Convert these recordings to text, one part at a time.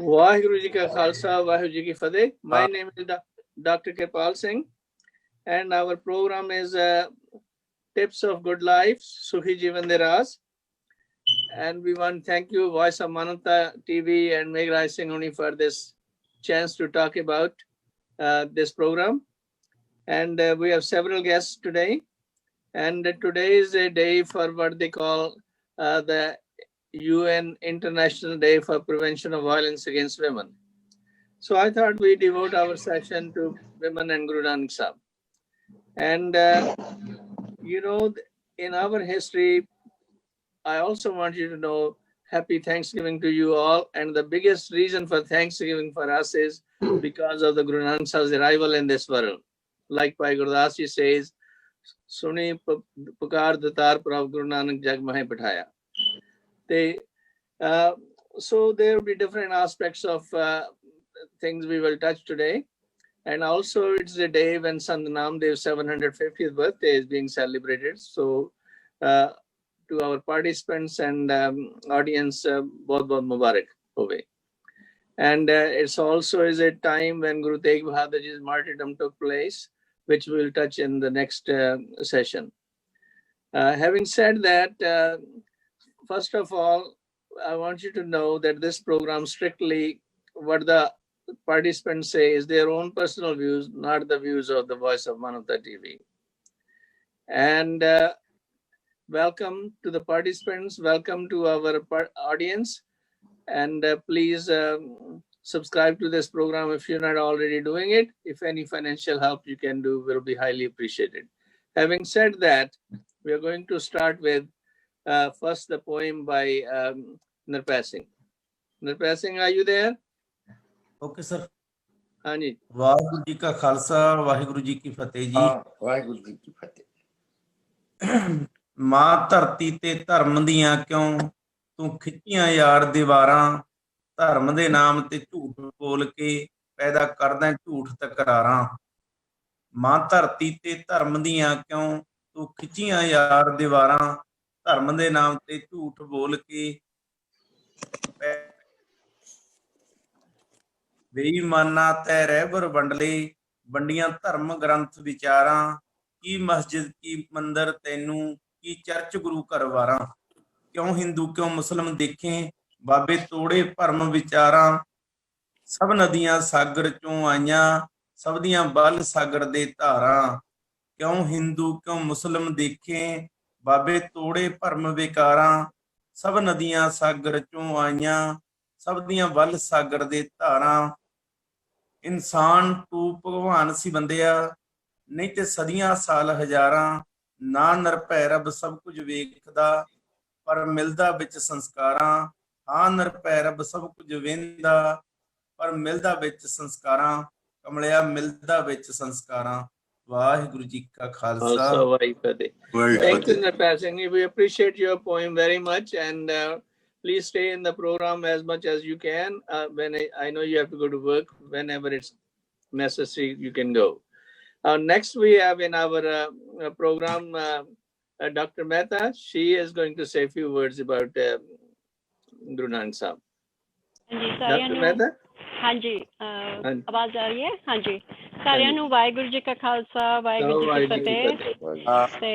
Vaheguru Ji Ka Khalsa, Vaheguru Ji Ki Fateh. My name is Dr. Kirpal Singh, and our program is Tips of Good Life, Sukhi Jeevan de Raaz. And we want to thank you, Voice of Manavta TV and Meghraj Singhoni, for this chance to talk about this program. And we have several guests today. And today is a day for what they call the UN International Day for Prevention of Violence Against Women. So I thought we devote our session to women and Guru Nanak Sahib. And, in our history, I also want you to know, happy Thanksgiving to you all. And the biggest reason for Thanksgiving for us is because of the Guru Nanak Sahib's arrival in this world. Like Bhai Gurdas Ji says, Suni Pukar Datar Prabhu Guru Nanak Jag Mahe Bithaya. So there will be different aspects of things we will touch today. And also it's the day when Sant Namdev's 750th birthday is being celebrated. So to our participants and audience, Bahut Bahut Mubarak Hove. And it's also is a time when Guru Tegh Bahadur Ji's martyrdom took place, which we will touch in the next session. Having said that, first of all, I want you to know that this program strictly, what the participants say is their own personal views, not the views of the Voice of Manavta TV. And welcome to the participants, welcome to our audience, and please subscribe to this program if you're not already doing it. If any financial help you can do will be highly appreciated. Having said that, we are going to start with first the poem by Nirpay Singh. Nirpay Singh, are you there? Okay, sir. हाँ जी. वाहिगुरु जी का खालसा, वाहिगुरु जी की फतेह जी. वाहिगुरु जी की फतेह. मां धरती ते धर्म दियां क्यों तू खिच्चियां यार दीवारां, धर्म दे नाम ते झूठ बोल के पैदा करदा झूठ तकरारां. मां धरती ते धर्म दियां क्यों तू खिच्चियां यार दीवारां, धर्म दे नाम ते झूठ बोल के बेईमाना तै रहबर वंडले, वंडियां धर्म ग्रंथ विचारां, की मस्जिद की मंदिर तैनू की चर्च गुरु घर वारां. क्यों हिंदू क्यों मुस्लिम देखें बाबे तोड़े भरम विचारां, सब नदियां सागर चों आईयां सब दियां बल सागर दे धारां. क्यों हिंदू क्यों मुस्लिम देखें बाबे तोड़े भरम विकारां, सब नदियां सागर चों आईयां सब दियां बल सागर दे धारां. इंसान तू भगवान सी बंदिया नहीं ते सदियां साल हजारां, ना निरभै रब सब कुछ वेखदा पर मिलदा विच संस्कारां. हाँ निरभै रब सब कुछ वेंदा पर मिलदा विच संस्कारां, कमलिया मिलदा विच संस्कारां. वाहिगुरु जी का Khalsa. Thank you, Nirpay Singh. We appreciate your poem very much, and please stay in the program as much as you can. When I know you have to go to work, whenever it's necessary, you can go. Next, we have in our program Dr. Mehta. She is going to say a few words about Guru Nanak Sahib. Dr. Mehta? हाँ जी, आवाज आ रही है? हाँ जी, सारियां नू वाहिगुरु जी का खालसा, वाहिगुरु जी की फतेह. ते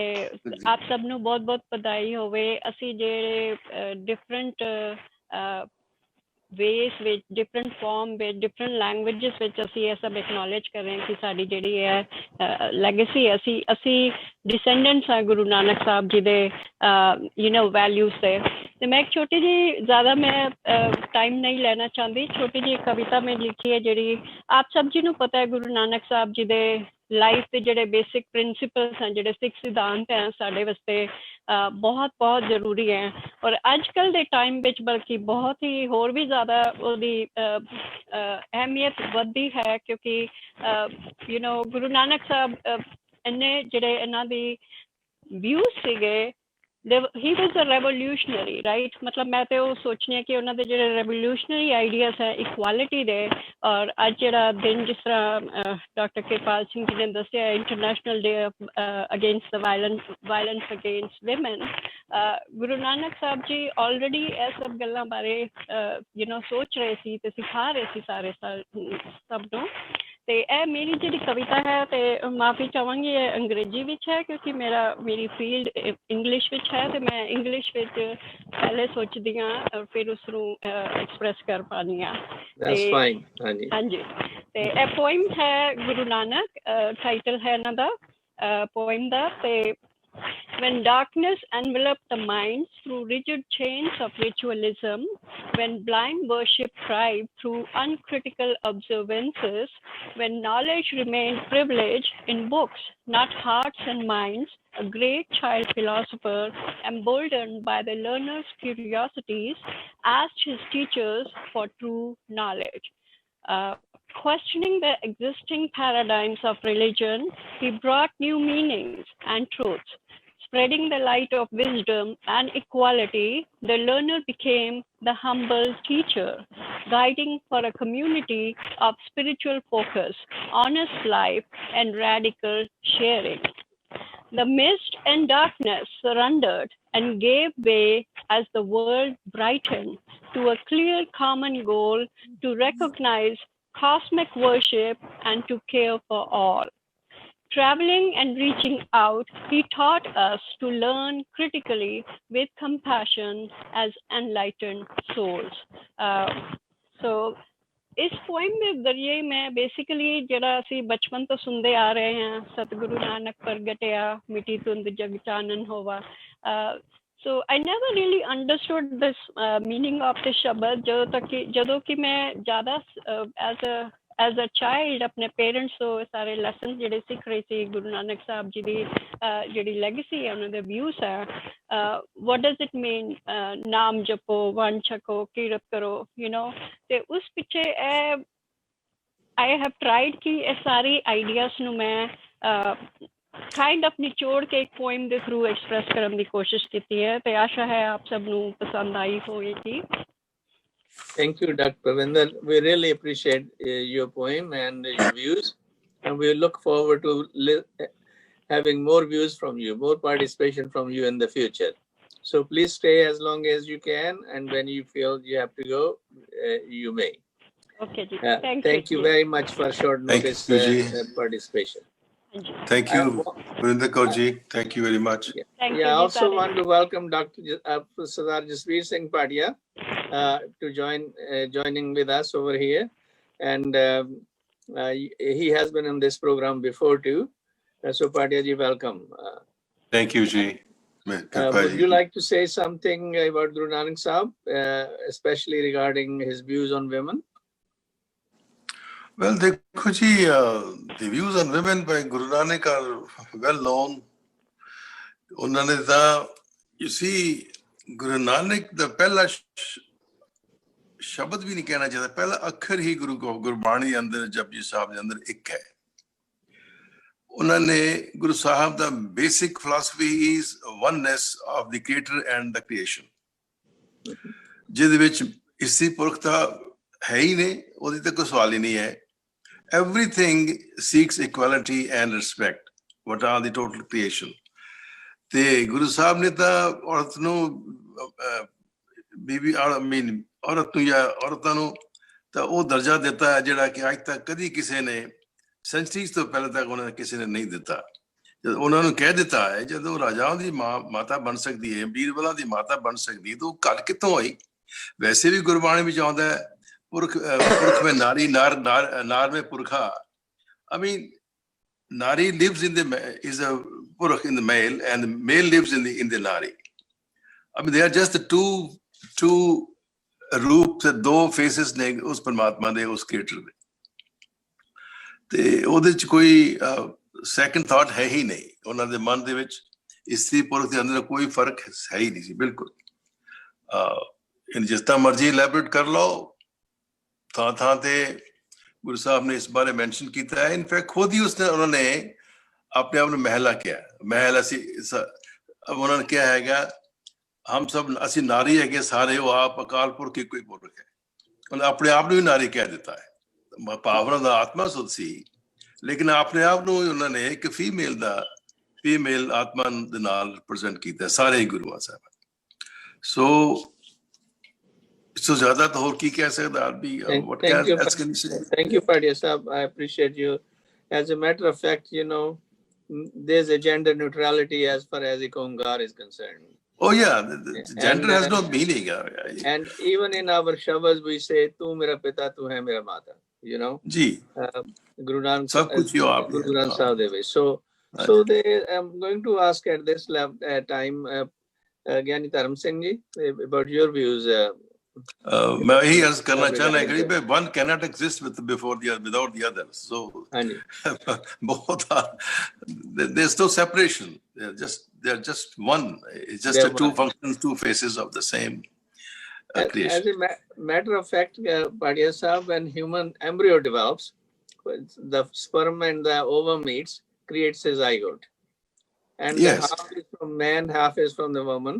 आप सब नू बहुत बहुत बधाई होवे. ਅਸੀਂ ਜਿਹੜੇ ਡਿਫਰੈਂਟ ਵੇਸ ਵਿੱਚ, ਡਿਫਰੈਂਟ ਫਾਰਮ ਵਿੱਚ, ਡਿਫਰੈਂਟ ਲੈਂਗੁਏਜਸ ਵਿੱਚ ਅਸੀਂ ਇਹ ਸਭ ਐਕਨੋਲੇਜ ਕਰ ਰਹੇ ਹਾਂ ਕਿ ਸਾਡੀ ਜਿਹੜੀ ਹੈ ਲੈਗੇਸੀ, ਅਸੀਂ ਡਿਸੈਂਡੈਂਟਸ ਆ ਗੁਰੂ ਨਾਨਕ ਸਾਹਿਬ ਜੀ ਦੇ ਵੈਲਿਊਜ਼ ਤੇ. ਤੇ ਮੈਂ ਇੱਕ ਛੋਟੀ ਜਿਹੀ, ਜ਼ਿਆਦਾ ਮੈਂ ਟਾਈਮ ਨਹੀਂ ਲੈਣਾ ਚਾਹੁੰਦੀ, ਛੋਟੀ ਜਿਹੀ ਕਵਿਤਾ ਮੈਂ ਲਿਖੀ ਹੈ ਜਿਹੜੀ ਆਪ ਸਭ ਜੀ ਨੂੰ ਪਤਾ ਹੈ. ਗੁਰੂ ਨਾਨਕ ਸਾਹਿਬ ਜੀ ਦੇ ਲਾਈਫ ਦੇ ਜਿਹੜੇ ਬੇਸਿਕ ਪ੍ਰਿੰਸੀਪਲਸ ਹਨ, ਜਿਹੜੇ ਸਿੱਖ ਸਿਧਾਂਤ ਹੈ, ਸਾਡੇ ਵਾਸਤੇ ਬਹੁਤ ਬਹੁਤ ਜ਼ਰੂਰੀ ਹੈ. ਔਰ ਅੱਜ ਕੱਲ੍ਹ ਦੇ ਟਾਈਮ ਵਿੱਚ ਬਲਕਿ ਬਹੁਤ ਹੀ ਹੋਰ ਵੀ ਜ਼ਿਆਦਾ ਉਹਦੀ ਅਹਿਮੀਅਤ ਵੱਧਦੀ ਹੈ, ਕਿਉਂਕਿ ਗੁਰੂ ਨਾਨਕ ਸਾਹਿਬ ਇੰਨੇ ਜਿਹੜੇ ਇਹਨਾਂ ਦੀ ਵਿਊਜ਼ ਸੀਗੇ he was a revolutionary, right? मतलब मैं तो सोचनी है कि उन्होंने दे ਜਿਹੜੇ revolutionary ideas है equality ਦੇ और ਅੱਜ ਜਿਹੜਾ ਦਿਨ ਜਿਸ ਤਰ੍ਹਾਂ ਡਾਕਟਰ ਕਿਰਪਾਲ ਸਿੰਘ ਜੀ ਨੇ ਦੱਸਿਆ International Day against the violence against women, Guru Nanak Sahib ji already ਇਹ ਸਭ ਗੱਲਾਂ ਬਾਰੇ ਸੋਚ ਰਹੇ ਸੀ ਤੇ ਸਿਖਾ ਰਹੇ ਸੀ ਸਾਰੇ ਸਭ ਨੂੰ। ਤੇ ਇਹ ਮੇਰੀ ਜਿਹੜੀ ਕਵਿਤਾ ਹੈ ਤੇ ਮਾਫੀ ਚਾਹਾਂਗੀ ਇਹ ਅੰਗਰੇਜ਼ੀ ਵਿੱਚ ਹੈ ਕਿਉਂਕਿ ਮੇਰੀ ਫੀਲਡ ਇੰਗਲਿਸ਼ ਵਿੱਚ ਹੈ ਤੇ ਮੈਂ ਇੰਗਲਿਸ਼ ਵਿੱਚ ਪਹਿਲੇ ਸੋਚਦੀ ਹਾਂ ਔਰ ਫਿਰ ਉਸ ਨੂੰ ਐਕਸਪ੍ਰੈਸ ਕਰ ਪਾਉਂਦੀ ਹਾਂ। ਹਾਂਜੀ ਤੇ ਇਹ ਪੋਇਮ ਹੈ ਗੁਰੂ ਨਾਨਕ, ਟਾਈਟਲ ਹੈ ਇਹਨਾਂ ਦਾ ਪੋਇਮ ਦਾ। ਤੇ When darkness enveloped the minds through rigid chains of ritualism, when blind worship thrived through uncritical observances, when knowledge remained privileged in books, not hearts and minds, a great child philosopher, emboldened by the learner's curiosities, asked his teachers for true knowledge. Questioning the existing paradigms of religion, he brought new meanings and truths. Spreading the light of wisdom and equality, the learner became the humble teacher, guiding for a community of spiritual focus, honest life, and radical sharing. The mist and darkness surrendered and gave way as the world brightened to a clear common goal to recognize cosmic worship and to care for all. Traveling and reaching out, he taught us to learn critically with compassion as enlightened souls. So इस poem ਦੇ ਜ਼ਰੀਏ ਮੈਂ basically ਜਿਹੜਾ ਅਸੀਂ ਬਚਪਨ ਤੋਂ ਸੁਣਦੇ ਆ ਰਹੇ ਹਾਂ ਸਤਿਗੁਰੂ ਨਾਨਕ ਪ੍ਰਗਟਿਆ ਮਿਟੀ ਧੁੰਦ ਜਗ ਚਾਨਣ ਹੋਵਾ। So I never really understood this meaning of the Shabad ਜਦੋਂ ਕਿ ਮੈਂ ਜ਼ਿਆਦਾ as a child ਆਪਣੇ parents ਤੋਂ ਸਾਰੇ lessons ਜਿਹੜੇ ਸਿੱਖ ਰਹੀ ਸੀ ਗੁਰੂ ਨਾਨਕ ਸਾਹਿਬ ਜੀ ਦੀ ਜਿਹੜੀ legacy ਹੈ ਉਹਨਾਂ ਦੇ views ਹੈ what does it mean ਨਾਮ ਜਪੋ ਵੰਡ ਛਕੋ ਕੀਰਤ ਕਰੋ ਤੇ ਉਸ ਪਿੱਛੇ I have tried ਕਿ ਇਹ ਸਾਰੀ ideas ਨੂੰ ਮੈਂ kind of ਨਿਚੋੜ ਕੇ ਇੱਕ poem ਦੇ through express ਕਰਨ ਦੀ ਕੋਸ਼ਿਸ਼ ਕੀਤੀ ਹੈ ਤੇ ਆਸ਼ਾ ਹੈ ਆਪ ਸਭ ਨੂੰ ਪਸੰਦ ਆਈ ਹੋਵੇਗੀ। Thank you, Dr. Pravinder. We really appreciate your poem and your views, and we look forward to having more views from you, more participation from you in the future. So please stay as long as you can, and when you feel you have to go, you may. Okay, thank you very much for short notice participation. Thank you, Pravinder Kaur ji. Thank you very much. I also want to welcome Dr. Sardar Jasveer Singh Padia to joining with us over here, and he has been in this program before too. So Padia ji, welcome. Thank you ji. Would you like to say something about Guru Nanak Sahib, especially regarding his views on women? Well, dekho ji, the views on women by Guru Nanak are well known. Unhone da, you see, Guru Nanak the pehla शब्द भी नहीं कहना चाहता, पहला अखर ही गुरबाणी के अंदर जपजी साहब के अंदर एक है। उन्होंने गुरु साहब दा basic philosophy is oneness of the creator and the creation, जिहदे विच इसी पुरख दा है ही नहीं, ओदी ते कोई सवाल ही नहीं है। Everything seeks equality and respect, what are the total creation। ते गुरु साहब ने तां औरत नूं बीबी औरत नूं या औरतां नूं तां ओह दर्जा दिता है जिहड़ा कि अज तक कदी किसी ने सेंचुरीज तो पहले तक उन्होंने किसी ने नहीं दिता। जब उन्होंने कह दिता है जदों राजाओं की माता बन सकती है, बीरबलों की माता बन सकती है, तो गल कितों आई? वैसे भी गुरबाणी में आउंदा है पुरख में नारी, नार में पुरखा। I mean, nari lives in is a purukh in the male, and the male lives in the nari. I mean, they are just the two रूप से दो फेसेस ने उस परमात्मा दे, उस क्रिएटर दे। ते ओदे च कोई सेकंड थॉट है ही नहीं। उन्हां दे मन दे विच स्त्री पुरुष दे अंदर कोई फर्क है ही नहीं सी, बिल्कुल। इन जिस तरह मर्जी इलैबोरेट कर लो, थां ते गुरु साहब ने इस बारे मेंशन किया है। इनफैक्ट खुद ही उन्होंने अपने आप ने महला किया। महल असी अब उन्होंने क्या है ਹਮ ਸਭ ਅਸੀਂ ਨਾਰੀ ਹੈਗੇ ਸਾਰੇ, ਉਹ ਆਪ ਅਕਾਲ ਪੁਰਖ ਇੱਕੋ ਹੀ ਪੁਰਖ ਹੈ। ਉਹਨੇ ਆਪਣੇ ਆਪ ਨੂੰ ਵੀ ਨਾਰੀ ਕਹਿ ਦਿੱਤਾ ਹੈ। ਭਾਵਨਾ ਦਾ ਆਤਮਾ ਸੁਧ ਸੀ, ਲੇਕਿਨ ਆਪਣੇ ਆਪ ਨੂੰ ਉਹਨਾਂ ਨੇ ਇੱਕ ਫੀਮੇਲ ਆਤਮਾ ਦੇ ਨਾਲ ਰਿਪਰੈਜ਼ੈਂਟ ਕੀਤਾ, ਸਾਰੇ ਹੀ ਗੁਰੂਆਂ ਸਾਹਿਬ। ਸੋ ਇਸ ਤੋਂ ਜ਼ਿਆਦਾ ਤਾਂ ਹੋਰ ਕੀ ਕਹਿ ਸਕਦਾ ਆਦਮੀ? Thank you, Padia Sahab. I appreciate you. As a matter of fact, you know, there's a gender neutrality as far as Ikongar is concerned. Oh yeah, the gender has no meaning. And even in our shabas we say, "Tu mera pita, tu hai mera mata." You know. Ji. Guru Nanak Sab kuch yo aap. Guru Granth Sahib Dev. So they. I'm going to ask at this time, Gyani Dharam Singh ji, about your views. मैं यही अर्ज करना चाहना है कि one cannot exist without the other. So both are, there's no separation. They're just one. It's just two functions, two faces of the same creation. As a matter of fact, Padia Sahab, when human embryo develops, the sperm and the ovum meets, creates a zygote, and yes, half is from man, half is from the woman,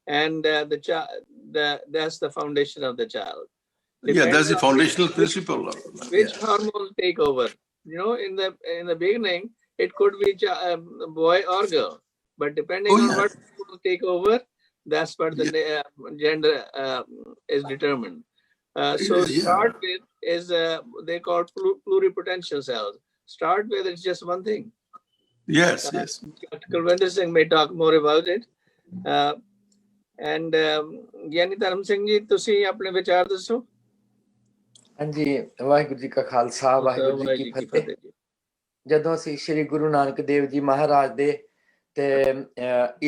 and that's the foundation of the child. Yeah, that's the foundational principle. Which hormone take over? You know, in the beginning, it could be boy or girl, but depending on what will take over, that's what the gender is determined. So start with is they call pluripotential cells. Start with it's just one thing. Yes, yes. Kulwinder Singh may talk more about it. And Gyani Dharam Singh ji, ਤੁਸੀਂ ਆਪਣੇ ਵਿਚਾਰ ਦੱਸੋ। ਹਾਂਜੀ, ਵਾਹਿਗੁਰੂ ਜੀ ਕਾ ਖਾਲਸਾ, ਵਾਹਿਗੁਰੂ ਜੀ ਕੀ ਫਤਿਹ। ਜਦੋਂ ਅਸੀਂ ਸ਼੍ਰੀ ਗੁਰੂ ਨਾਨਕ ਦੇਵ ਜੀ ਮਹਾਰਾਜ ਦੇ ਤੇ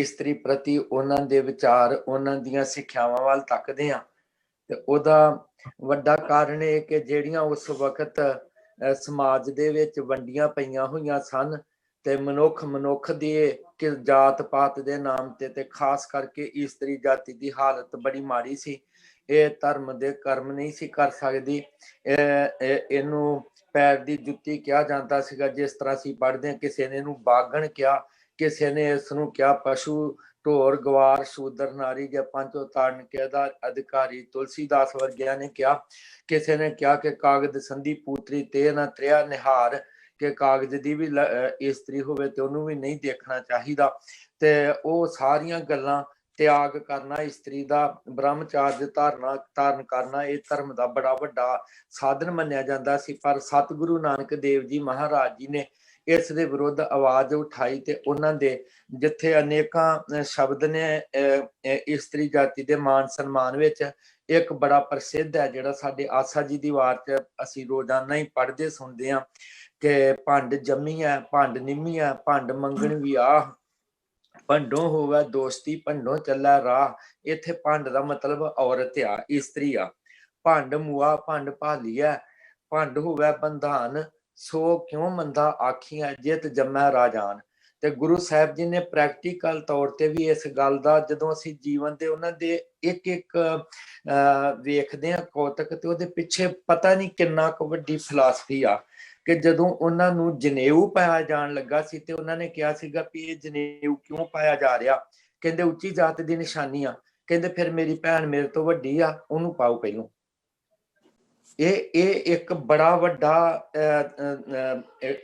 ਇਸਤਰੀ ਪ੍ਰਤੀ ਉਹਨਾਂ ਦੇ ਵਿਚਾਰ, ਉਹਨਾਂ ਦੀਆਂ ਸਿੱਖਿਆਵਾਂ ਵੱਲ ਤੱਕਦੇ ਹਾਂ, ਤੇ ਉਹਦਾ ਵੱਡਾ ਕਾਰਨ ਇਹ ਕਿ ਜਿਹੜੀਆਂ ਉਸ ਵਕਤ ਸਮਾਜ ਦੇ ਵਿੱਚ ਵੰਡੀਆਂ ਪਈਆਂ ਹੋਈਆਂ ਸਨ, ਤੇ ਮਨੁੱਖ ਦੀ ਕਿ ਜਾਤ ਪਾਤ ਦੇ ਨਾਮ ਤੇ ਖਾਸ ਕਰਕੇ ਇਸਤਰੀ ਜਾਤੀ ਦੀ ਹਾਲਤ ਬੜੀ ਮਾੜੀ ਸੀ। ਇਹ ਧਰਮ ਦੇ ਕਰਮ ਨਹੀਂ ਸੀ ਕਰ ਸਕਦੀ। ਇਹਨੂੰ ਪੈਰ ਦੀ ਜੁੱਤੀ ਕਿਹਾ ਜਾਂਦਾ ਸੀਗਾ। ਜਿਸ ਤਰ੍ਹਾਂ ਅਸੀਂ ਪੜ੍ਹਦੇ ਹਾਂ, ਕਿਸੇ ਨੇ ਇਹਨੂੰ ਬਾਗਣ ਕਿਹਾ, ਕਿਸੇ ਨੇ ਇਸ ਨੂੰ ਕਿਹਾ ਪਸ਼ੂ, ਢੋਰ, ਗਵਾਰ, ਸ਼ੂਦਰ, ਨਾਰੀ ਜਾਂ ਪੰਚੋ ਤਾੜਨਕੇ ਦਾ ਅਧਿਕਾਰੀ। ਤੁਲਸੀਦਾਸ ਵਰਗਿਆਂ ਨੇ ਕਿਹਾ, ਕਿਸੇ ਨੇ ਕਿਹਾ ਕਿ ਕਾਗਦ ਸੰਧੀ ਪੂਤਰੀ ਤੇ ਨਾ ਤ੍ਰਿਆ ਨਿਹਾਰ, ਕਿ ਕਾਗਜ਼ ਦੀ ਵੀ ਇਸਤਰੀ ਹੋਵੇ ਤੇ ਉਹਨੂੰ ਵੀ ਨਹੀਂ ਦੇਖਣਾ ਚਾਹੀਦਾ। ਤੇ ਉਹ ਸਾਰੀਆਂ ਗੱਲਾਂ ਤਿਆਗ ਕਰਨਾ, ਇਸਤਰੀ ਦਾ ਬ੍ਰਹਮਚਾਰਜ ਧਾਰਨ ਕਰਨਾ, ਇਹ ਧਰਮ ਦਾ ਬੜਾ ਵੱਡਾ ਸਾਧਨ ਮੰਨਿਆ ਜਾਂਦਾ ਸੀ। ਪਰ ਸਤਿਗੁਰੂ ਨਾਨਕ ਦੇਵ ਜੀ ਮਹਾਰਾਜ ਜੀ ਨੇ ਇਸ ਦੇ ਵਿਰੁੱਧ ਆਵਾਜ਼ ਉਠਾਈ, ਤੇ ਉਹਨਾਂ ਦੇ ਜਿੱਥੇ ਅਨੇਕਾਂ ਸ਼ਬਦ ਨੇ ਇਸਤਰੀ ਜਾਤੀ ਦੇ ਮਾਨ ਸਨਮਾਨ ਵਿੱਚ, ਇੱਕ ਬੜਾ ਪ੍ਰਸਿੱਧ ਹੈ ਜਿਹੜਾ ਸਾਡੇ ਆਸਾ ਜੀ ਦੀ ਵਾਰ 'ਚ ਅਸੀਂ ਰੋਜ਼ਾਨਾ ਹੀ ਪੜ੍ਹਦੇ ਸੁਣਦੇ ਹਾਂ ਕਿ ਭੰਡ ਜੰਮੀ ਹੈ, ਭੰਡ ਨਿੰਮੀ ਹੈ, ਭੰਡ ਮੰਗਣ ਵਿਆਹ, ਭੰਡੋਂ ਹੋਵੇ ਦੋਸਤੀ, ਭੰਡੋਂ ਚੱਲਾ ਰਾਹ। ਇੱਥੇ ਭੰਡ ਦਾ ਮਤਲਬ ਔਰਤ ਆ, ਇਸਤਰੀ ਆ। ਭੰਡ ਮੂਆ, ਭੰਡ ਭਾਲੀ ਹੈ, ਭੰਡ ਹੋਵੇ ਬੰਧਾਨ, ਸੋ ਕਿਉਂ ਮੰਦਾ ਆਖੀਆਂ, ਜਿਤ ਜੰਮੈ ਰਾਜਾਨ। ਤੇ ਗੁਰੂ ਸਾਹਿਬ ਜੀ ਨੇ ਪ੍ਰੈਕਟੀਕਲ ਤੌਰ ਤੇ ਵੀ ਇਸ ਗੱਲ ਦਾ, ਜਦੋਂ ਅਸੀਂ ਜੀਵਨ ਦੇ ਉਹਨਾਂ ਦੇ ਇੱਕ ਵੇਖਦੇ ਹਾਂ ਕੌਤਕ, ਤੇ ਉਹਦੇ ਪਿੱਛੇ ਪਤਾ ਨਹੀਂ ਕਿੰਨਾ ਕੁ ਵੱਡੀ ਫਿਲਾਸਫੀ ਆ। ਕਿ ਜਦੋਂ ਉਹਨਾਂ ਨੂੰ ਜਨੇਊ ਪਾਇਆ ਜਾਣ ਲੱਗਾ ਸੀ, ਤੇ ਉਹਨਾਂ ਨੇ ਕਿਹਾ ਸੀਗਾ ਵੀ ਇਹ ਜਨੇਊ ਕਿਉਂ ਪਾਇਆ ਜਾ ਰਿਹਾ? ਕਹਿੰਦੇ ਉੱਚੀ ਜਾਤ ਦੀ ਨਿਸ਼ਾਨੀ ਆ। ਕਹਿੰਦੇ ਫਿਰ ਮੇਰੀ ਭੈਣ ਮੇਰੇ ਤੋਂ ਵੱਡੀ ਆ, ਉਹਨੂੰ ਪਾਓ ਪਹਿਲੋਂ। ਇਹ ਇੱਕ ਬੜਾ ਵੱਡਾ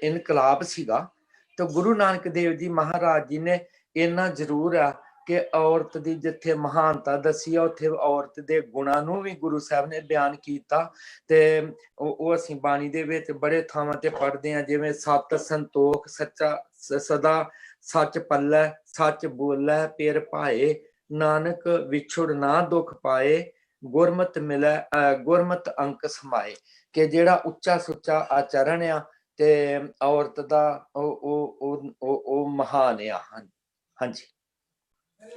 ਇਨਕਲਾਬ ਸੀਗਾ। ਤੇ ਗੁਰੂ ਨਾਨਕ ਦੇਵ ਜੀ ਮਹਾਰਾਜ ਜੀ ਨੇ ਇੰਨਾ ਜ਼ਰੂਰ ਆ ਕਿ ਔਰਤ ਦੀ ਜਿੱਥੇ ਮਹਾਨਤਾ ਦੱਸੀ ਆ, ਉੱਥੇ ਔਰਤ ਦੇ ਗੁਣਾਂ ਨੂੰ ਵੀ ਗੁਰੂ ਸਾਹਿਬ ਨੇ ਬਿਆਨ ਕੀਤਾ। ਤੇ ਉਹ ਅਸੀਂ ਬਾਣੀ ਦੇ ਵਿੱਚ ਬੜੇ ਥਾਵਾਂ ਤੇ ਪੜ੍ਹਦੇ ਹਾਂ, ਜਿਵੇਂ ਸਤ ਸੰਤੋਖ, ਸੱਚਾ ਸਦਾ ਸੱਚ ਪੱਲੇ, ਸੱਚ ਬੋਲੇ ਪੇਰ ਭਾਏ, ਨਾਨਕ ਵਿਛੁੜ ਨਾ ਦੁੱਖ ਪਾਏ, ਗੁਰਮਤਿ ਮਿਲੇ ਗੁਰਮਤਿ ਅੰਕ ਸਮਾਏ। ਕਿ ਜਿਹੜਾ ਉੱਚਾ ਸੁੱਚਾ ਆਚਰਣ ਆ ਤੇ ਔਰਤ ਦਾ ਉਹ ਮਹਾਨ ਆ। ਹਾਂਜੀ,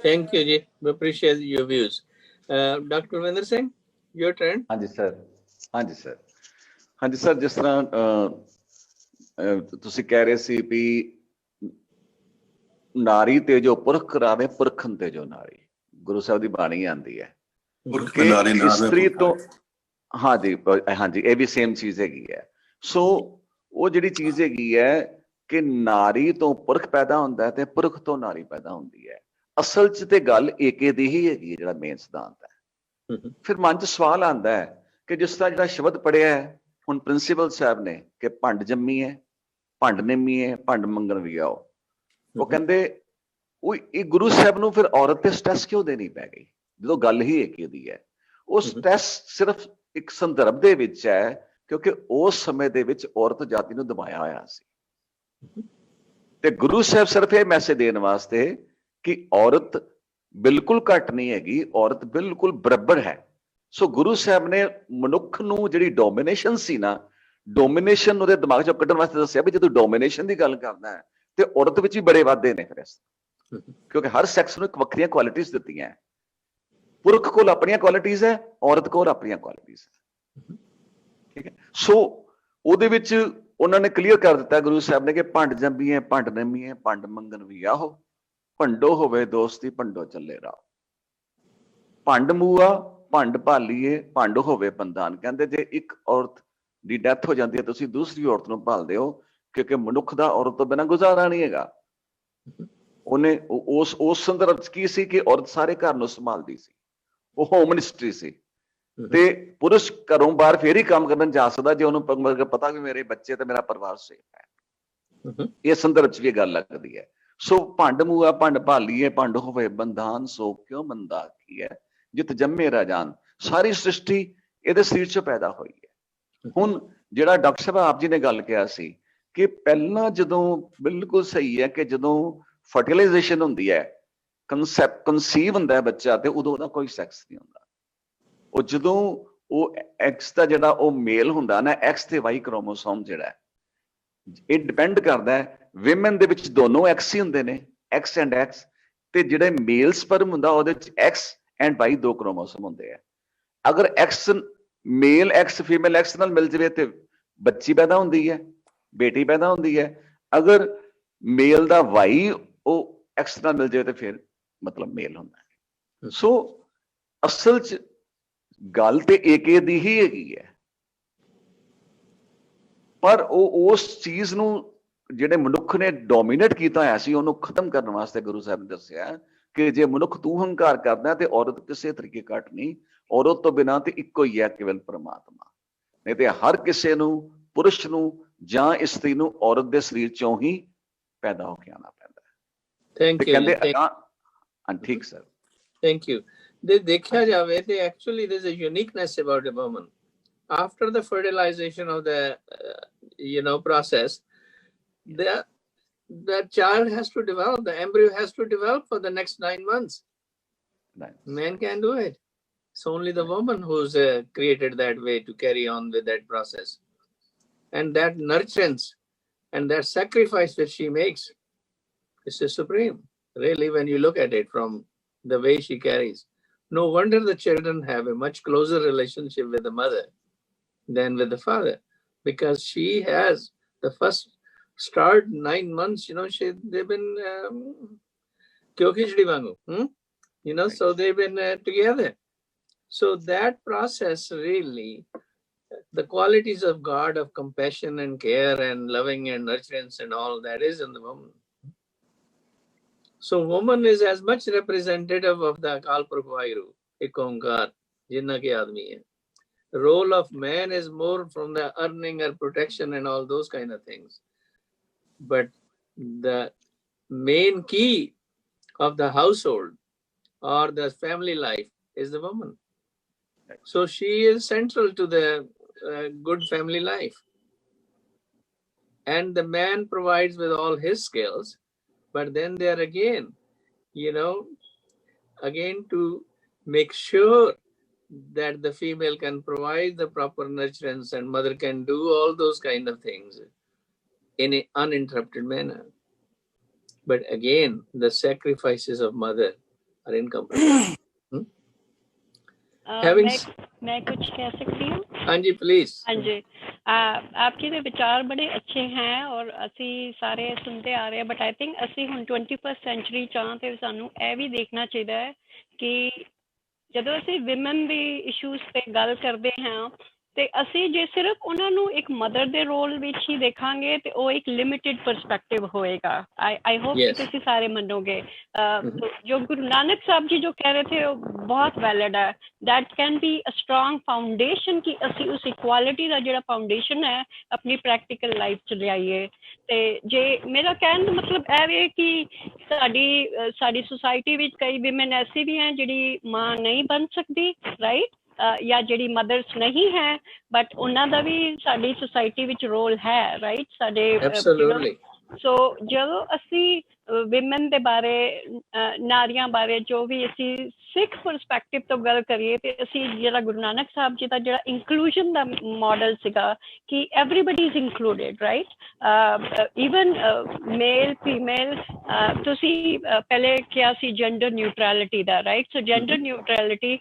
Thank you, ji. We appreciate your views. Dr. Kulwinder Singh, your turn. ਹਾਂਜੀ ਸਰ, ਜਿਸ ਤਰ੍ਹਾਂ ਤੁਸੀਂ ਕਹਿ ਰਹੇ ਸੀ ਵੀ ਨਾਰੀ ਤੇ ਜੋ ਪੁਰਖ ਕਰਾਵੇ, ਪੁਰਖਨ ਤੇ ਜੋ ਨਾਰੀ, ਗੁਰੂ ਸਾਹਿਬ ਦੀ ਬਾਣੀ ਆਂਦੀ ਹੈ ਇਸਤਰੀ ਤੋਂ। ਹਾਂਜੀ, ਇਹ ਵੀ ਸੇਮ ਚੀਜ਼ ਹੈਗੀ ਹੈ। ਸੋ ਉਹ ਜਿਹੜੀ ਚੀਜ਼ ਹੈਗੀ ਹੈ ਕਿ ਨਾਰੀ ਤੋਂ ਪੁਰਖ ਪੈਦਾ ਹੁੰਦਾ ਹੈ ਤੇ ਪੁਰਖ ਤੋਂ ਨਾਰੀ ਪੈਦਾ ਹੁੰਦੀ ਹੈ। ਅਸਲ 'ਚ ਤੇ ਗੱਲ ਏਕੇ ਦੀ ਹੀ ਹੈਗੀ ਹੈ, ਜਿਹੜਾ ਮੇਨ ਸਿਧਾਂਤ ਹੈ। ਫਿਰ ਮਨ 'ਚ ਸਵਾਲ ਆਉਂਦਾ ਹੈ ਕਿ ਜਿਸ ਤਰ੍ਹਾਂ ਜਿਹੜਾ ਸ਼ਬਦ ਪੜਿਆ ਹੈ ਹੁਣ ਪ੍ਰਿੰਸੀਪਲ ਸਾਹਿਬ ਨੇ ਕਿ ਭੰਡ ਜੰਮੀ ਹੈ, ਭੰਡ ਨਿੰਮੀ ਹੈ, ਭੰਡ ਮੰਗਣ ਵੀ ਆਓ, ਉਹ ਕਹਿੰਦੇ ਉਹ ਇਹ ਗੁਰੂ ਸਾਹਿਬ ਨੂੰ ਫਿਰ ਔਰਤ ਤੇ ਸਟ੍ਰੈਸ ਕਿਉਂ ਦੇਣੀ ਪੈ ਗਈ ਜਦੋਂ ਗੱਲ ਹੀ ਏਕੇ ਦੀ ਹੈ? ਉਹ ਸਟ੍ਰੈਸ ਸਿਰਫ ਇੱਕ ਸੰਦਰਭ ਦੇ ਵਿੱਚ ਹੈ ਕਿਉਂਕਿ ਉਸ ਸਮੇਂ ਦੇ ਵਿੱਚ ਔਰਤ ਜਾਤੀ ਨੂੰ ਦਬਾਇਆ ਹੋਇਆ ਸੀ, ਤੇ ਗੁਰੂ ਸਾਹਿਬ ਸਿਰਫ ਇਹ ਮੈਸੇਜ ਦੇਣ ਵਾਸਤੇ ਕਿ ਔਰਤ ਬਿਲਕੁਲ ਘੱਟ ਨਹੀਂ ਹੈਗੀ, ਔਰਤ ਬਿਲਕੁਲ ਬਰਾਬਰ ਹੈ। ਸੋ ਗੁਰੂ ਸਾਹਿਬ ਨੇ ਮਨੁੱਖ ਨੂੰ ਜਿਹੜੀ ਡੋਮੀਨੇਸ਼ਨ ਸੀ ਨਾ, ਡੋਮੀਨੇਸ਼ਨ ਉਹਦੇ ਦਿਮਾਗ ਚੋਂ ਕੱਢਣ ਵਾਸਤੇ ਦੱਸਿਆ ਵੀ ਜਦੋਂ ਡੋਮੀਨੇਸ਼ਨ ਦੀ ਗੱਲ ਕਰਦਾ ਹੈ ਤੇ ਔਰਤ ਵਿੱਚ ਵੀ ਬੜੇ ਵਾਧੇ ਨੇ ਫਿਰ ਇਸ, ਕਿਉਂਕਿ ਹਰ ਸੈਕਸ ਨੂੰ ਇੱਕ ਵੱਖਰੀਆਂ ਕੁਆਲਿਟੀਜ਼ ਦਿੱਤੀਆਂ। ਪੁਰਖ ਕੋਲ ਆਪਣੀਆਂ ਕੁਆਲਿਟੀਜ਼ ਹੈ, ਔਰਤ ਕੋਲ ਆਪਣੀਆਂ ਕੁਆਲਿਟੀਜ਼ ਹੈ, ਠੀਕ ਹੈ। ਸੋ ਉਹਦੇ ਵਿੱਚ ਉਹਨਾਂ ਨੇ ਕਲੀਅਰ ਕਰ ਦਿੱਤਾ ਗੁਰੂ ਸਾਹਿਬ ਨੇ ਕਿ ਭੰਡ ਜੰਮੀ ਹੈ, ਭੰਡ ਨਿੰਮੀ ਹੈ, ਭੰਡ ਮੰਗਣ ਵੀ ਆਹੋ, ਭੰਡੋ ਹੋਵੇ ਦੋਸਤੀ, ਭੰਡੋ ਚੱਲੇ ਰਾਹ। ਭੰਡ ਮੂਆ ਭੰਡ ਭਾਲੀਏ, ਭੰਡ ਹੋਵੇ ਬੰਦਾਨ। ਕਹਿੰਦੇ ਜੇ ਇੱਕ ਔਰਤ ਦੀ ਡੈਥ ਹੋ ਜਾਂਦੀ ਹੈ ਤੁਸੀਂ ਦੂਸਰੀ ਔਰਤ ਨੂੰ ਭਾਲਦੇ ਹੋ, ਕਿਉਂਕਿ ਮਨੁੱਖ ਦਾ ਔਰਤ ਤੋਂ ਬਿਨਾਂ ਗੁਜ਼ਾਰਾ ਨਹੀਂ ਹੈਗਾ। ਉਹਨੇ ਉਸ ਸੰਦਰਭ ਚ ਕੀ ਸੀ ਕਿ ਔਰਤ ਸਾਰੇ ਘਰ ਨੂੰ ਸੰਭਾਲਦੀ ਸੀ, ਉਹ ਹੋਮ ਮਿਨਿਸਟਰੀ ਸੀ, ਤੇ ਪੁਰਸ਼ ਘਰੋਂ ਬਾਹਰ ਫੇਰ ਹੀ ਕੰਮ ਕਰਨ ਜਾ ਸਕਦਾ ਜੇ ਉਹਨੂੰ ਪਤਾ ਵੀ ਮੇਰੇ ਬੱਚੇ ਤੇ ਮੇਰਾ ਪਰਿਵਾਰ ਸੇਫ ਹੈ। ਇਹ ਸੰਦਰਭ ਚ ਵੀ ਗੱਲ ਲੱਗਦੀ ਹੈ। ਸੋ ਭੰਡ ਮੂਆ ਭੰਡ ਭਾਲੀਏ, ਭੰਡ ਹੋਵੇ ਬੰਧਾਨ, ਸੋ ਕਿਉਂ ਮੰਦਾ ਕੀ ਹੈ ਜਿਤ ਜੰਮੇ ਰਾਜਾਨ। ਸਾਰੀ ਸ੍ਰਿਸ਼ਟੀ ਇਹਦੇ ਸਰੀਰ ਚ ਪੈਦਾ ਹੋਈ ਹੈ। ਹੁਣ ਜਿਹੜਾ ਡਾਕਟਰ ਸਾਹਿਬ ਆਪ ਜੀ ਨੇ ਗੱਲ ਕਿਹਾ ਸੀ ਕਿ ਪਹਿਲਾਂ ਜਦੋਂ ਬਿਲਕੁਲ ਸਹੀ ਹੈ ਕਿ ਜਦੋਂ ਫਰਟੀਲਾਈਜੇਸ਼ਨ ਹੁੰਦੀ ਹੈ, ਕਨਸੀਵ ਹੁੰਦਾ ਹੈ ਬੱਚਾ, ਤੇ ਉਦੋਂ ਉਹਦਾ ਕੋਈ ਸੈਕਸ ਨਹੀਂ ਹੁੰਦਾ। ਉਹ ਜਦੋਂ ਉਹ ਐਕਸ ਦਾ ਜਿਹੜਾ ਉਹ ਮੇਲ ਹੁੰਦਾ ਨਾ, ਐਕਸ ਤੇ ਵਾਈ ਕ੍ਰੋਮੋਸੋਮ ਜਿਹੜਾ ਇਹ ਡਿਪੈਂਡ ਕਰਦਾ ਹੈ, ਵਿਮਨ ਦੇ ਵਿੱਚ ਦੋਨੋਂ ਐਕਸ ਹੀ ਹੁੰਦੇ ਨੇ, ਐਕਸ ਐਂਡ ਐਕਸ, ਤੇ ਜਿਹੜੇ ਮੇਲ ਸਪਰਮ ਹੁੰਦਾ ਉਹਦੇ ਵਿੱਚ ਐਕਸ ਐਂਡ ਵਾਈ ਦੋ ਕ੍ਰੋਮੋਸੋਮ ਹੁੰਦੇ ਆ। ਅਗਰ ਐਕਸ ਮੇਲ ਐਕਸ ਫੀਮੇਲ ਐਕਸ ਨਾਲ ਮਿਲ ਜਾਵੇ ਤੇ ਬੱਚੀ ਪੈਦਾ ਹੁੰਦੀ ਹੈ, ਬੇਟੀ ਪੈਦਾ ਹੁੰਦੀ ਹੈ। ਅਗਰ ਮੇਲ ਦਾ ਵਾਈ ਉਹ ਐਕਸ ਨਾਲ ਮਿਲ ਜਾਵੇ ਤੇ ਫਿਰ ਮਤਲਬ ਮੇਲ ਹੁੰਦਾ ਹੈ। ਸੋ ਅਸਲ ਚ ਗੱਲ ਤੇ ਏਕੇ ਦੀ ਹੀ ਹੈਗੀ ਹੈ, ਪਰ ਉਹ ਉਸ ਚੀਜ਼ ਨੂੰ ਜਿਹੜੇ ਮਨੁੱਖ ਨੇ ਡੋਮੀਨੇਟ ਕੀਤਾ ਹੋਇਆ ਸੀ ਉਹਨੂੰ ਖਤਮ ਕਰਨ ਵਾਸਤੇ ਗੁਰੂ ਸਾਹਿਬ ਨੇ ਦੱਸਿਆ ਕਿ ਜੇ ਮਨੁੱਖ ਤੂੰ ਹੰਕਾਰ ਕਰਦਾ ਤੇ ਔਰਤ ਕਿਸੇ ਤਰੀਕੇ ਘੱਟ ਨਹੀਂ, ਔਰਤ ਤੋਂ ਬਿਨਾਂ ਤੇ ਇੱਕੋ ਹੀ ਹੈ ਕੇਵਲ ਪਰਮਾਤਮਾ। ਨਹੀਂ ਤੇ ਹਰ ਕਿਸੇ ਨੂੰ, ਪੁਰਸ਼ ਨੂੰ ਜਾਂ ਇਸਤਰੀ ਨੂੰ ਔਰਤ ਦੇ ਸਰੀਰ ਚੋਂ ਹੀ ਪੈਦਾ ਹੋ ਕੇ ਆਉਣਾ ਪੈਂਦਾ ਹੈ। Thank you. ਠੀਕ ਸਰ, ਥੈਂਕ ਯੂ। ਜੇ ਦੇਖਿਆ ਜਾਵੇ ਤੇ actually there is a uniqueness about a woman after the fertilization of the process, the child has to develop, the embryo has to develop for the next 9 months. Man can't do it. It's only the woman who's created that way to carry on with that process. And that nurturance and that sacrifice that she makes is supreme, really, when you look at it from the way she carries. No wonder the children have a much closer relationship with the mother than with the father, because she has the first start 9 months, they've been so they've been together. So that process, really, the qualities of God, of compassion and care and loving and nurturance and all that is in the woman. So woman is as much representative of the Akal Purkh Vaheguru, ek onkar, jinna ke aadmi hai. The role of man is more from the earning or protection and all those kind of things. But the main key of the household or the family life is the woman. So she is central to the good family life. And the man provides with all his skills, but then there again, again to make sure that the female can provide the proper nurturance and mother can do all those kind of things in an uninterrupted manner. But again, the sacrifices of mother are incomparable. मैं कुछ कह सकती हूँ? हाँ जी, please. हाँ जी, आपके तो विचार बड़े अच्छे हैं और असी सारे सुनते आ रहे हैं, बट आई थिंक असी हुण 21st सेंचुरी चाह ते सानू ਇਹ ਵੀ देखना चाहिए है कि ਜਦੋਂ ਅਸੀਂ ਵਿਮਨ ਦੀ ਇਸ਼ੂਜ਼ ਤੇ ਗੱਲ ਕਰਦੇ ਹਾਂ ਤੇ ਅਸੀਂ ਜੇ ਸਿਰਫ ਉਹਨਾਂ ਨੂੰ ਇੱਕ ਮਦਰ ਦੇ ਰੋਲ ਵਿੱਚ ਹੀ ਦੇਖਾਂਗੇ ਤੇ ਉਹ ਇੱਕ ਲਿਮਿਟਿਡ ਪਰਸਪੈਕਟਿਵ ਹੋਏਗਾ। आई होप कि तुसी सारे मनोगे। जो गुरु नानक साहब जी जो कह रहे थे वो बहुत वैलिड है। That can be a strong foundation कि असी उस इक्वालिटी का जो फाउंडेशन है अपनी प्रैक्टिकल लाइफ च लियाइए। ते जे मेरा कहने का मतलब है कि साडी सोसाइटी विच कई विमेन ऐसी भी हैं जिहड़ी मां नहीं बन सकती, राइट, या जिहड़ी मदर्स नहीं है, बट उन्हां दा भी साडी सोसाइटी विच रोल है, राइट, साडे सो जो असी विमेन दे बारे नारियां बारे जो भी असी सिख परस्पैक्टिव तो गल करिए ते असी जिहड़ा गुरु नानक साहब जी दा जिहड़ा इंक्लूजन दा मॉडल सीगा कि everybody is included, right, even male female, तुसी पहले क्या सी जेंडर न्यूट्रलिटी दा, right, so gender neutrality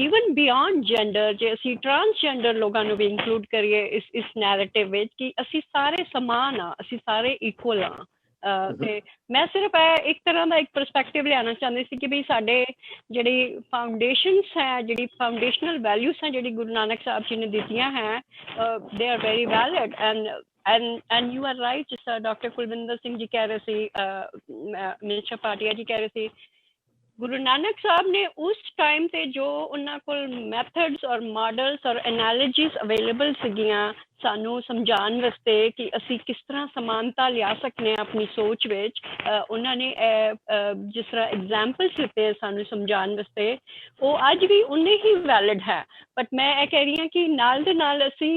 even beyond gender जे असी ट्रांसजेंडर लोगों को भी इंक्लूड करिए इस नैरेटिव विच कि असी सारे समान हाँ, असी सारे इक्वल हाँ। ते मैं सिर्फ एक तरह का एक परस्पैक्टिव लियाना चाहती सी कि भी साडे जिहड़ी फाउंडेशनस है, जिहड़ी फाउंडेशनल वैल्यूज हैं जिहड़ी गुरु नानक साहब जी ने दित्तियां हैं, they are very valid and you are right. जिस डॉक्टर कुलविंदर सिंह जी कह रहे थे, मिनिस्टर भाटिया जी कह रहे थे, गुरु नानक साहब ने उस टाइम ते जो उन्हां कोल मैथड्स और मॉडल्स और एनालॉजीज अवेलेबल सीगियां सानू समझाने वास्ते कि असी किस तरह समानता लिया सकने अपनी सोच विच, उन्होंने जिस तरह एग्जाम्पल्स दिते सानू समझाने वास्ते, वो अज भी उन्ने ही वैलिड है। बट मैं ये कह रही हूँ कि नाल दे नाल असी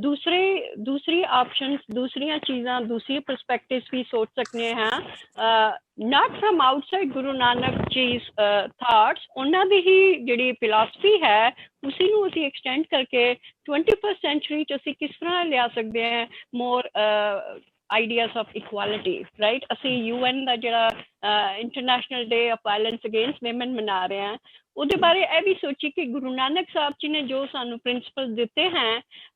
दूसरी ऑप्शंस, दूसरियां चीज़ां, दूसरी परस्पेक्टिव्स भी सोच सकने हैं, not from outside Guru Nanak जी's thoughts, उन्हां दी ही जिहड़ी फिलॉसफी है उसी नूं असी एक्सटेंड करके 21st सेंचुरी च असी किस तरह लिया सकते हैं मोर आइडियाज ऑफ इक्वालिटी, राइट। असी UN का जिहड़ा international day of violence against women मना रहे हैं, उहदे बारे यह भी सोची कि गुरु नानक साहब जी ने जो सानू प्रिंसिपल दिते हैं,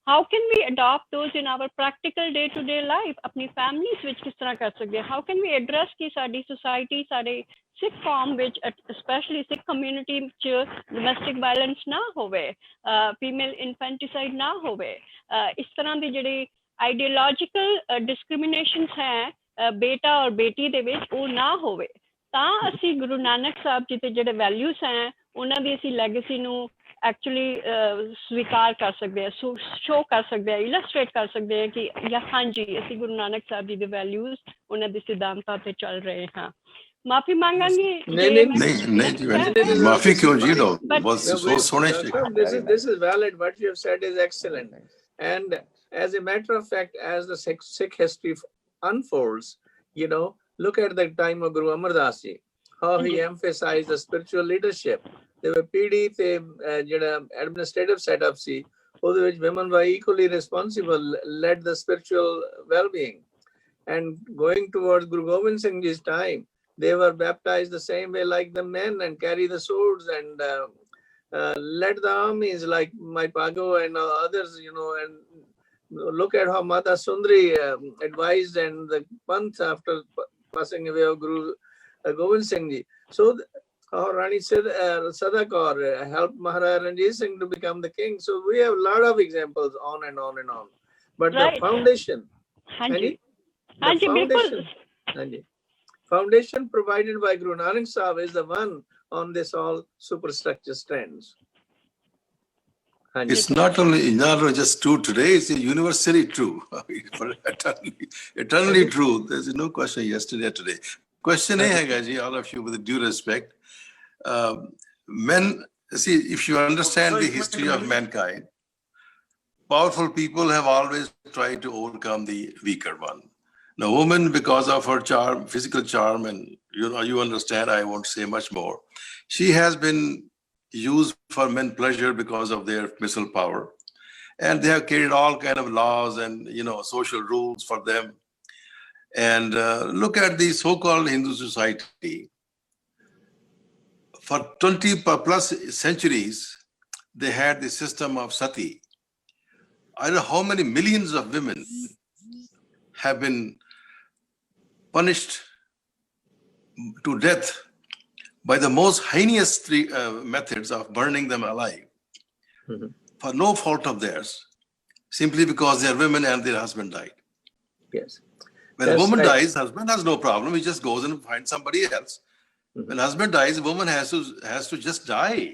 how can we adopt those in our practical day to day life, अपनी फैमिलीज विच किस तरह कर सकते हैं, हाउ कैन वी एड्रैस कि साडी सोसाइटी, साडे सिख कौम विच, स्पैशली सिख कम्यूनिटी च डोमैस्टिक वायलेंस ना होवे, फीमेल इन्फेंटिसाइड ना होवे, इस तरह की जिहड़ी आइडियोलॉजिकल डिस्क्रिमिनेशंस हैं बेटा और बेटी दे विच वो ना होवे, तां असी गुरु नानक साहब जी दे जिहड़े वैल्यूज हैं उन्हां दी असी लैगेसी नूं एक्चुअली स्वीकार कर सकते हैं, शो कर सकते हैं, इलस्ट्रेट कर सकते हैं कि या हाँ जी असी गुरु नानक साहब जी दे वैल्यूज उन्हां दी सिद्धांतां ते चल रहे हैं। माफी मांगांगी नहीं माफी क्यों जी, बहुत सोने this is valid, what you have said is excellent, and as a matter of fact, as the Sikh history unfolds, you know, look at the time of Guru Amar Das ji, how he emphasized the spiritual leadership. There were PD te jehda administrative setup si ਉਹਦੇ ਵਿੱਚ women were equally responsible, led the spiritual well-being, and going towards Guru Gobind Singh Ji's time, they were baptized the same way like the men and carry the swords and led the armies like Maipago and others, you know. And look at how Mata Sundari advised and the Panth after passing away of Guru Gobind Singh Ji. So Rani Sada Kaur helped Maharaja Ranjit Singh to become the king. So we have a lot of examples on and on and on. But right. The foundation, foundation provided by Guru Nanak Sahib is the one on this all superstructure stands. It's not only just true today, it's universally true. Eternally true. There's no question yesterday or today. Question hai Gaji, all of you, with due respect. Men, see, if you understand the history of mankind, powerful people have always tried to overcome the weaker one. Now, woman, because of her charm, physical charm, and you understand, I won't say much more. She has been used for men pleasure because of their missile power, and they have carried all kind of laws and social rules for them. And look at the so-called Hindu society. For 20 plus centuries, they had the system of sati. I don't know how many millions of women have been punished to death by the most heinous methods of burning them alive. Mm-hmm. for no fault of theirs, simply because they are women and their husband died. Yes. When a That's woman right. dies, husband has no problem. He just goes and finds somebody else. Mhm. When husband dies, a woman has to just die.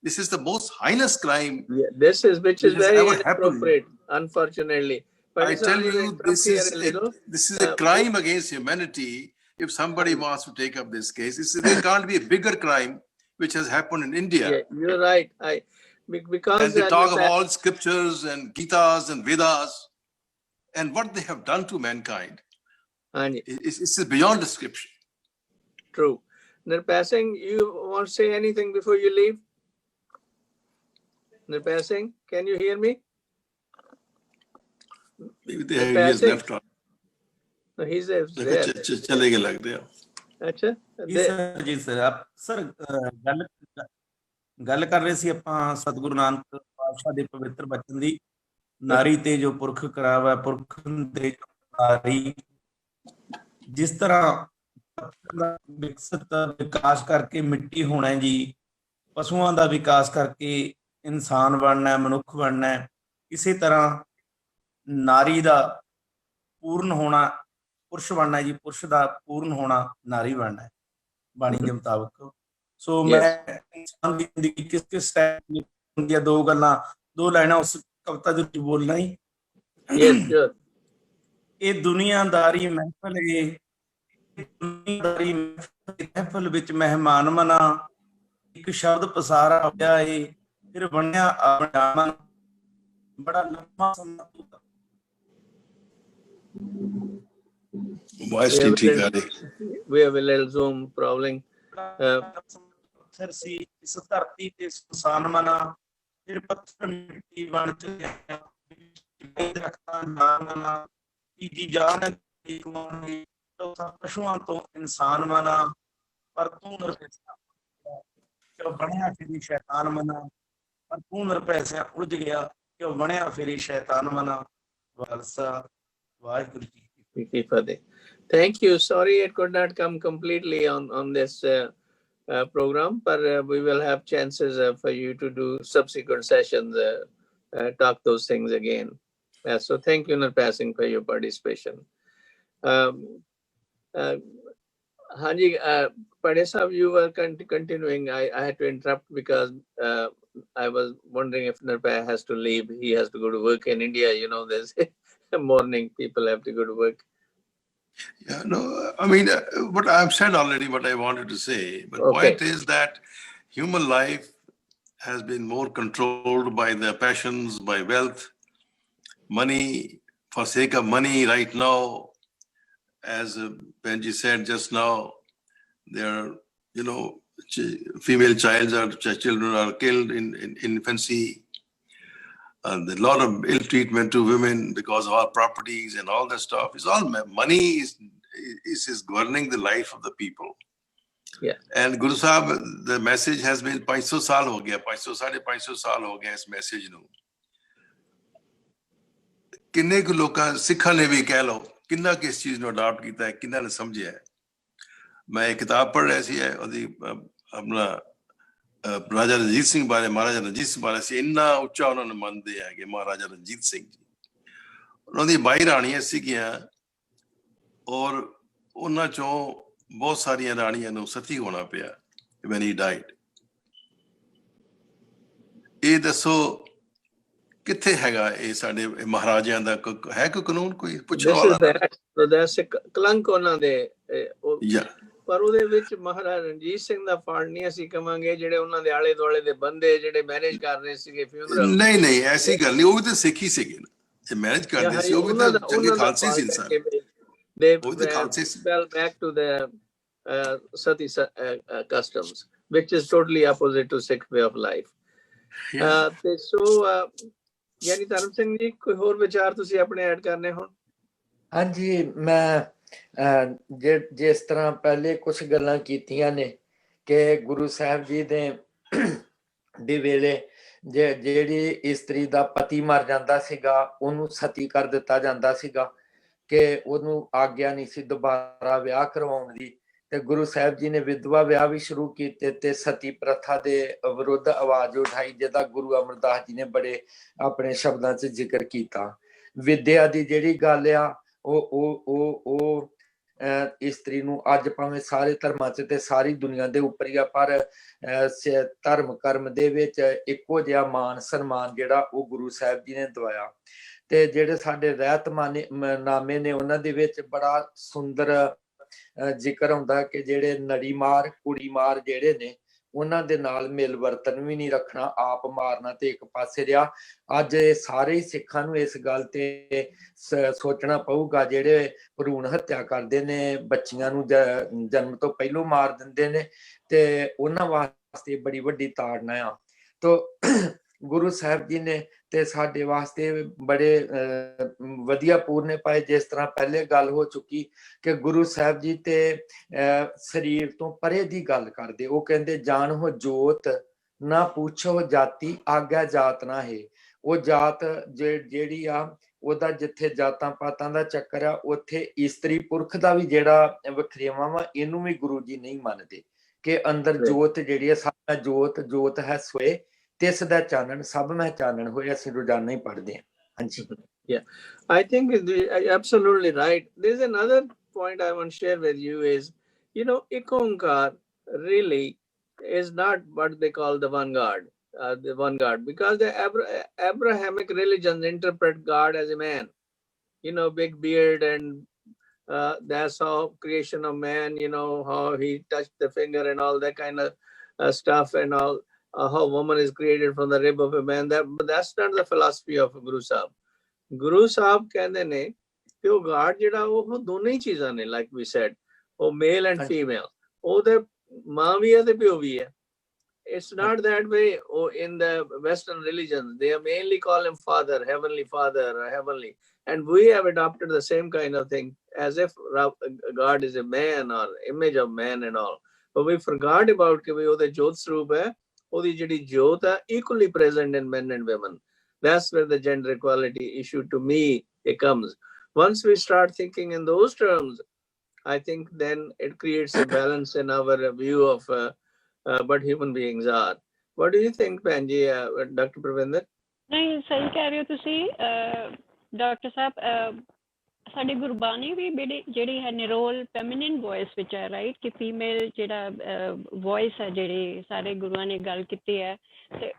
This is the most heinous crime Yeah, this is which is which has very ever happened. inappropriate, unfortunately. But I tell you, this is a little. this is a crime against humanity. If somebody wants to take up this case, there can't be a bigger crime which has happened in India. Yeah, you're right. Because And they talk of all scriptures and Gitas and Vedas and what they have done to mankind. It's beyond description. True. Nirpal Singh, you want to say anything before you leave? Nirpal Singh, can you hear me? Maybe he has left on. No, he's there. चले गए लगते हैं. अच्छा. ਜੀ sir ਆਪ sir ਗੱਲ ਕਰ ਰਹੇ ਸੀ ਆਪਾਂ ਸਤਿਗੁਰੂ ਨਾਨਕ ਪਾਤਸ਼ਾਹ ਦੇ ਪਵਿੱਤਰ ਬਚਨ ਦੀ, ਨਾਰੀ ਤੇ ਜੋ ਪੁਰਖ ਕਰਾਵਾ ਪੁਰਖਨ ਤੇ ਜੋ ਨਾਰੀ। ਜਿਸ ਤਰ੍ਹਾਂ ਵਿਕਸਿਤ ਵਿਕਾਸ ਕਰਕੇ ਮਿੱਟੀ ਹੋਣਾ ਹੈ ਜੀ, ਪਸ਼ੂਆਂ ਦਾ ਵਿਕਾਸ ਕਰਕੇ ਇਨਸਾਨ ਬਣਨਾ ਹੈ, ਮਨੁੱਖ ਬਣਨਾ ਹੈ, ਇਸੇ ਤਰ੍ਹਾਂ ਨਾਰੀ ਦਾ ਪੂਰਨ ਹੋਣਾ ਪੁਰਸ਼ ਬਣਨਾ ਹੈ ਜੀ, ਪੁਰਸ਼ ਦਾ ਪੂਰਨ ਹੋਣਾ ਨਾਰੀ ਬਣਨਾ ਹੈ ਬਾਣੀ ਦੇ ਮੁਤਾਬਕ। ਸੋ ਮੈਂ ਇਨਸਾਨ ਦੀ ਜ਼ਿੰਦਗੀ ਕਿਸ ਕਿਸ ਟਾਈਮ ਹੁੰਦੀਆਂ ਦੋ ਗੱਲਾਂ, ਦੋ ਲਾਈਨਾਂ ਉਸ ਕਵਿਤਾ ਦੇ ਵਿੱਚ ਬੋਲਣਾ ਹੀ। ਇਹ ਦੁਨੀਆਦਾਰੀ ਮਹਿਫਲ ਏ, ਦੁਨੀਆਦਾਰੀ ਮਹਿਫਲ ਵਿੱਚ ਮਹਿਮਾਨ ਮਨਾ, ਇੱਕ ਸ਼ਬਦ ਪਸਾਰਾ ਹੋਇਆ ਏ ਫਿਰ ਬਣਿਆ ਆਪਣਾ ਬੜਾ ਲੰਮਾ ਸਮਾਂ। We have a little Zoom problem. ਇਸ ਧਰਤੀ ਤੇ ਸੁਨਸਾਨ ਮਨਾ, ਫਿਰ ਪੱਥਰ ਮਿੱਟੀ ਬਣ ਚੁੱਕਿਆ ਤੀਜੀ ਜਾਨ ਪਸ਼ੂਆਂ ਤੋਂ ਇਨਸਾਨ ਮਨਾ, ਪਰ ਤੂੰ ਕਿਉਂ ਬਣਿਆ ਫਿਰੀ ਸ਼ੈਤਾਨ ਮਨਾ, ਪਰ ਤੂੰ ਨਿਰਪੈਸਿਆ ਉਲਝ ਗਿਆ ਕਿਉਂ ਬਣਿਆ ਫਿਰੀ ਸ਼ੈਤਾਨ ਮਨਾ। ਵਾਲਸਾ Waheguru ji. Thank you. Sorry it could not come completely on this program, but we will have chances for you to do subsequent sessions, talk those things again. So thank you, Nirpal Singh, for your participation. Hanji, Pade Sahab, you were continuing. I had to interrupt because I was wondering if Nirpal has to leave. He has to go to work in India. You know, there's morning people have to go to work. Yeah, no, I mean, what I've said already, what I wanted to say, but point is that human life has been more controlled by the passions, by wealth, money, for sake of money right now. As Benji said just now, there are, female children are killed in infancy. A lot of ill treatment to women because of our properties and all that stuff. It's all money is governing the life of the people. Yeah. And Guru Sahib, the message has been 500 saal ho gaya, 500 saal ho gaya is message nu. किन्ने को लोग सिखा ने भी कह लो किन्ना किस चीज ਨੂੰ ਅਡਾਪਟ ਕੀਤਾ ਹੈ, ਕਿੰਨਾ ਨੇ ਸਮਝਿਆ ਹੈ। ਮੈਂ ਇੱਕ ਕਿਤਾਬ ਪੜ੍ਹ ਰਿਹਾ ਸੀ ਉਹਦੀ ਆਪਣਾ ਰਾਜਾ ਰਣਜੀਤ ਸਿੰਘ ਬਾਰੇ, ਮਹਾਰਾਜਾ ਰਣਜੀਤ ਸਿੰਘ ਬਾਰੇ ਸੀ, ਇੰਨਾ ਉੱਚਾ ਉਹਨਾਂ ਨੂੰ ਮੰਨਦੇ ਹੈਗੇ ਮਹਾਰਾਜਾ ਰਣਜੀਤ ਸਿੰਘ ਜੀ। ਉਹਨਾਂ ਦੀ 22 ਰਾਣੀਆਂ ਸੀਗੀਆਂ ਔਰ ਉਹਨਾਂ ਚੋਂ ਬਹੁਤ ਸਾਰੀਆਂ ਰਾਣੀਆਂ ਨੂੰ ਸਤੀ ਹੋਣਾ ਪਿਆ when he died। ਇਹ ਦੱਸੋ ਕਿੱਥੇ ਹੈਗਾ ਇਹ ਸਾਡੇ ਮਹਾਰਾਜਿਆਂ ਦਾ ਹੈ ਕੋਈ ਕਾਨੂੰਨ, ਕੋਈ ਪੁੱਛਣ ਵਾਲਾ? ਕਲੰਕ ਉਹਨਾਂ ਦੇ ਪਰ ਉਹਦੇ ਵਿੱਚ ਮਹਾਰਾਜਾ ਰਣਜੀਤ ਸਿੰਘ ਦਾ ਫਾਲ ਨਹੀਂ ਅਸੀਂ ਕਵਾਂਗੇ, ਜਿਹੜੇ ਉਹਨਾਂ ਦੇ ਆਲੇ ਦੁਆਲੇ ਦੇ ਬੰਦੇ ਜਿਹੜੇ ਮੈਨੇਜ ਕਰ ਰਹੇ ਸੀਗੇ ਫਿਊਨਰਲ। ਨਹੀਂ ਐਸੀ ਗੱਲ ਨਹੀਂ, ਉਹ ਵੀ ਤਾਂ ਸਿੱਖੀ ਸੀਗੇ ਨਾ, ਜੇ ਮੈਨੇਜ ਕਰਦੇ ਸੀ ਉਹ ਵੀ ਤਾਂ ਚੰਗੇ ਖਾਲਸੇ ਸੀ ਇਨਸਾਨ। ਉਹ ਤਾਂ ਖਾਲਸੇ ਸੀ। Well, back to the sati customs, which is totally opposite to Sikh way of life. ਤੇ ਸੋ ਯਾਨੀ ਧਰਮ ਸਿੰਘ ਜੀ ਕੋਈ ਹੋਰ ਵਿਚਾਰ ਤੁਸੀਂ ਆਪਣੇ ਐਡ ਕਰਨੇ ਹੋਣ? ਹਾਂਜੀ, ਮੈਂ ਜਿਸ ਤਰ੍ਹਾਂ ਪਹਿਲੇ ਕੁਝ ਗੱਲਾਂ ਕੀਤੀਆਂ ਨੇ ਕਿ ਗੁਰੂ ਸਾਹਿਬ ਜੀ ਦੇ ਵੇਲੇ ਜਿਹੜੀ ਇਸਤਰੀ ਦਾ ਪਤੀ ਮਰ ਜਾਂਦਾ ਸੀਗਾ ਉਹਨੂੰ ਸਤੀ ਕਰ ਦਿੱਤਾ ਜਾਂਦਾ ਸੀਗਾ ਕਿ ਉਹਨੂੰ ਆਗਿਆ ਨਹੀਂ ਸੀ ਦੁਬਾਰਾ ਵਿਆਹ ਕਰਵਾਉਣ ਦੀ, ਤੇ ਗੁਰੂ ਸਾਹਿਬ ਜੀ ਨੇ ਵਿਧਵਾ ਵਿਆਹ ਵੀ ਸ਼ੁਰੂ ਕੀਤੇ ਤੇ ਸਤੀ ਪ੍ਰਥਾ ਦੇ ਵਿਰੁੱਧ ਆਵਾਜ਼ ਉਠਾਈ, ਜਿਹਦਾ ਗੁਰੂ ਅਮਰਦਾਸ ਜੀ ਨੇ ਬੜੇ ਆਪਣੇ ਸ਼ਬਦਾਂ 'ਚ ਜ਼ਿਕਰ ਕੀਤਾ। ਵਿਦਿਆ ਦੀ ਜਿਹੜੀ ਗੱਲ ਆ ਉਹ ਇਸਤਰੀ ਨੂੰ ਅੱਜ ਭਾਵੇਂ ਸਾਰੇ ਧਰਮਾਂ 'ਚ ਤੇ ਸਾਰੀ ਦੁਨੀਆ ਦੇ ਉੱਪਰ ਹੀ ਆ, ਪਰ ਧਰਮ ਕਰਮ ਦੇ ਵਿੱਚ ਇੱਕੋ ਜਿਹਾ ਮਾਨ ਸਨਮਾਨ ਜਿਹੜਾ ਉਹ ਗੁਰੂ ਸਾਹਿਬ ਜੀ ਨੇ ਦਵਾਇਆ। ਤੇ ਜਿਹੜੇ ਸਾਡੇ ਰਹਿਤਨਾਮੇ ਨੇ ਉਹਨਾਂ ਦੇ ਵਿੱਚ ਬੜਾ ਸੁੰਦਰ ਜ਼ਿਕਰ ਹੁੰਦਾ ਕਿ ਜਿਹੜੇ ਨੜੀ ਮਾਰ ਕੁੜੀ ਮਾਰ ਜਿਹੜੇ ਨੇ ਉਹਨਾਂ ਦੇ ਨਾਲ ਮਿਲ ਵਰਤਨ ਵੀ ਨਹੀਂ ਰੱਖਣਾ, ਆਪ ਮਾਰਨਾ ਤੇ ਇੱਕ ਪਾਸੇ ਰਿਹਾ। ਅੱਜ ਸਾਰੇ ਸਿੱਖਾਂ ਨੂੰ ਇਸ ਗੱਲ ਤੇ ਸੋਚਣਾ ਪਊਗਾ, ਜਿਹੜੇ ਭਰੂਣ ਹੱਤਿਆ ਕਰਦੇ ਨੇ, ਬੱਚੀਆਂ ਨੂੰ ਜਨਮ ਤੋਂ ਪਹਿਲੋਂ ਮਾਰ ਦਿੰਦੇ ਨੇ, ਤੇ ਉਹਨਾਂ ਵਾਸਤੇ ਬੜੀ ਵੱਡੀ ਤਾੜਨਾ ਆ। ਤੋ ਗੁਰੂ ਸਾਹਿਬ ਜੀ ਨੇ ਤੇ ਸਾਡੇ ਵਾਸਤੇ ਬੜੇ ਵਧੀਆ ਪੂਰਨੇ ਪਾਏ। ਜਿਸ ਤਰ੍ਹਾਂ ਪਹਿਲੇ ਗੱਲ ਹੋ ਚੁੱਕੀ ਕਿ ਗੁਰੂ ਸਾਹਿਬ ਜੀ ਤੇ ਸਰੀਰ ਤੋਂ ਪਰੇ ਦੀ ਗੱਲ ਕਰਦੇ, ਉਹ ਕਹਿੰਦੇ ਜਾਣ ਹੋ ਜੋਤ ਨਾ ਪੁੱਛੋ ਜਾਤੀ, ਆਗਿਆ ਜਾਤ ਨਾ ਹੈ। ਉਹ ਜਾਤ ਜਿਹੜੀ ਆ ਉਹਦਾ ਜਿੱਥੇ ਜਾਤਾਂ ਪਾਤਾਂ ਦਾ ਚੱਕਰ ਆ, ਉੱਥੇ ਇਸਤਰੀ ਪੁਰਖ ਦਾ ਵੀ ਜਿਹੜਾ ਵਖਰੇਵਾਂ ਵਾ, ਇਹਨੂੰ ਵੀ ਗੁਰੂ ਜੀ ਨਹੀਂ ਮੰਨਦੇ ਕਿ ਅੰਦਰ ਜੋਤ ਜਿਹੜੀ ਹੈ, ਸਾਡਾ ਜੋਤ ਹੈ ਸੋਏ ਤਿਸ ਦਾ ਚਾਨਣ ਸਭ ਮੈਂ ਚਾਨਣ ਹੋਏ, ਅਸੀਂ ਰੋਜ਼ਾਨਾ ਹੀ ਪੜ੍ਹਦੇ ਹਾਂ। ਹਾਂਜੀ। Yeah, I think absolutely right. There's another point I want to share with you is, Ek Onkar really is not what they call the one God, because the Abrahamic religions interpret God as a man, big beard, and that's how creation of man, how he touched the finger and all that kind of stuff and all. How woman is created from the rib of a man. But that's not the philosophy of Guru Sahib. Guru Sahib ਕਹਿੰਦੇ ਨੇ ਕਿ ਉਹ God ਜਿਹੜਾ ਉਹ ਦੋਨੇ ਹੀ ਚੀਜ਼ਾਂ ਨੇ, like we said, ਉਹ male and female, ਉਹਦੇ ਮਾਂ ਵੀ ਹੈ ਤੇ ਪਿਓ ਵੀ ਹੈ। It's not that way. In the Western religions, they mainly call him father, heavenly father, heavenly, and we have adopted the same kind of thing as if God is a man or image of man and all. But we forgot about ਕਿ ਉਹਦੇ ਜੋਤ ਸਰੂਪ ਹੈ, ਉਹਦੀ ਜਿਹੜੀ ਜੋਤ ਹੈ equally present in men and women. That's where the gender equality issue to me it comes. Once we start thinking in those terms, I think then it creates a balance in our view of what human beings are. What do you think, Panji, Dr. Pravinder? ਨਹੀਂ, ਸਹੀ ਕਹਿ ਰਹੇ ਹੋ ਤੁਸੀਂ doctor ਸਾਹਿਬ। ਸਾਡੀ ਗੁਰਬਾਣੀ ਵੀ ਜਿਹੜੀ ਹੈ ਨਿਰੋਲ ਫੈਮਿਨਿਨ ਵੋਇਸ ਵਿੱਚ ਹੈ, ਰਾਈਟ, ਕਿ ਫੀਮੇਲ ਜਿਹੜਾ ਵੋਇਸ ਹੈ, ਜਿਹੜੀ ਸਾਰੇ ਗੁਰੂਆਂ ਨੇ ਗੱਲ ਕੀਤੀ ਹੈ। ਤੇ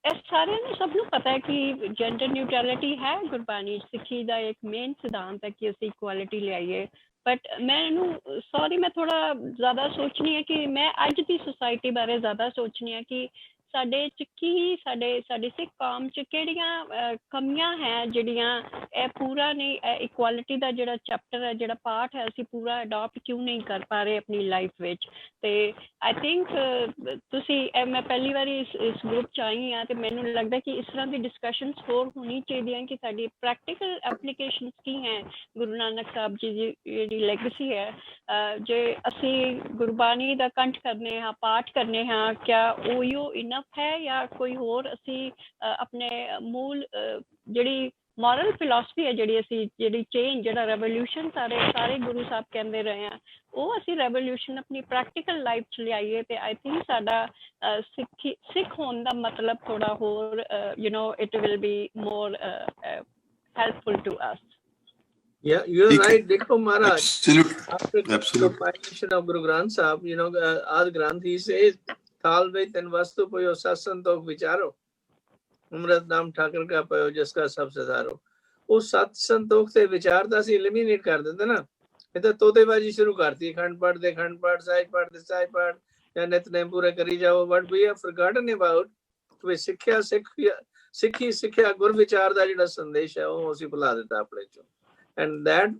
ਇਸ ਸਾਰਿਆਂ ਨੂੰ ਸਭ ਨੂੰ ਪਤਾ ਹੈ ਕਿ ਜੈਂਡਰ ਨਿਊਟਰਲਿਟੀ ਹੈ ਗੁਰਬਾਣੀ। ਸਿੱਖੀ ਦਾ ਇੱਕ ਮੇਨ ਸਿਧਾਂਤ ਹੈ ਕਿ ਅਸੀਂ ਇਕੁਐਲਿਟੀ ਲਿਆਈਏ। ਬਟ ਮੈਂ ਥੋੜਾ ਜ਼ਿਆਦਾ ਸੋਚਣੀ ਹੈ ਕਿ ਮੈਂ ਅੱਜ ਦੀ ਸੁਸਾਇਟੀ ਬਾਰੇ ਜ਼ਿਆਦਾ ਸੋਚਣੀ ਹੈ ਕਿ ਸਾਡੇ ਚ ਕੀ ਸਾਡੇ ਸਿੱਖ ਕੌਮ ਚ ਕਿਹੜੀਆਂ ਕਮੀਆਂ ਹੈ ਜਿਹੜੀਆਂ ਇਹ ਪੂਰਾ ਨਹੀਂ, ਇਕੁਐਲਿਟੀ ਦਾ ਜਿਹੜਾ ਚੈਪਟਰ ਹੈ, ਜਿਹੜਾ ਪਾਰਟ ਹੈ, ਅਸੀਂ ਪੂਰਾ ਅਡੋਪਟ ਕਿਉਂ ਨਹੀਂ ਕਰ ਪਾ ਰਹੇ ਆਪਣੀ ਲਾਈਫ ਵਿੱਚ। ਤੇ ਆਈ ਥਿੰਕ ਮੈਂ ਪਹਿਲੀ ਵਾਰੀ ਇਸ ਗਰੁੱਪ ਚ ਆਈ ਹਾਂ ਤੇ ਮੈਨੂੰ ਲੱਗਦਾ ਕਿ ਇਸ ਤਰ੍ਹਾਂ ਦੀ ਡਿਸਕਸ਼ਨਸ ਹੋਰ ਹੋਣੀ ਚਾਹੀਦੀਆਂ ਕਿ ਸਾਡੀ ਪ੍ਰੈਕਟੀਕਲ ਐਪਲੀਕੇਸ਼ਨਸ ਕੀ ਹੈ ਗੁਰੂ ਨਾਨਕ ਸਾਹਿਬ ਜੀ ਦੀ ਜਿਹੜੀ ਲੈਗੇਸੀ ਹੈ। ਜੇ ਅਸੀਂ ਗੁਰਬਾਣੀ ਦਾ ਕੰਠ ਕਰਨੇ ਹਾਂ, ਪਾਠ ਕਰਨੇ ਹਾਂ, ਕਿਆ ਉਹੀਓ ਇਨਫ ਹੈ ਜਾਂ ਕੋਈ ਹੋਰ ਅਸੀਂ ਆਪਣੇ ਮੂਲ ਜਿਹੜੀ ਮੋਰਲ ਫਿਲਾਸਫੀ ਹੈ, ਜਿਹੜੀ ਚੇਂਜ, ਜਿਹੜਾ ਰੈਵੋਲਿਊਸ਼ਨ ਸਾਰੇ ਗੁਰੂ ਸਾਹਿਬ ਕਹਿੰਦੇ ਰਹੇ ਆ, ਉਹ ਅਸੀਂ ਰੈਵੋਲਿਊਸ਼ਨ ਆਪਣੀ ਪ੍ਰੈਕਟੀਕਲ ਲਾਈਫ ਚ ਲਿਆਈਏ। ਤੇ ਆਈ ਥਿੰਕ ਸਾਡਾ ਸਿੱਖ ਹੋਣ ਦਾ ਮਤਲਬ ਥੋੜਾ ਹੋਰ it will be more helpful to us. Yeah, you're right. Dekho Maharaj, Absolutely. after the compilation of Guru Granth Sahib, Adi Granth, he says, Thalve ten vastu payo satsantok vicharo, umrat naam Thakur ka payo jiska sab sadharo. ਉਹ ਸਤ ਸੰਤੋਖ ਤੇ ਵਿਚਾਰ ਦਾ ਅਸੀਂ eliminate ਕਰ ਦਿੰਦੇ ਨਾ, ਇਹ ਤਾਂ ਤੋਤੇਬਾਜ਼ੀ ਸ਼ੁਰੂ ਕਰਤੀ, ਖੰਡ ਪਾਠ, ਸਾਹਿਜ ਪਾਠ, ਜਾਂ ਨਿਤਨੇਮ ਪੂਰੇ ਕਰੀ ਜਾਓ। ਬਟ ਵੀ ਹੈਵ ਫੋਰਗਾਟਨ ਅਬਾਊਟ ਕਿ ਸਿੱਖਿਆ ਗੁਰ ਵਿਚਾਰ ਦਾ ਜਿਹੜਾ ਸੰਦੇਸ਼ ਹੈ ਉਹ ਅਸੀਂ ਭੁਲਾ ਦਿੱਤਾ ਆਪਣੇ ਚੋਂ। And that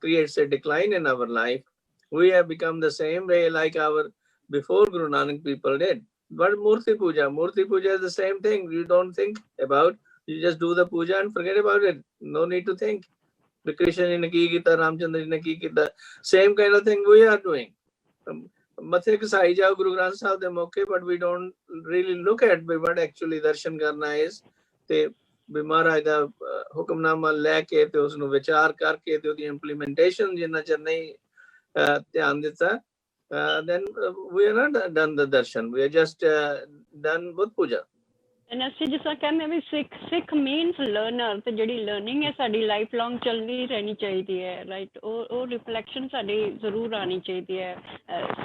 creates a decline in our life. We have become the same way like our before Guru Nanak people did. But Murti Puja is the same thing. You don't think about, you just do the puja and forget about it. No need to think. The Krishna ji ne ki kita, Ramchandra ji ne ki kita. Same kind of thing we are doing. Mathe ghasai jao Guru Granth Sahib de mauke, but we don't really look at what actually darshan karna is. Te ਵੀ ਮਹਾਰਾਜ ਦਾ ਹੁਕਮਨਾਮਾ ਲੈ ਕੇ ਤੇ ਉਸਨੂੰ ਵਿਚਾਰ ਕਰਕੇ ਤੇ ਉਹਦੀ implementation ਜਿੰਨਾ ਚਿਰ ਨਹੀਂ ਧਿਆਨ ਦਿੱਤਾ, then we are not done the darshan. We are just done Buddha puja. And ਅਸੀਂ ਜਿਸ ਤਰ੍ਹਾਂ ਕਹਿੰਦੇ ਵੀ ਸਿੱਖ ਮੀਨਸ ਲਰਨਰ, ਤੇ ਜਿਹੜੀ ਲਰਨਿੰਗ ਹੈ ਸਾਡੀ ਲਾਈਫ ਲੌਂਗ ਚੱਲਦੀ ਰਹਿਣੀ ਚਾਹੀਦੀ ਹੈ, ਰਾਈਟ। ਉਹ ਰਿਫਲੈਕਸ਼ਨ ਸਾਡੀ ਜ਼ਰੂਰ ਆਉਣੀ ਚਾਹੀਦੀ ਹੈ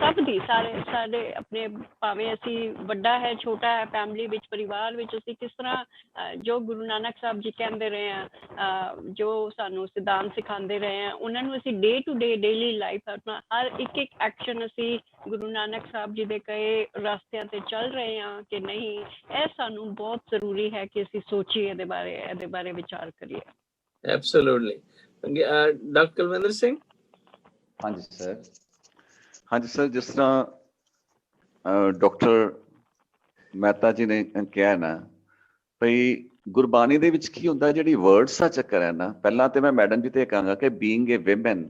ਸਭ ਦੀ, ਸਾਡੇ ਆਪਣੇ, ਭਾਵੇਂ ਅਸੀਂ ਵੱਡਾ ਹੈ ਛੋਟਾ ਹੈ, ਫੈਮਿਲੀ ਵਿੱਚ, ਪਰਿਵਾਰ ਵਿੱਚ, ਅਸੀਂ ਕਿਸ ਤਰ੍ਹਾਂ ਜੋ ਗੁਰੂ ਨਾਨਕ ਸਾਹਿਬ ਜੀ ਕਹਿੰਦੇ ਰਹੇ ਆ, ਜੋ ਸਾਨੂੰ ਸਿਧਾਂਤ ਸਿਖਾਉਂਦੇ ਰਹੇ ਆ, ਉਹਨਾਂ ਨੂੰ ਅਸੀਂ day to day daily life ਆਪਣਾ ਹਰ ਇੱਕ ਐਕਸ਼ਨ ਅਸੀਂ ਗੁਰੂ ਨਾਨਕ ਸਾਹਿਬ ਜੀ ਦੇ ਕਹੇ ਰਸਤਿਆਂ ਤੇ ਚੱਲ ਰਹੇ ਹਾਂ ਕਿ ਨਹੀਂ, ਇਹ ਸਾਨੂੰ ਬਹੁਤ ਜ਼ਰੂਰੀ ਹੈ ਕਿ ਅਸੀਂ ਸੋਚੀਏ ਇਹਦੇ ਬਾਰੇ ਵਿਚਾਰ ਕਰੀਏ। Absolutely. Dr. Kulwinder Singh? ਹਾਂਜੀ ਸਰ, ਜਿਸ ਤਰ੍ਹਾਂ ਡਾਕਟਰ ਮਹਿਤਾ ਜੀ ਨੇ ਕਿਹਾ ਨਾ, ਭਈ ਗੁਰਬਾਣੀ ਦੇ ਵਿੱਚ ਕੀ ਹੁੰਦਾ, ਜਿਹੜੀ ਵਰਡਸ ਦਾ ਚੱਕਰ ਹੈ ਨਾ, ਪਹਿਲਾਂ ਤੇ ਮੈਂ ਮੈਡਮ ਜੀ ਤੇ ਕਹਾਂਗਾ ਕਿ ਬੀਇੰਗ ਏ ਵਿਮਨ,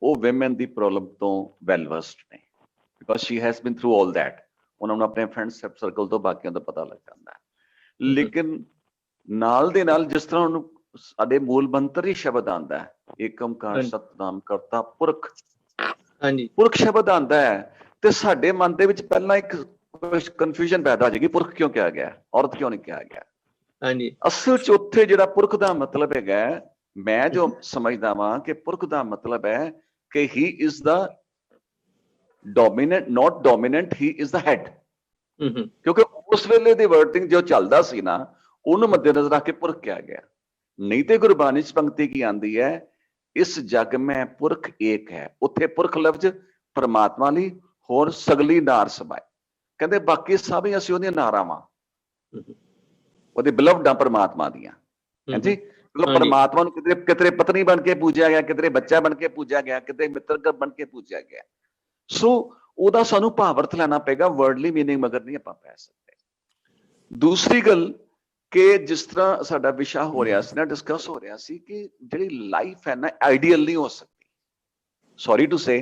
ਉਹ ਵਿਮਨ ਦੀ ਪ੍ਰੋਬਲਮ ਤੋਂ ਵੈਲ ਵਰਸਡ ਨੇ, because she has been through all that. ਉਹਨਾਂ ਨੂੰ ਆਪਣੇ ਫਰੈਂਡ ਸਰਕਲ ਤੋਂ ਬਾਕੀਆਂ ਦਾ ਪਤਾ ਲੱਗ ਜਾਂਦਾ ਹੈ। ਲੇਕਿਨ ਨਾਲ ਦੇ ਨਾਲ ਜਿਸ ਤਰ੍ਹਾਂ ਉਹਨੂੰ ਸਾਡੇ ਮੂਲ ਮੰਤਰ ਹੀ ਸ਼ਬਦ ਆਉਂਦਾ ਹੈ, ਏਕ ਓਂਕਾਰ ਸਤਿਨਾਮ ਕਰਤਾ ਪੁਰਖ, ਹਾਂਜੀ, ਪੁਰਖ ਸ਼ਬਦ ਆਉਂਦਾ ਹੈ, ਤੇ ਸਾਡੇ ਮਨ ਦੇ ਵਿੱਚ ਪਹਿਲਾਂ ਇੱਕ ਕਨਫਿਊਜ਼ਨ ਪੈਦਾ ਹੋ ਜਾਏਗੀ, ਪੁਰਖ ਕਿਉਂ ਕਿਹਾ ਗਿਆ, ਔਰਤ ਕਿਉਂ ਨਹੀਂ ਕਿਹਾ ਗਿਆ। ਹਾਂਜੀ, ਅਸਲ ਚ ਉੱਥੇ ਜਿਹੜਾ ਪੁਰਖ ਦਾ ਮਤਲਬ ਹੈਗਾ, ਮੈਂ ਜੋ ਸਮਝਦਾ ਵਾਂ ਕਿ ਪੁਰਖ ਦਾ ਮਤਲਬ ਹੈ ਕਿ ਹੀ is the dominant, not dominant, he is the head। ਕਿਉਂਕਿ ਉਸ ਵੇਲੇ ਦੀ ਵਰਡਿੰਗ ਜੋ ਚੱਲਦਾ ਸੀ ਨਾ, ਉਹਨੂੰ ਮੱਦੇਨਜ਼ਰ ਰੱਖ ਕੇ ਪੁਰਖ ਕਿਹਾ ਗਿਆ। ਨਹੀਂ ਤੇ ਗੁਰਬਾਣੀ ਚ ਪੰਕਤੀ ਕੀ ਆਂਦੀ ਹੈ, ਇਸ ਜਗ ਮੈਂ ਪੁਰਖ ਏਕ ਹੈ। ਉੱਥੇ ਪੁਰਖ ਲਫ਼ਜ਼ ਪਰਮਾਤਮਾ ਲਈ, ਹੋਰ ਸਗਲੀ ਨਾਰ ਸਮਾਏ, ਕਹਿੰਦੇ ਬਾਕੀ ਸਭ ਹੀ ਅਸੀਂ ਉਹਦੀਆਂ ਨਾਰਾਂ ਵਾਂ, ਉਹਦੇ ਬਿਲਵਡ ਪਰਮਾਤਮਾ ਦੀਆਂ। ਹਾਂਜੀ, ਪਰਮਾਤਮਾ ਨੂੰ ਕਿਤੇ ਪਤਨੀ ਬਣ ਕੇ ਪੂਜਿਆ ਗਿਆ, ਕਿਤੇ ਬੱਚਾ ਬਣ ਕੇ ਪੂਜਿਆ ਗਿਆ, ਕਿਤੇ ਮਿੱਤਰ ਬਣ ਕੇ ਪੂਜਿਆ ਗਿਆ। ਸੋ ਉਹਦਾ ਸਾਨੂੰ ਭਾਵ ਅਰਥ ਲੈਣਾ ਪਏਗਾ, ਵਰਡਲੀ ਮੀਨਿੰਗ ਮਗਰ ਨਹੀਂ ਆਪਾਂ ਪੈ ਸਕਦੇ। ਦੂਸਰੀ ਗੱਲ ਕਿ ਜਿਸ ਤਰ੍ਹਾਂ ਸਾਡਾ ਵਿਸ਼ਾ ਹੋ ਰਿਹਾ ਸੀ ਨਾ, ਡਿਸਕਸ ਹੋ ਰਿਹਾ ਸੀ ਕਿ ਜਿਹੜੀ ਲਾਈਫ ਹੈ ਨਾ, ਆਈਡੀਅਲ ਨਹੀਂ ਹੋ ਸਕਦੀ। ਸੌਰੀ ਟੂ ਸੇ,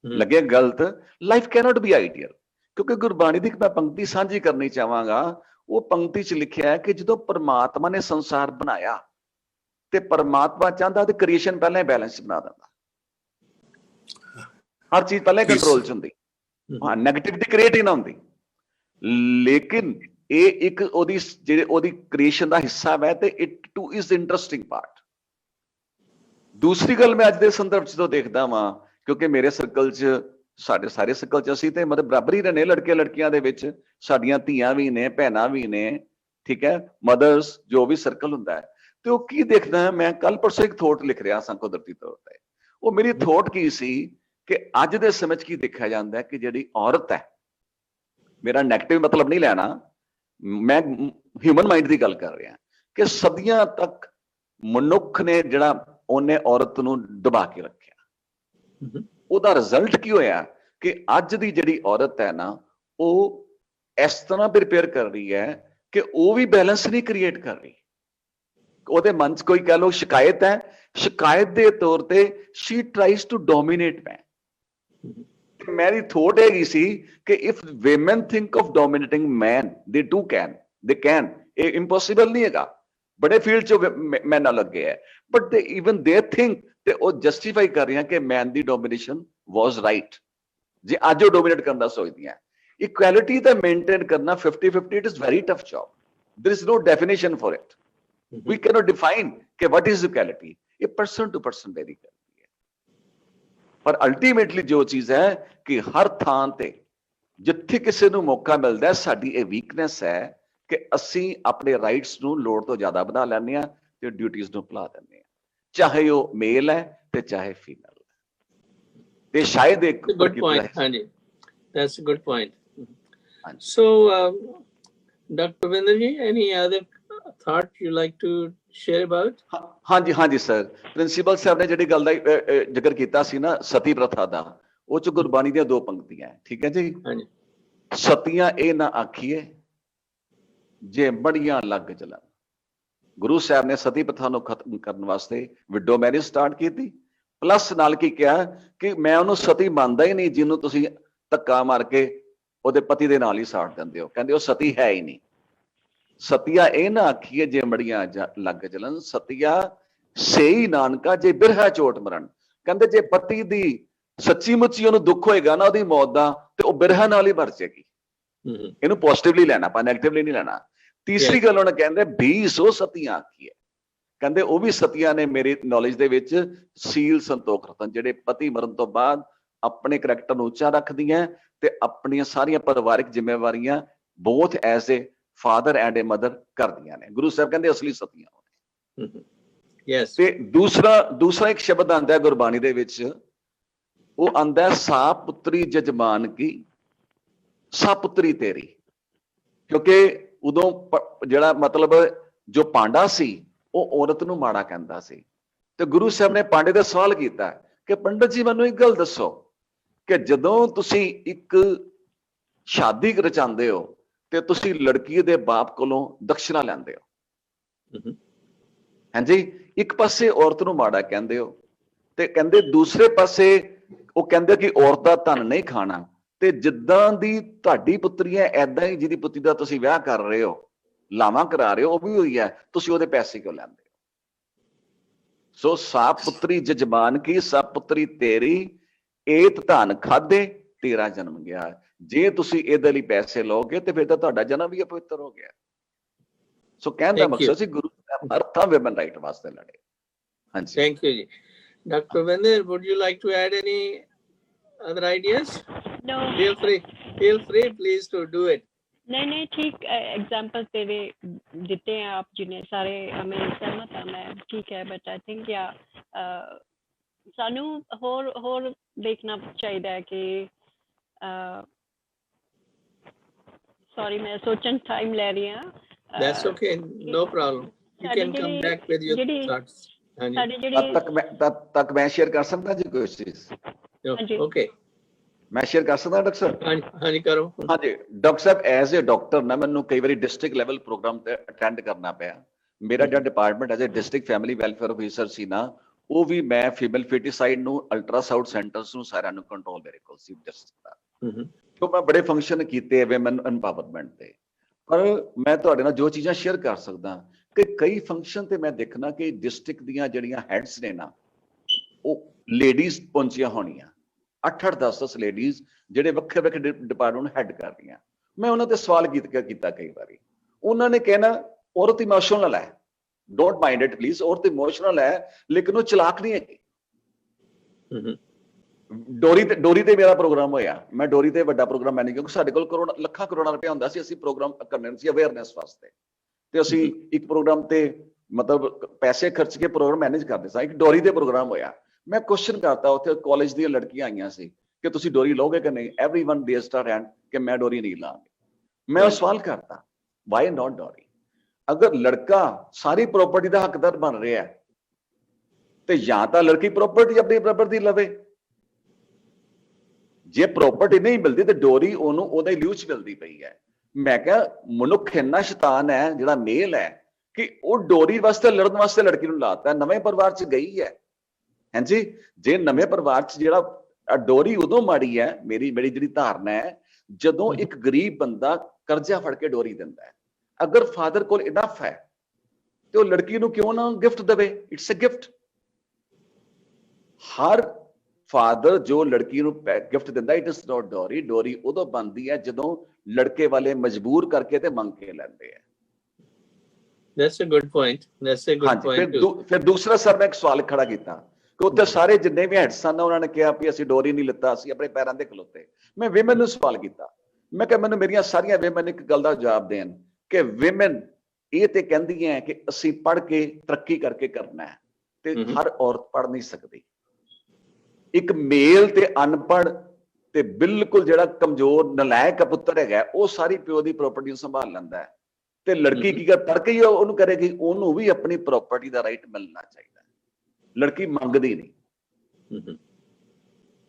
ਲੱਗੇ ਗਲਤ, ਲਾਈਫ ਕੈਨੋਟ ਬੀ ਆਈਡੀਅਲ। ਕਿਉਂਕਿ ਗੁਰਬਾਣੀ ਦੀ ਮੈਂ ਪੰਕਤੀ ਸਾਂਝੀ ਕਰਨੀ ਚਾਹਾਂਗਾ, ਉਹ ਪੰਕਤੀ ਚ ਲਿਖਿਆ ਹੈ ਕਿ ਜਦੋਂ ਪਰਮਾਤਮਾ ਨੇ ਸੰਸਾਰ ਬਣਾਇਆ ਤੇ ਪਰਮਾਤਮਾ ਚਾਹੁੰਦਾ ਤੇ ਕ੍ਰੀਏਸ਼ਨ ਪਹਿਲਾਂ ਹੀ ਬੈਲੈਂਸ ਬਣਾ ਦਿੰਦਾ, ਹਰ ਚੀਜ਼ ਪਹਿਲਾਂ ਕੰਟਰੋਲ ਚ ਹੁੰਦੀ, ਹਾਂ, ਨੈਗੇਟਿਵਿਟੀ ਕ੍ਰੀਏਟ ਹੀ ਨਾ ਹੁੰਦੀ। ਲੇਕਿਨ ਇਹ ਇੱਕ ਉਹਦੀ ਕ੍ਰੀਏਸ਼ਨ ਦਾ ਹਿੱਸਾ ਹੈ, ਤੇ it too is interesting part. ਦੂਸਰੀ ਗੱਲ ਮੈਂ ਅੱਜ ਦੇ ਸੰਦਰਭ ਚ ਤੋਂ ਦੇਖਦਾ ਵਾਂ, ਕਿਉਂਕਿ ਮੇਰੇ ਸਰਕਲ ਚ, ਸਾਡੇ ਸਾਰੇ ਸਰਕਲ ਚ ਅਸੀਂ ਤੇ ਮਤਲਬ ਬਰਾਬਰੀ ਰਹੇ ਨੇ, ਲੜਕੇ ਲੜਕੀਆਂ ਦੇ ਵਿੱਚ ਸਾਡੀਆਂ ਧੀਆਂ ਵੀ ਨੇ, ਭੈਣਾਂ ਵੀ ਨੇ, ਠੀਕ ਹੈ, ਮਦਰਸ, ਜੋ ਵੀ ਸਰਕਲ ਹੁੰਦਾ ਹੈ। ਤੇ ਉਹ ਕੀ ਦੇਖਦਾ ਹੈ, ਮੈਂ ਕੱਲ ਪਰਸੋਂ ਇੱਕ ਥੋਟ ਲਿਖ ਰਿਹਾ ਸਾਂ ਕੁਦਰਤੀ ਤੌਰ ਤੇ, ਉਹ ਮੇਰੀ ਥੋਟ ਕੀ ਸੀ ਕਿ ਅੱਜ ਦੇ ਸਮੇਂ 'ਚ ਕੀ ਦੇਖਿਆ ਜਾਂਦਾ ਹੈ ਕਿ ਜਿਹੜੀ ਔਰਤ ਹੈ, ਮੇਰਾ ਨੈਗੇਟਿਵ ਮਤਲਬ ਨਹੀਂ ਲੈਣਾ, ਮੈਂ ਹਿਊਮਨ ਮਾਈਂਡ ਦੀ ਗੱਲ ਕਰ ਰਿਹਾ, ਕਿ ਸਦੀਆਂ ਤੱਕ ਮਨੁੱਖ ਨੇ ਜਿਹੜਾ ਉਹਨੇ ਔਰਤ ਨੂੰ ਦਬਾ ਕੇ ਰੱਖਿਆ, ਉਹਦਾ ਰਿਜ਼ਲਟ ਕੀ ਹੋਇਆ ਕਿ ਅੱਜ ਦੀ ਜਿਹੜੀ ਔਰਤ ਹੈ ਨਾ, ਉਹ ਇਸ ਤਰ੍ਹਾਂ ਪ੍ਰਿਪੇਅਰ ਕਰ ਰਹੀ ਹੈ ਕਿ ਉਹ ਵੀ ਬੈਲੈਂਸ ਨਹੀਂ ਕ੍ਰੀਏਟ ਕਰ ਰਹੀ। ਉਹਦੇ ਮਨ 'ਚ ਕੋਈ ਕਹਿ ਲਓ ਸ਼ਿਕਾਇਤ ਹੈ, ਸ਼ਿਕਾਇਤ ਦੇ ਤੌਰ ਤੇ ਸ਼ੀ ਟਰਾਈਜ਼ ਟੂ ਡੋਮੀਨੇਟ ਮੈਂ। ਮੇਰੀ ਥੋਟ ਹੈਗੀ ਸੀ ਕਿ if women think of dominating man, they too can, they can, ਇਹ ਇੰਪੋਸੀਬਲ ਨਹੀਂ ਹੈਗਾ, ਬੜੇ ਫੀਲਡ 'ਚ ਮੈਨ ਨਾਲ ਲੱਗੇ ਹੈ, ਬਟ ਦੇ ਇਵਨ ਦੇ ਥਿੰਕ, ਤੇ ਉਹ ਜਸਟੀਫਾਈ ਕਰ ਰਹੀਆਂ ਕਿ ਮੈਨ ਦੀ ਡੋਮੀਨੇਸ਼ਨ ਵਾਸ ਰਾਈਟ। ਜੇ ਅੱਜ ਉਹ ਡੋਮੀਨੇਟ ਕਰਨ ਦਾ ਸੋਚਦੀਆਂ, ਇਕੁਐਲਿਟੀ ਤਾਂ ਮੇਨਟੇਨ ਕਰਨਾ 50-50, it is very tough job, there is no definition for it, we cannot define ਕਿ what is equality, ਇਹ ਪਰਸਨ ਟੂ ਪਰਸਨ ਵੈਰੀ ਕਰਦੀ ਹੈ। ਪਰ ਅਲਟੀਮੇਟਲੀ ਜੋ ਚੀਜ਼ ਹੈ ਕਿ ਹਰ ਥਾਂ ਤੇ ਜਿੱਥੇ ਕਿਸੇ ਨੂੰ ਮੌਕਾ ਮਿਲਦਾ, ਸਾਡੀ ਇਹ ਵੀਕਨੈਸ ਹੈ ਕਿ ਅਸੀਂ ਆਪਣੇ ਰਾਈਟਸ ਨੂੰ ਲੋੜ ਤੋਂ ਜ਼ਿਆਦਾ ਵਧਾ ਲੈਂਦੇ ਹਾਂ ਤੇ ਡਿਊਟੀਜ਼ ਨੂੰ ਭੁਲਾ ਦਿੰਦੇ ਹਾਂ, ਚਾਹੇ ਉਹ ਮੇਲ ਹੈ ਤੇ ਚਾਹੇ ਫੀਮੇਲ ਹੈ। ਤੇ ਸ਼ਾਇਦ ਇੱਕ ਗੁੱਡ ਪੁਆਇੰਟ, ਹਾਂਜੀ, that's a good point. So doctor Vinder ji, any other thought you like to share about? ਹਾਂਜੀ ਸਰ, ਪ੍ਰਿੰਸੀਪਲ ਸਾਹਿਬ ਨੇ ਜਿਹੜੀ ਗੱਲ ਦਾ ਜ਼ਿਕਰ ਕੀਤਾ ਸੀ ਨਾ, ਸਤੀ ਪ੍ਰਥਾ ਦਾ, ਉਹ ਚ ਗੁਰਬਾਣੀ ਦੀਆਂ ਦੋ ਪੰਕਤੀਆਂ ਹੈ, ਠੀਕ ਹੈ ਜੀ। ਹਾਂਜੀ, ਸਤੀਆਂ ਇਹ ਨਾ ਆਖੀਏ ਜੇ ਬੜੀਆਂ ਲੱਗ ਜਲਨ। ਗੁਰੂ ਸਾਹਿਬ ਨੇ ਸਤੀ ਪ੍ਰਥਾ ਨੂੰ ਖਤਮ ਕਰਨ ਵਾਸਤੇ ਵਿਡੋ ਮੈਰਿਜ ਸਟਾਰਟ ਕੀਤੀ, ਪਲੱਸ ਨਾਲ ਕੀ ਕਿਹਾ ਕਿ ਮੈਂ ਉਹਨੂੰ ਸਤੀ ਮੰਨਦਾ ਹੀ ਨਹੀਂ ਜਿਹਨੂੰ ਤੁਸੀਂ ਧੱਕਾ ਮਾਰ ਕੇ ਉਹਦੇ ਪਤੀ ਦੇ ਨਾਲ ਹੀ ਸਾੜ ਦਿੰਦੇ ਹੋ, ਕਹਿੰਦੇ ਉਹ ਸਤੀ ਹੈ ਹੀ ਨਹੀਂ। ਸਤੀਆ ਇਹ ਨਾ ਆਖੀਏ ਜੇ ਮੜੀਆਂ ਲੱਗ ਜਲਨ, ਸਤੀਆ ਸੇਈ ਨਾਨਕਾ ਜੇ ਬਿਰਹਾ ਚੋਟ ਮਰਨ। ਕਹਿੰਦੇ ਜੇ ਪਤੀ ਦੀ ਸੱਚੀ ਮੁੱਚੀ ਉਹਨੂੰ ਦੁੱਖ ਹੋਏਗਾ ਨਾ ਉਹਦੀ ਮੌਤ ਦਾ, ਤੇ ਉਹ ਬਿਰਹਾ ਨਾਲ ਹੀ ਮਰ ਜਾਏਗੀ। ਇਹਨੂੰ ਪੋਜ਼ਿਟਿਵਲੀ ਲੈਣਾ, ਆਪਾਂ ਨੈਗੇਟਿਵਲੀ ਨਹੀਂ ਲੈਣਾ। ਤੀਸਰੀ ਗੱਲ ਉਹਨੇ ਕਹਿੰਦੇ 200 ਸਤੀਆਂ ਆਖੀ ਹੈ। ਕਹਿੰਦੇ ਉਹ ਵੀ ਸਤੀਆਂ ਨੇ ਮੇਰੀ ਨੌਲੇਜ ਦੇ ਵਿੱਚ ਸੀਲ ਸੰਤੋਖ ਰਤਨ, ਜਿਹੜੇ ਪਤੀ ਮਰਨ ਤੋਂ ਬਾਅਦ ਆਪਣੇ ਕਰੈਕਟਰ ਨੂੰ ਉੱਚਾ ਰੱਖਦੀਆਂ ਤੇ ਆਪਣੀਆਂ ਸਾਰੀਆਂ ਪਰਿਵਾਰਿਕ ਜ਼ਿੰਮੇਵਾਰੀਆਂ both as a father and a mother ਕਰਦੀਆਂ ਨੇ। ਗੁਰੂ ਸਾਹਿਬ ਕਹਿੰਦੇ ਅਸਲੀ ਸਤੀਆਂ। ਯੈਸ। ਤੇ ਦੂਸਰਾ ਇੱਕ ਸ਼ਬਦ ਆਂਦਾ ਹੈ ਗੁਰਬਾਣੀ ਦੇ ਵਿੱਚ, ਉਹ ਆਂਦਾ ਸਾ ਪੁੱਤਰੀ ਜਜਮਾਨ ਕੀ ਸਾ ਪੁੱਤਰੀ ਤੇਰੀ। ਕਿਉਂਕਿ ਉਦੋਂ ਜਿਹੜਾ ਮਤਲਬ ਜੋ ਪਾਂਡਾ ਸੀ ਉਹ ਔਰਤ ਨੂੰ ਮਾੜਾ ਕਹਿੰਦਾ ਸੀ, ਤੇ ਗੁਰੂ ਸਾਹਿਬ ਨੇ ਪਾਂਡੇ ਦਾ ਸਵਾਲ ਕੀਤਾ ਕਿ ਪੰਡਤ ਜੀ ਮੈਨੂੰ ਇੱਕ ਗੱਲ ਦੱਸੋ ਕਿ ਜਦੋਂ ਤੁਸੀਂ ਇੱਕ ਸ਼ਾਦੀ ਰਚਾਉਂਦੇ ਹੋ ਤੇ ਤੁਸੀਂ ਲੜਕੀ ਦੇ ਬਾਪ ਕੋਲੋਂ ਦਕਸ਼ਨਾ ਲੈਂਦੇ ਹੋ, ਹਾਂਜੀ, ਇੱਕ ਪਾਸੇ ਔਰਤ ਨੂੰ ਮਾੜਾ ਕਹਿੰਦੇ ਹੋ ਤੇ ਕਹਿੰਦੇ ਦੂਸਰੇ ਪਾਸੇ ਉਹ ਕਹਿੰਦੇ ਕਿ ਔਰਤ ਦਾ ਧਨ ਨਹੀਂ ਖਾਣਾ, ਤੇ ਜਿੱਦਾਂ ਦੀ ਤੁਹਾਡੀ ਪੁੱਤਰੀ ਹੈ ਐਦਾਂ ਹੀ ਜਿਹਦੀ ਪੁੱਤਰੀ ਦਾ ਤੁਸੀਂ ਵਿਆਹ ਕਰ ਰਹੇ ਹੋ, ਲਾਵਾਂ ਕਰਾ ਰਹੇ ਹੋ, ਉਹ ਵੀ ਹੋਈ ਹੈ, ਤੁਸੀਂ ਉਹਦੇ ਪੈਸੇ ਕਿਉਂ ਲੈਂਦੇ ਹੋ? ਸੋ ਸਾ ਪੁੱਤਰੀ ਜਜਮਾਨ ਕੀ ਸਾ ਪੁੱਤਰੀ ਤੇਰੀ, ਏਤ ਧਨ ਖਾਦੇ ਤੇਰਾ ਜਨਮ ਗਿਆ। ਜੇ ਤੁਸੀਂ ਇਹਦੇ ਲਈ ਪੈਸੇ ਲਓਗੇ ਤੇ ਫਿਰ ਤਾਂ ਤੁਹਾਡਾ ਜਨਮ ਵੀ ਅਪਵਿੱਤਰ ਹੋ ਗਿਆ। ਸੋ ਕਹਿਣ ਦਾ ਮਕਸਦ ਸੀ ਗੁਰੂ ਸਾਹਿਬ ਹਰ ਥਾਂ women right ਵਾਸਤੇ ਲੜੇ। ਹਾਂਜੀ, ਥੈਂਕ ਯੂ ਜੀ। Doctor Vinder, would you like to add any other ideas? No. Feel free please to do it. नहीं ठीक एग्जाम्पल तेरे देते हैं आप जिन्हें सारे, मैं सहमत हाँ, मैं ठीक है, बट आई थिंक या सानू होर देखना चाहिए है कि सॉरी मैं सोचन टाइम ले रही हूँ। That's okay, no problem. You can come back with your thoughts. तक मैं शेयर कर सकता जी कोई चीज? Okay. मैं शेयर कर सकता डॉक्टर साहब? हाँ जी करो। हाँ जी डॉक्टर साहब, एज ए डॉक्टर ना मैंने कई बार डिस्ट्रिक्ट लेवल प्रोग्राम ते अटेंड करना पाया। मेरा जो department as a district family welfare officer सी ना, वो भी मैं फीमेल फीटिसाइड नु अल्ट्रासाउंड सेंटर्स नु सारा नु कंट्रोल मेरे को सी डिस्ट्रिक्ट। तो मैं बड़े फंक्शन कीते वुमेन एम्पावरमेंट ते, पर मैं तुहाडे नाल जो चीज़ां शेयर कर सकदा कि कई फंक्शन ते मैं देखना कि डिस्ट्रिक्ट दियां जड़ियां हेड्स ने ना, वो लेडीज पहुंचिया होनियां 8-8 10-10 लेडीज ਜਿਹੜੇ ਵੱਖਰੇ ਵੱਖਰੇ ਡਿਪਾਰਟਮੈਂਟ ਨੂੰ ਹੈਡ ਕਰ ਰਹੀਆਂ। ਮੈਂ ਉਹਨਾਂ ਤੇ ਸਵਾਲ ਕੀਤਾ ਕਈ ਵਾਰੀ, ਉਹਨਾਂ ਨੇ ਕਹਿਣਾ ਔਰਤ ਇਮੋਸ਼ਨਲ ਹੈ, ਡੋਂਟ ਮਾਈਂਡ ਇਟ ਪਲੀਜ਼, ਔਰਤ ਇਮੋਸ਼ਨਲ ਹੈ ਲੇਕਿਨ ਉਹ ਚਲਾਕ ਨਹੀਂ ਹੈਗੀ। ਡੋਰੀ ਤੇ ਮੇਰਾ ਪ੍ਰੋਗਰਾਮ ਹੋਇਆ, ਮੈਂ ਡੋਰੀ ਤੇ ਵੱਡਾ ਪ੍ਰੋਗਰਾਮ ਮੈਨੇਜ, ਕਿਉਂਕਿ ਸਾਡੇ ਕੋਲ ਲੱਖਾਂ ਕਰੋੜਾਂ ਰੁਪਏ ਹੁੰਦਾ ਸੀ, ਅਸੀਂ ਪ੍ਰੋਗਰਾਮ ਕਰਨੇ ਸੀ ਅਵੇਅਰਨੈਸ ਵਾਸਤੇ, ਤੇ ਅਸੀਂ ਇੱਕ ਪ੍ਰੋਗਰਾਮ ਤੇ ਮਤਲਬ ਪੈਸੇ ਖਰਚ ਕੇ ਪ੍ਰੋਗਰਾਮ ਮੈਨੇਜ ਕਰਦੇ ਸਾਂ। ਇੱਕ ਡੋਰੀ ਤੇ ਪ੍ਰੋਗਰਾਮ ਹੋਇਆ, ਮੈਂ ਕੁਐਸਚਨ ਕਰਤਾ, ਉੱਥੇ ਕਾਲਜ ਦੀਆਂ ਲੜਕੀਆਂ ਆਈਆਂ ਸੀ ਕਿ ਤੁਸੀਂ ਡੋਰੀ ਲਓਗੇ ਕਿ ਨਹੀਂ? एवरीवन रेज्ड हर हैंड कि मैं डोरी नहीं लाऊंगी। मैं सवाल करता व्हाई नॉट डोरी? अगर लड़का सारी प्रॉपर्टी का हकदार बन रहा है तो या तो लड़की प्रॉपर्टी अपनी प्रॉपर्टी लवे, जे प्रॉपर्टी नहीं मिलती तो डोरी ओनू ओदे यूज मिलती पई है। मैं क्या मनुख इन्ना शैतान है जिहड़ा मेल है कि वो डोरी वास्ते लड़न वास्ते लड़की नूं लाता, नवे परिवार च गई है। हाँ जी, जे नवे परिवार च जिहड़ा डोरी उदों माड़ी है, मेरी जिहड़ी धारणा है, जदों एक गरीब बंदा कर्जा फड़ के डोरी दिंदा है। अगर फादर कोल इनफ है तो लड़की नूं क्यों ना गिफ्ट देवे? It's a gift. Her father जो लड़की नूं गिफ्ट दिंदा, इट इज नॉट डोरी। डोरी उदों बनदी है जदों लड़के वाले मजबूर करके ते मंग के लैंदे हैं। That's a good point. That's a good point. फिर दूसरा सर मैं एक सवाल खड़ा किया कि उत्ते सारे जिन्ने भी हेड्स सन उन्होंने कहा भी असीं डोरी नहीं लिता, असीं अपने पैरां ते खलोते। मैं विमेन नूं सवाल किया, मैं कहा मैनूं मेरियां सारियां विमेन एक गल दा जवाब देण कि विमेन ये ते कहंदियां हैं कि असीं पढ़ के तरक्की करके करना है, ते हर औरत पढ़ नहीं सकती। एक मेल ते अनपढ़ ते बिल्कुल जिहड़ा कमजोर नलायक पुत्तर हैगा वो सारी प्यो दी प्रॉपर्टी संभाल लैंदा है, ते लड़की की कर पढ़ के ही उहनूं करेगी, उहनूं भी अपनी प्रॉपर्टी दा राइट मिलना चाहिए। लड़की मंगदी नहीं,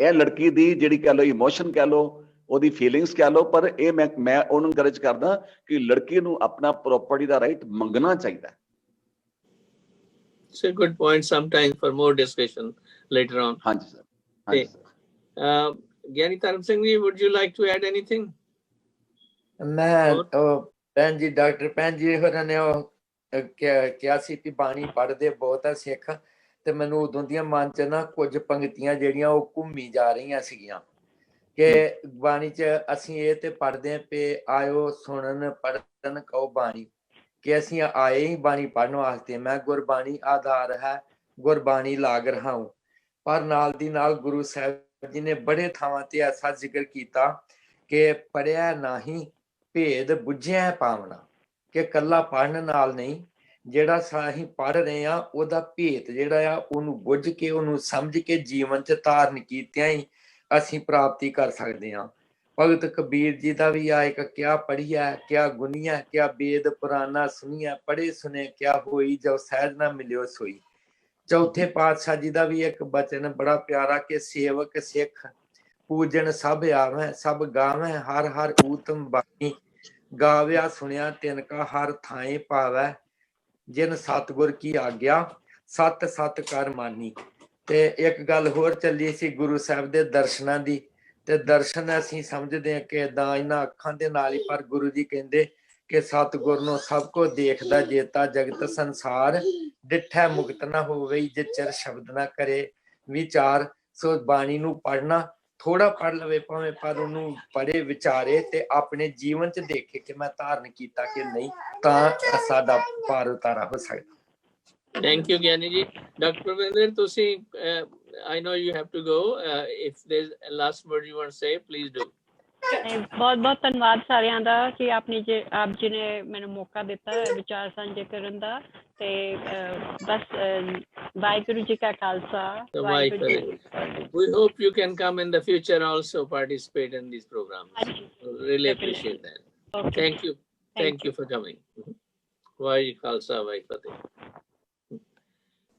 यह लड़की दी जिहड़ी कह लो इमोशन कह लो, ओदी फीलिंग्स कह लो, पर ये मैं उन्होंने इनकरेज करदा कि लड़की नूं अपना प्रॉपर्टी दा राइट मंगना चाहिए। It's a good point. Sometime for more discussion later on. हाँ जी सर, हाँ जी सर। ज्ञानी धर्म Singh ji, would you like to add anything? मैं भैन जी डॉक्टर भैन जी होरां ने क्या सी भी बाणी पढ़दे बहुत है सिख, ਤੇ ਮੈਨੂੰ ਉਦੋਂ ਦੀਆਂ ਮਨ 'ਚ ਨਾ ਕੁਝ ਪੰਕਤੀਆਂ ਜਿਹੜੀਆਂ ਉਹ ਘੁੰਮੀ ਜਾ ਰਹੀਆਂ ਸੀਗੀਆਂ ਕਿ ਬਾਣੀ 'ਚ ਅਸੀਂ ਇਹ ਤੇ ਪੜ੍ਹਦੇ ਹਾਂ ਕਿ ਆਇਓ ਸੁਣਨ ਪੜ੍ਹਨ ਕਹੋ ਬਾਣੀ, ਕਿ ਅਸੀਂ ਆਏ ਹੀ ਬਾਣੀ ਪੜ੍ਹਨ ਵਾਸਤੇ। ਮੈਂ ਗੁਰਬਾਣੀ ਆਧਾਰ ਹੈ, ਗੁਰਬਾਣੀ ਲਾਗ ਰਹਾਉ। ਪਰ ਨਾਲ ਦੀ ਨਾਲ ਗੁਰੂ ਸਾਹਿਬ ਜੀ ਨੇ ਬੜੇ ਥਾਵਾਂ ਤੇ ਐਸਾ ਜ਼ਿਕਰ ਕੀਤਾ ਕਿ ਪੜ੍ਹਿਆ ਨਹੀਂ ਭੇਦ ਬੁੱਝਿਆ ਪਾਵਣਾ, ਕਿ ਕੱਲਾ ਪੜ੍ਹਨ ਨਾਲ ਨਹੀਂ, ਜਿਹੜਾ ਅਸੀਂ ਪੜ੍ਹ ਰਹੇ ਹਾਂ ਉਹਦਾ ਭੇਤ ਜਿਹੜਾ ਆ ਉਹਨੂੰ ਬੁੱਝ ਕੇ ਉਹਨੂੰ ਸਮਝ ਕੇ ਜੀਵਨ 'ਚ ਧਾਰਨ ਕੀਤਿਆਂ ਹੀ ਅਸੀਂ ਪ੍ਰਾਪਤੀ ਕਰ ਸਕਦੇ ਹਾਂ। ਭਗਤ ਕਬੀਰ ਜੀ ਦਾ ਵੀ ਆ ਇੱਕ ਕਿਆ ਪੜ੍ਹੀਐ ਕਿਆ ਗੁਨੀਐ, ਕਿਆ ਵੇਦ ਪੁਰਾਣਾ ਸੁਣੀਐ, ਪੜ੍ਹੇ ਸੁਣੇ ਕਿਆ ਹੋਈ, ਜੋ ਸਹਿਜ ਨਾ ਮਿਲਿਓ ਸੋਈ। ਚੌਥੇ ਪਾਤਸ਼ਾਹ ਜੀ ਦਾ ਵੀ ਇੱਕ ਬਚਨ ਬੜਾ ਪਿਆਰਾ ਕਿ ਸੇਵਕ ਸਿੱਖ ਪੂਜਨ ਸਭ ਆਵੈ, ਸਭ ਗਾਵੈ, ਹਰ ਹਰ ਊਤਮ ਬਾਣੀ, ਗਾਵਿਆ ਸੁਣਿਆ ਤਿਨ ਕਾ ਹਰ ਥਾਏ ਪਾਵੈ, ਜਿਨ ਸਤਿਗੁਰ ਕੀ ਆਗਿਆ ਸਤ ਸਤ ਕਰ ਮਾਨੀ। ਤੇ ਇੱਕ ਗੱਲ ਹੋਰ ਚੱਲੀ ਸੀ ਗੁਰੂ ਸਾਹਿਬ ਦੇ ਦਰਸ਼ਨਾਂ ਦੀ, ਤੇ ਦਰਸ਼ਨ ਅਸੀਂ ਸਮਝਦੇ ਹਾਂ ਕਿ ਏਦਾਂ ਇਹਨਾਂ ਅੱਖਾਂ ਦੇ ਨਾਲ ਹੀ, ਪਰ ਗੁਰੂ ਜੀ ਕਹਿੰਦੇ ਕਿ ਸਤਿਗੁਰ ਨੂੰ ਸਭ ਕੁਝ ਦੇਖਦਾ ਜੇਤਾ ਜਗਤ ਸੰਸਾਰ, ਡਿਠੈ ਮੁਕਤ ਨਾ ਹੋਵੇ ਜੇ ਚਿਰ ਸ਼ਬਦ ਨਾ ਕਰੇ ਵਿਚਾਰ। ਸੋ ਬਾਣੀ ਨੂੰ ਪੜ੍ਹਨਾ ਥੋੜਾ ਪੜ੍ਹ ਲਵੇ ਭਾਵੇਂ, ਪਰ ਉਹਨੂੰ ਪੜ੍ਹੇ ਵਿਚਾਰੇ ਤੇ ਆਪਣੇ ਜੀਵਨ 'ਚ ਦੇਖੇ ਕਿ ਮੈਂ ਧਾਰਨ ਕੀਤਾ ਕਿ ਨਹੀਂ, ਤਾਂ ਸਾਡਾ ਪਾਰ ਉਤਾਰਾ ਹੋ ਸਕਦਾ। Thank you, Gyani ji. Dr. Pravinder, ਤੁਸੀਂ I know you have to go. If there's a last word you want to say, please do. ਬਹੁਤ ਬਹੁਤ ਧੰਨਵਾਦ ਸਾਰਿਆਂ ਦਾ ਕਿ ਆਪ ਜੀ ਨੇ ਮੈਨੂੰ ਮੌਕਾ ਦਿੱਤਾ ਵਿਚਾਰ ਸਾਂਝੇ ਕਰਨ ਦਾ। ਤੇ ਬਸ ਵਾਹਿਗੁਰੂ ਜੀ ਕਾ ਖਾਲਸਾ, ਵਾਹਿਗੁਰੂ ਜੀ ਕੀ ਫਤਿਹ। We hope you can come in the future also participate in these programs. Really appreciate that. Okay. Thank you for coming. Waheguru ji Khalsa, Waheguru ਫਤਿਹ।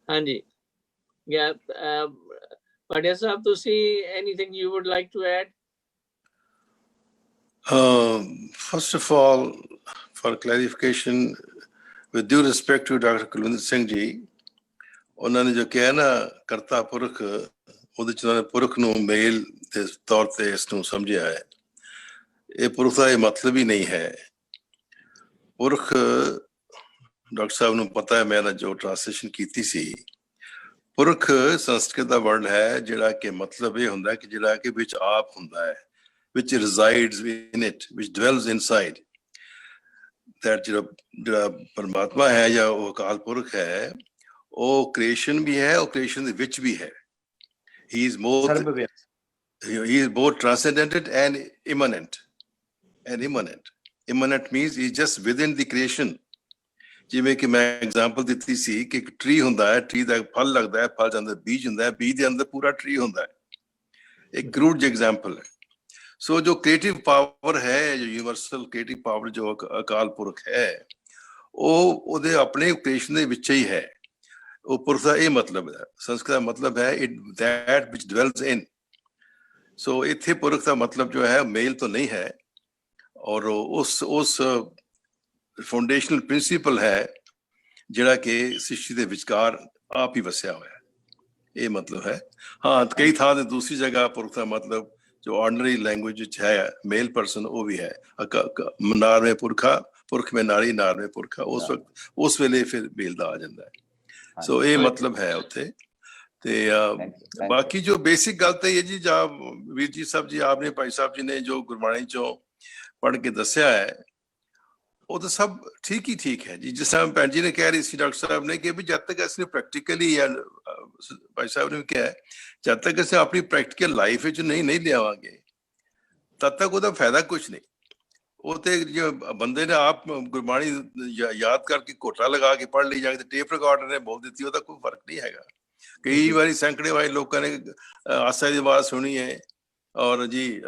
ਹਾਂਜੀ, ਪਾਟਿਆ ਸਾਹਿਬ, ਤੁਸੀਂ anything you would like to add? First of all, for clarification, with due respect to Dr. Kulwinder Singh ji, ਉਹਨਾਂ ਨੇ ਜੋ ਕਿਹਾ ਨਾ ਕਰਤਾ ਪੁਰਖ, ਉਹਦੇ ਚ ਉਹਨਾਂ ਨੇ ਪੁਰਖ ਨੂੰ ਮੇਲ ਦੇ ਤੌਰ ਤੇ ਇਸ ਨੂੰ ਸਮਝਿਆ ਹੈ। ਇਹ ਪੁਰਖ ਦਾ ਇਹ ਮਤਲਬ ਹੀ ਨਹੀਂ ਹੈ। ਪੁਰਖ ਡਾਕਟਰ ਸਾਹਿਬ ਨੂੰ ਪਤਾ ਹੈ, ਮੈਂ ਜੋ ਟ੍ਰਾਂਸਲੇਸ਼ਨ ਕੀਤੀ ਸੀ, ਪੁਰਖ ਸੰਸਕ੍ਰਿਤ ਦਾ ਵਰਡ ਹੈ ਜਿਹੜਾ ਕਿ ਮਤਲਬ ਇਹ ਹੁੰਦਾ ਕਿ ਜਿਹੜਾ ਕਿ ਵਿੱਚ ਆਪ ਹੁੰਦਾ ਹੈ, which resides in it, which dwells inside. That ਜਿਹੜਾ ਪਰਮਾਤਮਾ ਹੈ ਜਾਂ ਉਹ ਅਕਾਲ ਪੁਰਖ ਹੈ, ਉਹ ਕ੍ਰੀਏਸ਼ਨ ਵੀ ਹੈ, ਉਹ ਕ੍ਰੀਏਸ਼ਨ ਦੇ ਵਿੱਚ ਵੀ ਹੈ। He is both transcendental and immanent. Immanent means he is just within the creation. ਜਿਵੇਂ ਕਿ ਮੈਂ ਐਗਜ਼ਾਮਪਲ ਦਿੱਤੀ ਸੀ ਕਿ ਇੱਕ ਟਰੀ ਹੁੰਦਾ ਹੈ, ਟਰੀ ਦਾ ਫਲ ਲੱਗਦਾ ਹੈ, ਫਲ ਦੇ ਅੰਦਰ ਬੀਜ ਹੁੰਦਾ ਹੈ, ਬੀਜ ਦੇ ਅੰਦਰ ਪੂਰਾ ਟਰੀ ਹੁੰਦਾ ਹੈ। ਇੱਕ ਕਰੂਡ ਐਗਜ਼ਾਮਪਲ ਹੈ। ਸੋ ਜੋ ਕ੍ਰੀਏਟਿਵ ਪਾਵਰ ਹੈ, ਜੋ ਯੂਨੀਵਰਸਲ ਕ੍ਰੀਏਟਿਵ ਪਾਵਰ ਜੋ ਅਕਾਲ ਪੁਰਖ ਹੈ, ਉਹ ਉਹਦੇ ਆਪਣੇ ਕ੍ਰੀਏਸ਼ਨ ਦੇ ਵਿੱਚ ਹੀ ਹੈ। ਉਹ ਪੁਰਖ ਦਾ ਇਹ ਮਤਲਬ ਹੈ, ਸੰਸਕ੍ਰਿਤ ਦਾ ਮਤਲਬ ਹੈ that which dwells in. ਸੋ ਇੱਥੇ ਪੁਰਖ ਦਾ ਮਤਲਬ ਜੋ ਹੈ ਮੇਲ ਤੋਂ ਨਹੀਂ ਹੈ, ਔਰ ਉਸ ਫਾਊਂਡੇਸ਼ਨਲ ਪ੍ਰਿੰਸੀਪਲ ਹੈ ਜਿਹੜਾ ਕਿ ਸ੍ਰਿਸ਼ਟੀ ਦੇ ਵਿਚਕਾਰ ਆਪ ਹੀ ਵਸਿਆ ਹੋਇਆ, ਇਹ ਮਤਲਬ ਹੈ। ਹਾਂ, ਕਈ ਥਾਂ ਤੇ ਦੂਸਰੀ ਜਗ੍ਹਾ ਪੁਰਖ ਦਾ ਮਤਲਬ ਜੋ ਆਰਡੀਨਰੀ ਲੈਂਗੁਏਜ ਵਿੱਚ ਹੈ ਮੇਲ ਪਰਸਨ, ਉਹ ਵੀ ਹੈ ਨਾਰ ਮੇ ਪੁਰਖਾ, ਪੁਰਖ ਮੇ ਨਾਰੀ, ਨਾਰ ਮੇ ਪੁਰਖਾ, ਉਸ ਵਕਤ ਉਸ ਵੇਲੇ ਫਿਰ ਮੇਲ ਦਾ ਆ ਜਾਂਦਾ ਹੈ। ਸੋ ਇਹ ਮਤਲਬ ਹੈ ਉੱਥੇ। ਤੇ ਬਾਕੀ ਜੋ ਬੇਸਿਕ ਗੱਲ ਤਾਂ ਇਹ ਜੀ, ਜਾਂ ਵੀਰ ਜੀ ਸਾਹਿਬ ਜੀ, ਆਪਨੇ ਭਾਈ ਸਾਹਿਬ ਜੀ ਨੇ ਜੋ ਗੁਰਬਾਣੀ ਚੋਂ ਪੜ੍ਹ ਕੇ ਦੱਸਿਆ ਹੈ, ਉਹ ਤਾਂ ਸਭ ਠੀਕ ਹੀ ਠੀਕ ਹੈ ਜੀ। ਜਿਸ ਤਰ੍ਹਾਂ ਭੈਣ ਜੀ ਨੇ ਕਹਿ ਰਹੀ ਸੀ, ਡਾਕਟਰ ਸਾਹਿਬ ਨੇ, ਕਿ ਵੀ ਜਦ ਤੱਕ ਅਸੀਂ ਪ੍ਰੈਕਟੀਕਲੀ, ਭਾਈ ਸਾਹਿਬ ਨੇ ਵੀ ਕਿਹਾ, ਜਦ ਤੱਕ ਅਸੀਂ ਆਪਣੀ ਪ੍ਰੈਕਟੀਕਲ ਲਾਈਫ ਵਿੱਚ ਨਹੀਂ ਲਿਆਵਾਂਗੇ, ਤਦ ਤੱਕ ਉਹਦਾ ਫਾਇਦਾ ਕੁਛ ਨਹੀਂ। ਉਹ ਤੇ ਜੋ ਬੰਦੇ ਨੇ ਆਪ ਗੁਰਬਾਣੀ ਯਾਦ ਕਰਕੇ ਘੋਟਾ ਲਗਾ ਕੇ ਪੜ੍ਹ ਲਈ, ਜਾ ਕੇ ਟੇਪ ਰਿਕਾਰਡਰ ਨੇ ਬੋਲ ਦਿੱਤੀ, ਉਹਦਾ ਕੋਈ ਫਰਕ ਨਹੀਂ ਹੈਗਾ। ਕਈ ਵਾਰੀ ਸੈਂਕੜੇ ਵਾਰੀ ਲੋਕਾਂ ਨੇ ਆਸਾ ਦੀ ਆਵਾਜ਼ ਸੁਣੀ ਹੈ, ਔਰ ਜੀ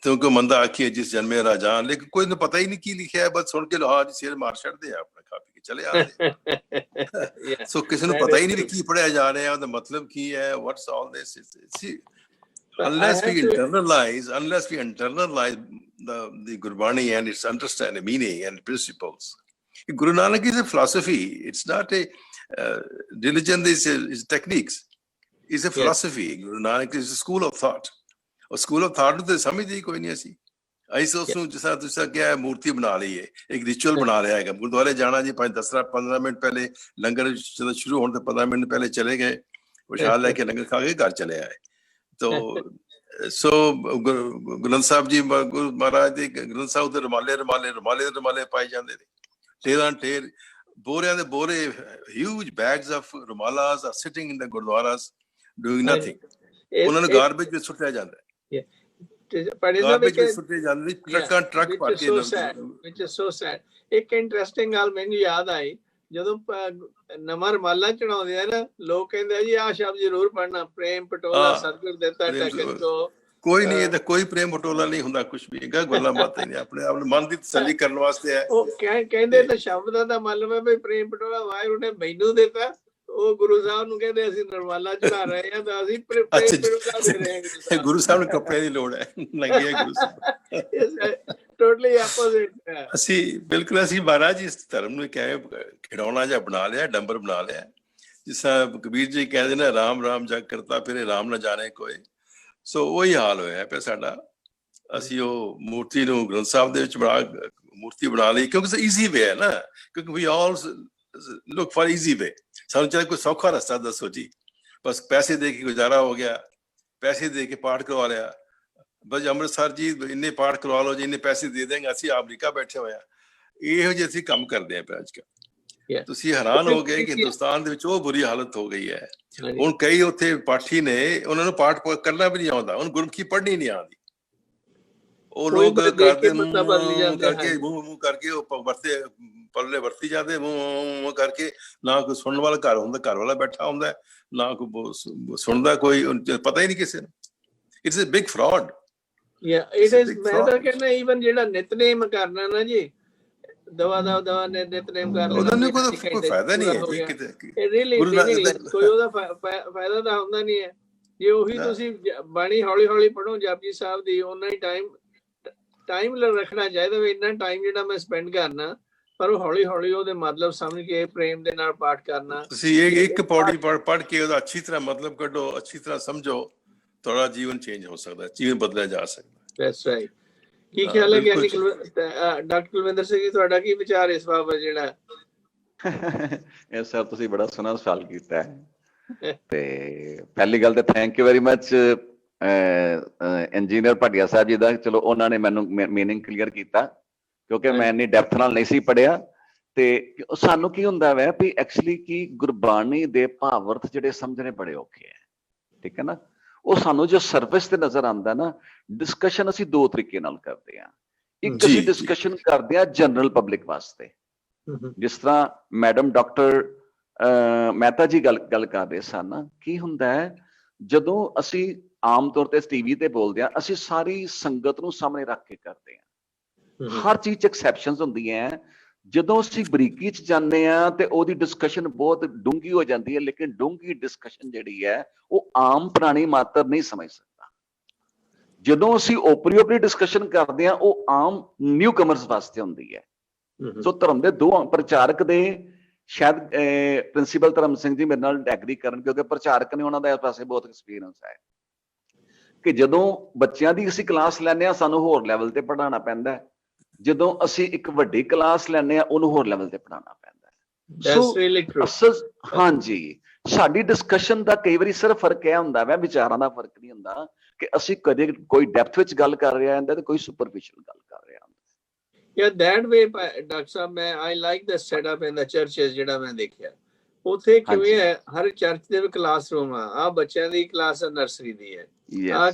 ਕਿਉਂਕਿ ਮੰਦਾ ਆਖੀਏ ਜਿਸ ਜਨਮੇ ਰਾਜਾਨ, ਲੇਕਿਨ ਕੋਈ ਨੂੰ ਪਤਾ ਹੀ ਨਹੀਂ ਕੀ ਲਿਖਿਆ ਹੈ, ਬਸ ਸੁਣ ਕੇ ਲੋ ਹਾਂ ਜੀ ਸਿਰ ਮਾਰ ਛੱਡਦੇ ਆ, ਆਪਣਾ ਖਾ ਪੀ ਕੇ ਚਲੇ ਆਉਂਦੇ। ਸੋ ਕਿਸੇ ਨੂੰ ਪਤਾ ਹੀ ਨਹੀਂ ਕੀ ਪੜ੍ਹਿਆ ਜਾ ਰਿਹਾ, ਉਹਦਾ ਮਤਲਬ ਕੀ ਹੈ, what's all this? Unless we internalize the Gurbani and its understanding, meaning and principles. Guru Nanak is a philosophy. It's not a religion. Is techniques. It's a philosophy. Guru Nanak is a school of thought. और school of thought तो समझते ही कोई नहीं। ਅਸੀਂ ਉਸ ਨੂੰ ਜਿਸ ਤਰ੍ਹਾਂ ਤੁਸੀਂ ਕਿਹਾ ਮੂਰਤੀ ਬਣਾ ਲਈਏ, ਇੱਕ ਰਿਚੁਅਲ ਬਣਾ ਲਿਆ ਹੈਗਾ। ਗੁਰਦੁਆਰੇ ਜਾਣਾ ਜੀ 10-15 ਮਿੰਟ ਪਹਿਲੇ, ਲੰਗਰ ਜਦੋਂ ਸ਼ੁਰੂ ਹੋਣ ਤੋਂ 15 ਮਿੰਟ ਪਹਿਲੇ ਚਲੇ ਗਏ, ਪ੍ਰਸ਼ਾਦ ਲੈ ਕੇ ਲੰਗਰ ਖਾ ਕੇ ਘਰ ਚਲੇ ਆਏ। ਸੋ ਗੁਰੂ ਗ੍ਰੰਥ ਸਾਹਿਬ ਜੀ, ਗੁਰੂ ਮਹਾਰਾਜ ਦੇ ਗ੍ਰੰਥ ਸਾਹਿਬ ਦੇ ਰੁਮਾਲੇ ਪਾਏ ਜਾਂਦੇ ਨੇ, ਢੇਰਾਂ ਢੇਰ ਬੋਰਿਆਂ ਦੇ ਬੋਰੇ, huge bags of rumalas are sitting in the gurdwaras doing nothing. ਉਹਨਾਂ ਨੂੰ ਗਾਰਬੇਜ ਵਿੱਚ ਸੁੱਟਿਆ ਜਾਂਦਾ ਹੈ, ਗਾਰਬੇਜ ਵਿੱਚ ਸੁੱਟੇ ਜਾਂਦੇ, ਟਰੱਕਾਂ ਟਰੱਕ ਭਰ ਕੇ। which is so sad। ਇੱਕ ਇੰਟਰਸਟਿੰਗ ਗੱਲ ਮੈਨੂੰ ਯਾਦ ਆਈ, ਜਦੋਂ ਨਵਾਂ ਰੁਮਾਲਾ ਚੜਾਉਂਦੇ ਆ ਨਾ, ਲੋਕ ਕਹਿੰਦੇ ਆ ਜੀ ਆਹ ਸ਼ਬਦ ਜ਼ਰੂਰ ਪੜ੍ਹਨਾ, ਪ੍ਰੇਮ ਪਟੋਲਾ ਸਤਿਗੁਰ ਦਿੱਤਾ ਟਕਨ ਕੋ। ਕੋਈ ਨਹੀਂ, ਇਹਦਾ ਕੋਈ ਪ੍ਰੇਮ ਪਟੋਲਾ ਨਹੀਂ ਹੁੰਦਾ, ਕੁਛ ਵੀ ਹੈਗਾ, ਗੱਲਾਂ ਬਾਤਾਂ ਨਹੀਂ, ਆਪਣੇ ਆਪ ਨੂੰ ਮਨ ਦੀ ਤਸੱਲੀ ਕਰਨ ਵਾਸਤੇ ਹੈ। ਉਹ ਕਹਿੰਦੇ ਤਾਂ ਸ਼ਬਦਾਂ ਦਾ ਮਤਲਬ ਹੈ ਵੀ ਪ੍ਰੇਮ ਪਟੋਲਾ ਵਾਹਿਗੁਰੂ ਨੇ ਮੈਨੂੰ ਦਿੱਤਾ, ਉਹ ਗੁਰੂ ਸਾਹਿਬ ਨੂੰ ਕਹਿੰਦੇ ਅਸੀਂ ਰੁਮਾਲਾ ਚੜਾ ਰਹੇ ਹਾਂ ਤਾਂ ਅਸੀਂ ਪ੍ਰੇਮ ਪਟੋਲਾ ਦੇ ਰਹੇ ਹਾਂ। ਗੁਰੂ ਸਾਹਿਬ ਨੂੰ ਕੱਪੜੇ ਦੀ ਲੋੜ ਹੈ, ਨੰਗੇ ਗੁਰੂ ਸਾਹਿਬ। Totally opposite. ਅਸੀਂ ਬਿਲਕੁਲ, ਅਸੀਂ ਮਹਾਰਾਜ ਜੀ ਇਸ ਧਰਮ ਨੂੰ ਕਿਵੇਂ ਖਿਡੌਣਾ ਜਿਹਾ ਬਣਾ ਲਿਆ, ਡੰਬਰ ਬਣਾ ਲਿਆ। ਜਿਸ ਤਰ੍ਹਾਂ ਕਬੀਰ ਜੀ ਕਹਿੰਦੇ ਨੇ, ਰਾਮ ਰਾਮ ਜਗ ਕਰਤਾ ਫਿਰੇ, ਰਾਮ ਨਾ ਜਾਣੇ ਕੋਈ। ਸੋ ਉਹੀ ਹਾਲ ਹੋਇਆ ਪਿਆ ਸਾਡਾ। ਅਸੀਂ ਉਹ ਮੂਰਤੀ ਨੂੰ ਗ੍ਰੰਥ ਸਾਹਿਬ ਦੇ ਵਿੱਚ ਮੂਰਤੀ ਬਣਾ ਲਈ, ਕਿਉਂਕਿ ਈਜ਼ੀ ਵੇ ਹੈ ਨਾ, ਕਿਉਂਕਿ ਵੀ ਆਲ ਲੁੱਕ ਫॉर ਈਜ਼ੀ ਵੇ। ਸਾਨੂੰ ਚਾਹੇ ਕੋਈ ਸੌਖਾ ਰਸਤਾ ਦੱਸੋ ਜੀ, ਬਸ ਪੈਸੇ ਦੇ ਕੇ ਗੁਜ਼ਾਰਾ ਹੋ ਗਿਆ, ਪੈਸੇ ਦੇ ਕੇ ਪਾਠ ਕਰਵਾ ਲਿਆ, ਬਸ ਅੰਮ੍ਰਿਤਸਰ ਜੀ ਇੰਨੇ ਪਾਠ ਕਰਵਾ ਲਓ ਜੀ, ਇੰਨੇ ਪੈਸੇ ਦੇ ਦੇਂਗੇ, ਅਸੀਂ ਅਮਰੀਕਾ ਬੈਠੇ ਹੋਏ ਆ। ਇਹੋ ਜਿਹੇ ਅਸੀਂ ਕੰਮ ਕਰਦੇ ਹਾਂ ਅੱਜ ਕੱਲ੍ਹ। ਤੁਸੀਂ ਹੈਰਾਨ ਹੋ ਗਏ ਕਿ ਹਿੰਦੁਸਤਾਨ ਦੇ ਵਿੱਚ ਉਹ ਬੁਰੀ ਹਾਲਤ ਹੋ ਗਈ ਹੈ। ਹੁਣ ਕਈ ਉੱਥੇ ਪਾਠੀ ਨੇ, ਉਹਨਾਂ ਨੂੰ ਪਾਠ ਕਰਨਾ ਵੀ ਨਹੀਂ ਆਉਂਦਾ, ਉਹਨੂੰ ਗੁਰਮੁਖੀ ਪੜ੍ਹਨੀ ਨਹੀਂ ਆਉਂਦੀ। ਉਹ ਲੋਕ ਕਰਦੇ ਮੂੰਹ ਕਰਕੇ ਉਹ ਵਰਤੇ ਪੱਲੇ ਵਰਤੀ ਜਾਂਦੇ, ਮੂੰਹ ਕਰਕੇ। ਨਾ ਕੋਈ ਸੁਣਨ ਵਾਲਾ ਘਰ ਹੁੰਦਾ, ਘਰ ਵਾਲਾ ਬੈਠਾ ਹੁੰਦਾ, ਨਾ ਕੋਈ ਸੁਣਦਾ, ਕੋਈ ਪਤਾ ਹੀ ਨਹੀਂ ਕਿਸੇ ਨੂੰ। It's a big fraud. ਮੈਂ ਤਾਂ ਕਹਿੰਦਾ ਈਵਨ ਜਿਹੜਾ ਨਿਤਨੇਮ ਕਰਨਾ ਨਾ ਜੀ, ਦਵਾ ਨਿਤਨੇਮ ਕਰ ਉਹਦਾ ਕੋਈ ਫਾਇਦਾ ਨਹੀਂ ਹੈ, ਕੋਈ ਉਹਦਾ ਫਾਇਦਾ ਤਾਂ ਹੁੰਦਾ ਨਹੀਂ ਹੈ। ਜੇ ਉਹੀ ਤੁਸੀਂ ਬਾਣੀ ਹੌਲੀ ਹੌਲੀ ਪੜ੍ਹੋ ਜਪਜੀ ਸਾਹਿਬ ਦੀ, ਉਹਨਾਂ ਹੀ ਟਾਈਮ ਰੱਖਣਾ ਚਾਹੀਦਾ ਵੀ ਇੰਨਾ ਟਾਈਮ ਜਿਹੜਾ ਮੈਂ ਸਪੈਂਡ ਕਰਨਾ, ਪਰ ਉਹ ਹੌਲੀ ਹੌਲੀ ਉਹਦੇ ਮਤਲਬ ਸਮਝ ਕੇ ਪ੍ਰੇਮ ਦੇ ਨਾਲ ਪਾਠ ਕਰਨਾ। ਤੁਸੀਂ ਇੱਕ ਪੌੜੀ ਪੜ੍ਹ ਕੇ ਉਹਦਾ ਅੱਛੀ ਤਰ੍ਹਾਂ ਮਤਲਬ ਕੱਢੋ, ਅੱਛੀ ਤਰ੍ਹਾਂ ਸਮਝੋ, ਤੁਹਾਡਾ ਜੀਵਨ ਚੇਂਜ ਹੋ ਸਕਦਾ, ਜੀਵਨ ਬਦਲਿਆ ਜਾ ਸਕਦਾ। That's right. ਕੀ ਖਿਆਲ ਹੈ ਗਿਆਨੀ ਡਾਕਟਰ ਕੁਲਵਿੰਦਰ ਸਿੰਘ ਜੀ, ਤੁਹਾਡਾ ਕੀ ਵਿਚਾਰ ਇਸ ਬਾਬਤ? ਜਿਹੜਾ ਇਹ ਸਰ ਤੁਸੀਂ ਬੜਾ ਸੋਹਣਾ ਸਵਾਲ ਕੀਤਾ ਹੈ, ਤੇ ਪਹਿਲੀ ਗੱਲ ਤੇ thank you very much engineer Bhatia Sahib ji ਦਾ। ਚਲੋ ਉਹਨਾਂ ਨੇ ਮੈਨੂੰ ਮੀਨਿੰਗ ਕਲੀਅਰ ਕੀਤਾ, ਕਿਉਂਕਿ ਮੈਂ ਇੰਨੀ ਡੈਪਥ ਨਾਲ ਨਹੀਂ ਸੀ ਪੜ੍ਹਿਆ। ਤੇ ਸਾਨੂੰ ਕੀ ਹੁੰਦਾ ਵੈ ਵੀ ਐਕਚੁਅਲੀ ਕੀ ਗੁਰਬਾਣੀ ਦੇ ਭਾਵ ਅਰਥ ਜਿਹੜੇ ਸਮਝਣੇ ਬੜੇ ਔਖੇ ਹੈ, ਠੀਕ ਹੈ ਨਾ। ਉਹ ਸਾਨੂੰ ਜੋ ਸਰਵਿਸ ਤੇ ਨਜ਼ਰ ਆਉਂਦਾ ਨਾ, ਡਿਸਕਸ਼ਨ ਅਸੀਂ ਦੋ ਤਰੀਕੇ ਨਾਲ ਕਰਦੇ ਹਾਂ। ਇੱਕ ਅਸੀਂ ਡਿਸਕਸ਼ਨ ਕਰਦੇ ਹਾਂ ਜਨਰਲ ਪਬਲਿਕ ਵਾਸਤੇ, ਜਿਸ ਤਰ੍ਹਾਂ ਮੈਡਮ ਡਾਕਟਰ ਮਹਿਤਾ ਜੀ ਗੱਲ ਕਰ ਰਹੇ ਸਨ। ਕੀ ਹੁੰਦਾ ਹੈ, ਜਦੋਂ ਅਸੀਂ ਆਮ ਤੌਰ ਤੇ ਟੀਵੀ ਤੇ ਬੋਲਦੇ ਹਾਂ, ਅਸੀਂ ਸਾਰੀ ਸੰਗਤ ਨੂੰ ਸਾਹਮਣੇ ਰੱਖ ਕੇ ਕਰਦੇ ਹਾਂ। ਹਰ ਚੀਜ਼ 'ਚ ਐਕਸੈਪਸ਼ਨਸ ਹੁੰਦੀਆਂ। ਜਦੋਂ ਅਸੀਂ ਬਰੀਕੀ 'ਚ ਜਾਂਦੇ ਹਾਂ ਤੇ ਉਹਦੀ ਡਿਸਕਸ਼ਨ ਬਹੁਤ ਡੂੰਘੀ ਹੋ ਜਾਂਦੀ ਹੈ, ਲੇਕਿਨ ਡੂੰਘੀ ਡਿਸਕਸ਼ਨ ਜਿਹੜੀ ਹੈ ਉਹ ਆਮ ਪ੍ਰਾਣੀ ਮਾਤਰ ਨਹੀਂ ਸਮਝ ਸਕਦਾ। ਜਦੋਂ ਅਸੀਂ ਓਪਰੀ ਡਿਸਕਸ਼ਨ ਕਰਦੇ ਹਾਂ, ਉਹ ਆਮ ਨਿਊ ਕਮਰਸ ਵਾਸਤੇ ਹੁੰਦੀ ਹੈ। ਸੋ ਧਰਮ ਦੇ ਦੋ ਪ੍ਰਚਾਰਕ ਦੇ, ਸ਼ਾਇਦ ਪ੍ਰਿੰਸੀਪਲ ਧਰਮ ਸਿੰਘ ਜੀ ਮੇਰੇ ਨਾਲ ਐਗਰੀ ਕਰਨ, ਕਿਉਂਕਿ ਪ੍ਰਚਾਰਕ ਨੇ, ਉਹਨਾਂ ਦਾ ਇਸ ਪਾਸੇ ਬਹੁਤ ਐਕਸਪੀਰੀਅੰਸ ਹੈ, ਕਿ ਜਦੋਂ ਬੱਚਿਆਂ ਦੀ ਅਸੀਂ ਕਲਾਸ ਲੈਂਦੇ ਹਾਂ, ਸਾਨੂੰ ਹੋਰ ਲੈਵਲ ਤੇ ਪੜ੍ਹਾਉਣਾ ਪੈਂਦਾ। ਜਦੋਂ ਅਸੀਂ ਇੱਕ ਵੱਡੀ ਕਲਾਸ ਲੈਂਦੇ ਹਾਂ, ਉਹਨੂੰ ਹੋਰ ਲੈਵਲ ਤੇ ਪੜ੍ਹਾਉਣਾ ਪੈਂਦਾ। ਹਾਂਜੀ, ਸਾਡੀ ਡਿਸਕਸ਼ਨ ਦਾ ਕਈ ਵਾਰੀ ਸਿਰਫ ਫਰਕ ਇਹ ਹੁੰਦਾ ਵਾ, ਵਿਚਾਰਾਂ ਦਾ ਫਰਕ ਨਹੀਂ ਹੁੰਦਾ, ਕਿ ਅਸੀਂ ਕਦੇ ਕੋਈ ਡੈਪਥ ਵਿੱਚ ਗੱਲ ਕਰ ਰਿਹਾ ਹੁੰਦਾ ਤੇ ਕੋਈ ਸੁਪਰਫਿਸ਼ੀਅਲ ਗੱਲ ਕਰ ਰਿਹਾ ਹੁੰਦਾ। Yeah, that way, doctor Sahib, I like the setup in the churches ਜਿਹੜਾ ਮੈਂ ਦੇਖਿਆ। ਉੱਥੇ ਕਿਵੇਂ ਹੈ, ਹਰ ਚਰਚ ਦੇ ਵਿੱਚ ਕਲਾਸਰੂਮ ਆ ਬੱਚਿਆਂ ਦੀ ਕਲਾਸ ਨਰਸਰੀ ਦੀ ਹੈ,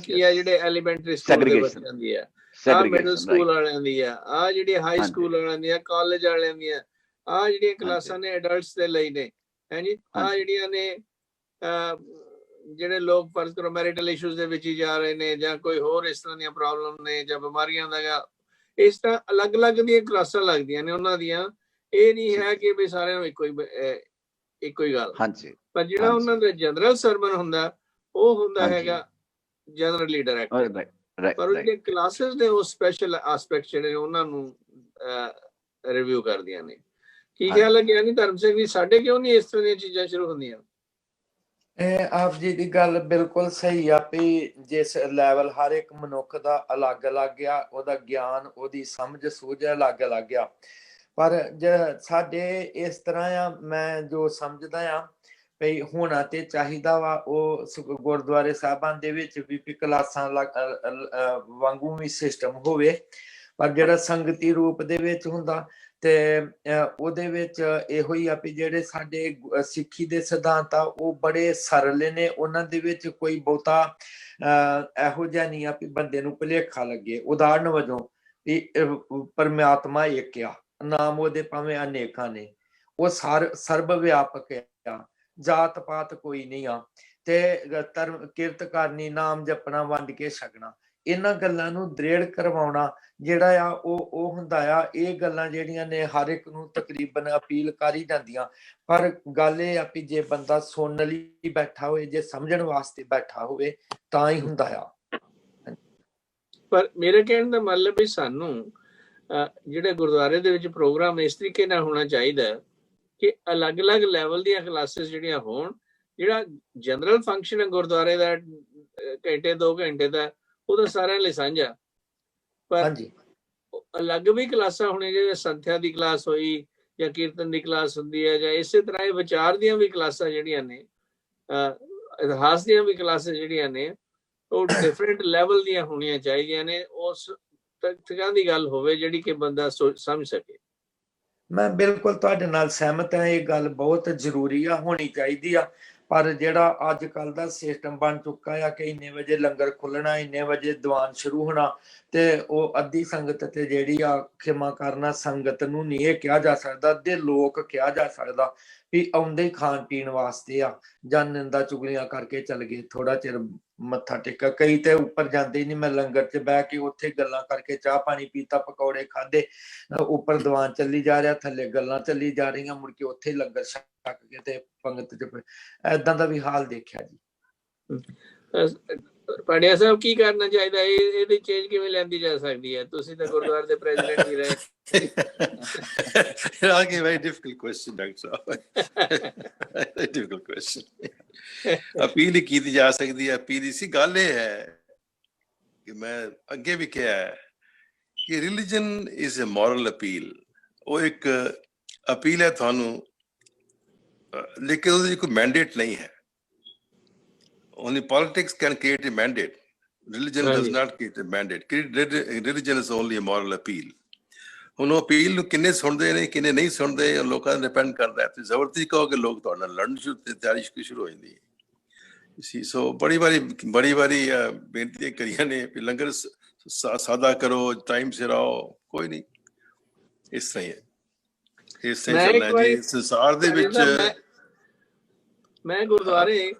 ਕੀ ਆ ਜਿਹੜੇ ਐਲੀਮੈਂਟਰੀ ਸਕੂਲ ਦੇ ਬੱਚਿਆਂ ਦੀ ਹੈ, ਮਿਡਲ ਸਕੂਲ ਵਾਲਿਆਂ ਦੀ ਆ ਜਿਹੜੀ ਹਾਈ ਸਕੂਲ ਵਾਲਿਆਂ ਦੀ, ਕਾਲਜ ਵਾਲਿਆਂ ਦੀਆਂ, ਜਿਹੜੀਆਂ ਕਲਾਸਾਂ ਨੇ ਅਡਲਟਸ ਦੇ ਲਈ ਨੇ, ਹਾਂਜੀ। ਜਿਹੜੀਆਂ ਨੇ ਜਿਹੜੇ ਲੋਕ ਫਰਜ਼ ਕਰੋ ਮੈਰੀਟਲ ਇਸ਼ੂਜ਼ ਦੇ ਵਿੱਚ ਹੀ ਜਾ ਰਹੇ ਨੇ, ਜਾਂ ਕੋਈ ਹੋਰ ਇਸ ਤਰ੍ਹਾਂ ਦੀਆਂ ਪ੍ਰੋਬਲਮ ਨੇ, ਜਾਂ ਬਿਮਾਰੀਆਂ ਦਾ, ਇਸ ਤਰ੍ਹਾਂ ਅਲੱਗ-ਅਲੱਗ ਦੀਆਂ ਕਲਾਸਾਂ ਲੱਗਦੀਆਂ ਨੇ ਉਹਨਾਂ ਦੀਆਂ। ਇਹ ਨਹੀਂ ਹੈ ਕਿ ਵੀ ਸਾਰਿਆਂ ਨੂੰ ਇੱਕੋ ਹੀ ਗੱਲ। ਪਰ ਜਿਹੜਾ ਉਹਨਾਂ ਦਾ ਜਨਰਲ ਸਰਮਨ ਹੁੰਦਾ, ਉਹ ਹੁੰਦਾ ਹੈਗਾ ਜਨਰਲੀ ਡਾਇਰੈਕਟ, ਪਰ ਉਹਦੀਆਂ ਕਲਾਸਿਸ ਨੇ ਉਹ ਸਪੈਸ਼ਲ ਐਸਪੈਕਟ ਜਿਹੜੇ ਉਹਨਾਂ ਨੂੰ ਰਿਵਿਊ ਕਰਦੀਆਂ ਨੇ। ਕੀ ਖਿਆਲ ਹੈ ਗਿਆਨੀ ਧਰਮ ਸਿੰਘ ਜੀ, ਸਾਡੇ ਕਿਉਂ ਨਹੀਂ ਇਸ ਤਰ੍ਹਾਂ ਦੀਆਂ ਚੀਜ਼ਾਂ ਸ਼ੁਰੂ ਹੁੰਦੀਆਂ? ਆਪ ਜੀ ਦੀ ਗੱਲ ਬਿਲਕੁਲ ਸਹੀ ਆ ਵੀ ਜਿਸ ਲੈਵਲ ਹਰ ਇੱਕ ਮਨੁੱਖ ਦਾ ਅਲੱਗ-ਅਲੱਗ ਆ, ਉਹਦਾ ਗਿਆਨ, ਉਹਦੀ ਸਮਝ ਸੂਝ ਅਲੱਗ-ਅਲੱਗ ਆ। ਪਰ ਸਾਡੇ ਇਸ ਤਰ੍ਹਾਂ ਆ, ਮੈਂ ਜੋ ਸਮਝਦਾ ਆ ਵੀ ਹੋਣਾ ਤੇ ਚਾਹੀਦਾ ਵਾ, ਉਹ ਗੁਰਦੁਆਰੇ ਸਾਹਿਬਾਨ ਦੇ ਵਿੱਚ ਵੀ ਕਲਾਸਾਂ ਵਾਂਗੂ ਵੀ ਸਿਸਟਮ ਹੋਵੇ, ਪਰ ਜਿਹੜਾ ਸੰਗਤੀ ਰੂਪ ਦੇ ਵਿੱਚ ਹੁੰਦਾ ਤੇ ਉਹਦੇ ਵਿੱਚ ਇਹੋ ਹੀ ਆ ਵੀ ਜਿਹੜੇ ਸਾਡੇ ਸਿੱਖੀ ਦੇ ਸਿਧਾਂਤ ਆ ਉਹ ਬੜੇ ਸਰਲ ਨੇ, ਉਹਨਾਂ ਦੇ ਵਿੱਚ ਕੋਈ ਬਹੁਤਾ ਇਹੋ ਜਿਹਾ ਨਹੀਂ ਆ ਵੀ ਬੰਦੇ ਨੂੰ ਭੁਲੇਖਾ ਲੱਗੇ। ਉਦਾਹਰਨ ਵਜੋਂ ਵੀ ਪਰਮਾਤਮਾ ਇੱਕ ਆ, ਨਾਮ ਉਹਦੇ ਭਾਵੇਂ ਅਨੇਕਾਂ ਨੇ, ਉਹ ਸਰਬ ਵਿਆਪਕ ਆ, ਜਾਤ ਪਾਤ ਕੋਈ ਨਹੀਂ ਆ, ਤੇ ਧਰਮ ਕਿਰਤ ਕਰਨੀ, ਨਾਮ ਜਪਣਾ, ਵੰਡ ਕੇ ਛਕਣਾ, ਇਹਨਾਂ ਗੱਲਾਂ ਨੂੰ ਦ੍ਰਿੜ ਕਰਵਾਉਣਾ ਜਿਹੜਾ ਆ ਉਹ ਹੁੰਦਾ ਆ। ਇਹ ਗੱਲਾਂ ਜਿਹੜੀਆਂ ਨੇ ਹਰ ਇੱਕ ਨੂੰ ਤਕਰੀਬਨ ਅਪੀਲ ਕਰ ਹੀ ਜਾਂਦੀਆਂ, ਪਰ ਗੱਲ ਇਹ ਆ ਵੀ ਜੇ ਬੰਦਾ ਸੁਣਨ ਲਈ ਬੈਠਾ ਹੋਵੇ, ਜੇ ਸਮਝਣ ਵਾਸਤੇ ਬੈਠਾ ਹੋਵੇ ਤਾਂ ਹੀ ਹੁੰਦਾ ਆ। ਪਰ ਮੇਰੇ ਕਹਿਣ ਦਾ ਮਤਲਬ ਵੀ ਸਾਨੂੰ ਜਿਹੜੇ ਗੁਰਦੁਆਰੇ ਦੇ ਵਿੱਚ ਪ੍ਰੋਗਰਾਮ ਇਸ ਤਰੀਕੇ ਨਾਲ ਹੋਣਾ ਚਾਹੀਦਾ ਕਿ ਅਲੱਗ-ਅਲੱਗ ਲੈਵਲ ਦੀਆਂ ਕਲਾਸਿਸ ਜਿਹੜੀਆਂ ਹੋਣ। ਜਿਹੜਾ ਜਨਰਲ ਫੰਕਸ਼ਨ ਹੈ ਗੁਰਦੁਆਰੇ ਦਾ ਘੰਟੇ 2 ਘੰਟੇ ਦਾ, ਉਹ ਤਾਂ ਸਾਰਿਆਂ ਲਈ ਸਾਂਝਾ, ਪਰ ਅਲੱਗ ਵੀ ਕਲਾਸਾਂ ਹੋਣੀਆਂ, ਜਿਵੇਂ ਸੰਥਿਆ ਦੀ ਕਲਾਸ ਹੋਈ ਜਾਂ ਕੀਰਤਨ ਦੀ ਕਲਾਸ ਹੁੰਦੀ ਹੈ, ਜਾਂ ਇਸੇ ਤਰ੍ਹਾਂ ਇਹ ਵਿਚਾਰ ਦੀਆਂ ਵੀ ਕਲਾਸਾਂ ਜਿਹੜੀਆਂ ਨੇ, ਇਤਿਹਾਸ ਦੀਆਂ ਵੀ ਕਲਾਸਾਂ ਜਿਹੜੀਆਂ ਨੇ, ਉਹ ਡਿਫਰੈਂਟ ਲੈਵਲ ਦੀਆਂ ਹੋਣੀਆਂ ਚਾਹੀਦੀਆਂ ਨੇ। ਉਸ ਤੱਕਾਂ ਦੀ ਗੱਲ ਹੋਵੇ ਜਿਹੜੀ ਕਿ ਬੰਦਾ ਸਮਝ ਸਕੇ। ਮੈਂ ਬਿਲਕੁਲ ਤੁਹਾਡੇ ਨਾਲ ਸਹਿਮਤ ਹਾਂ, ਇਹ ਗੱਲ ਬਹੁਤ ਜ਼ਰੂਰੀ ਆ, ਹੋਣੀ ਚਾਹੀਦੀ ਆ। ਪਰ ਜਿਹੜਾ ਅੱਜ ਕੱਲ ਦਾ ਸਿਸਟਮ ਬਣ ਚੁੱਕਾ ਆ ਕਿ ਇੰਨੇ ਵਜੇ ਲੰਗਰ ਖੁੱਲਣਾ, ਇੰਨੇ ਵਜੇ ਦੀਵਾਨ ਸ਼ੁਰੂ ਹੋਣਾ, ਤੇ ਉਹ ਅੱਧੀ ਸੰਗਤ ਤੇ ਜਿਹੜੀ ਆ, ਖਿਮਾ ਕਰਨਾ, ਸੰਗਤ ਨੂੰ ਨਹੀਂ ਇਹ ਕਿਹਾ ਜਾ ਸਕਦਾ, ਅੱਧੇ ਲੋਕ ਕਿਹਾ ਜਾ ਸਕਦਾ ਵੀ ਆਉਂਦੇ ਖਾਣ ਪੀਣ ਵਾਸਤੇ ਆ, ਜਾਂ ਨਿੰਦਾ ਚੁਗਲੀਆਂ ਕਰਕੇ ਚੱਲ ਗਏ, ਥੋੜਾ ਚਿਰ ਮੱਥਾ ਟੇਕਾ। ਕਈ ਤੇ ਉੱਪਰ ਜਾਂਦੇ ਹੀ ਨਹੀਂ, ਮੈਂ ਲੰਗਰ 'ਚ ਬਹਿ ਕੇ ਉੱਥੇ ਗੱਲਾਂ ਕਰਕੇ ਚਾਹ ਪਾਣੀ ਪੀਤਾ, ਪਕੌੜੇ ਖਾਦੇ, ਉੱਪਰ ਦੀਵਾਨ ਚੱਲੀ ਜਾ ਰਿਹਾ, ਥੱਲੇ ਗੱਲਾਂ ਚੱਲੀ ਜਾ ਰਹੀਆਂ, ਮੁੜ ਕੇ ਉੱਥੇ ਲੰਗਰ ਛਕ ਕੇ ਤੇ ਪੰਗਤ 'ਚ ਏਦਾਂ ਦਾ ਵੀ ਹਾਲ ਦੇਖਿਆ ਜੀ। ਪਾਂਡਿਆ ਸਾਹਿਬ, ਕੀ ਕਰਨਾ ਚਾਹੀਦਾ, ਇਹਦੀ ਚੇਂਜ ਕਿਵੇਂ ਲਿਆਂਦੀ ਜਾ ਸਕਦੀ ਹੈ? ਤੁਸੀਂ ਤਾਂ ਗੁਰਦੁਆਰੇ ਦੇ ਪ੍ਰੈਜ਼ੀਡੈਂਟ ਵੀ ਰਹੇ। Very difficult question, Dr. Very difficult question. Appeal ਹੀ ਕੀਤੀ ਜਾ ਸਕਦੀ ਹੈ। ਅਪੀਲ ਇਸੀ ਗੱਲ ਇਹ ਹੈ ਕਿ ਮੈਂ ਅੱਗੇ ਵੀ ਕਿਹਾ ਹੈ ਕਿ religion is a moral appeal. ਉਹ ਇੱਕ ਅਪੀਲ ਹੈ ਤੁਹਾਨੂੰ, ਲੇਕਿਨ ਉਹਦੀ ਕੋਈ ਮੈਂਡੇਟ ਨਹੀਂ ਹੈ। Only politics can create a mandate. Religion does not create a mandate. Religion is only a moral appeal. ਹੁਣ ਉਹ ਅਪੀਲ ਨੂੰ ਕਿੰਨੇ ਸੁਣਦੇ ਨੇ, ਕਿੰਨੇ ਨਹੀਂ ਸੁਣਦੇ, ਲੋਕਾਂ ਦਾ ਡਿਪੈਂਡ ਕਰਦਾ ਹੈ। ਤੇ ਜ਼ਬਰਦਸਤੀ ਕਹੋਗੇ ਲੋਕ ਤੁਹਾਡੇ ਨਾਲ ਲੜਨ ਤਿਆਰੀ ਸ਼ੁਰੂ ਹੋ ਜਾਂਦੀ ਹੈ। ਸੋ ਬੜੀ ਵਾਰੀ ਬੇਨਤੀ ਕਰੀਆਂ ਨੇ ਵੀ ਲੰਗਰ ਸਾਦਾ ਕਰੋ, ਟਾਈਮ ਸਿਰ ਆਓ, ਕੋਈ ਨਹੀਂ, ਇਸ ਤਰ੍ਹਾਂ ਹੀ ਹੈ, ਇਸ ਤਰ੍ਹਾਂ ਚੱਲਣਾ ਜੀ ਸੰਸਾਰ ਦੇ ਵਿੱਚ। ਮੈਂ ਗੁਰਦੁਆਰੇ,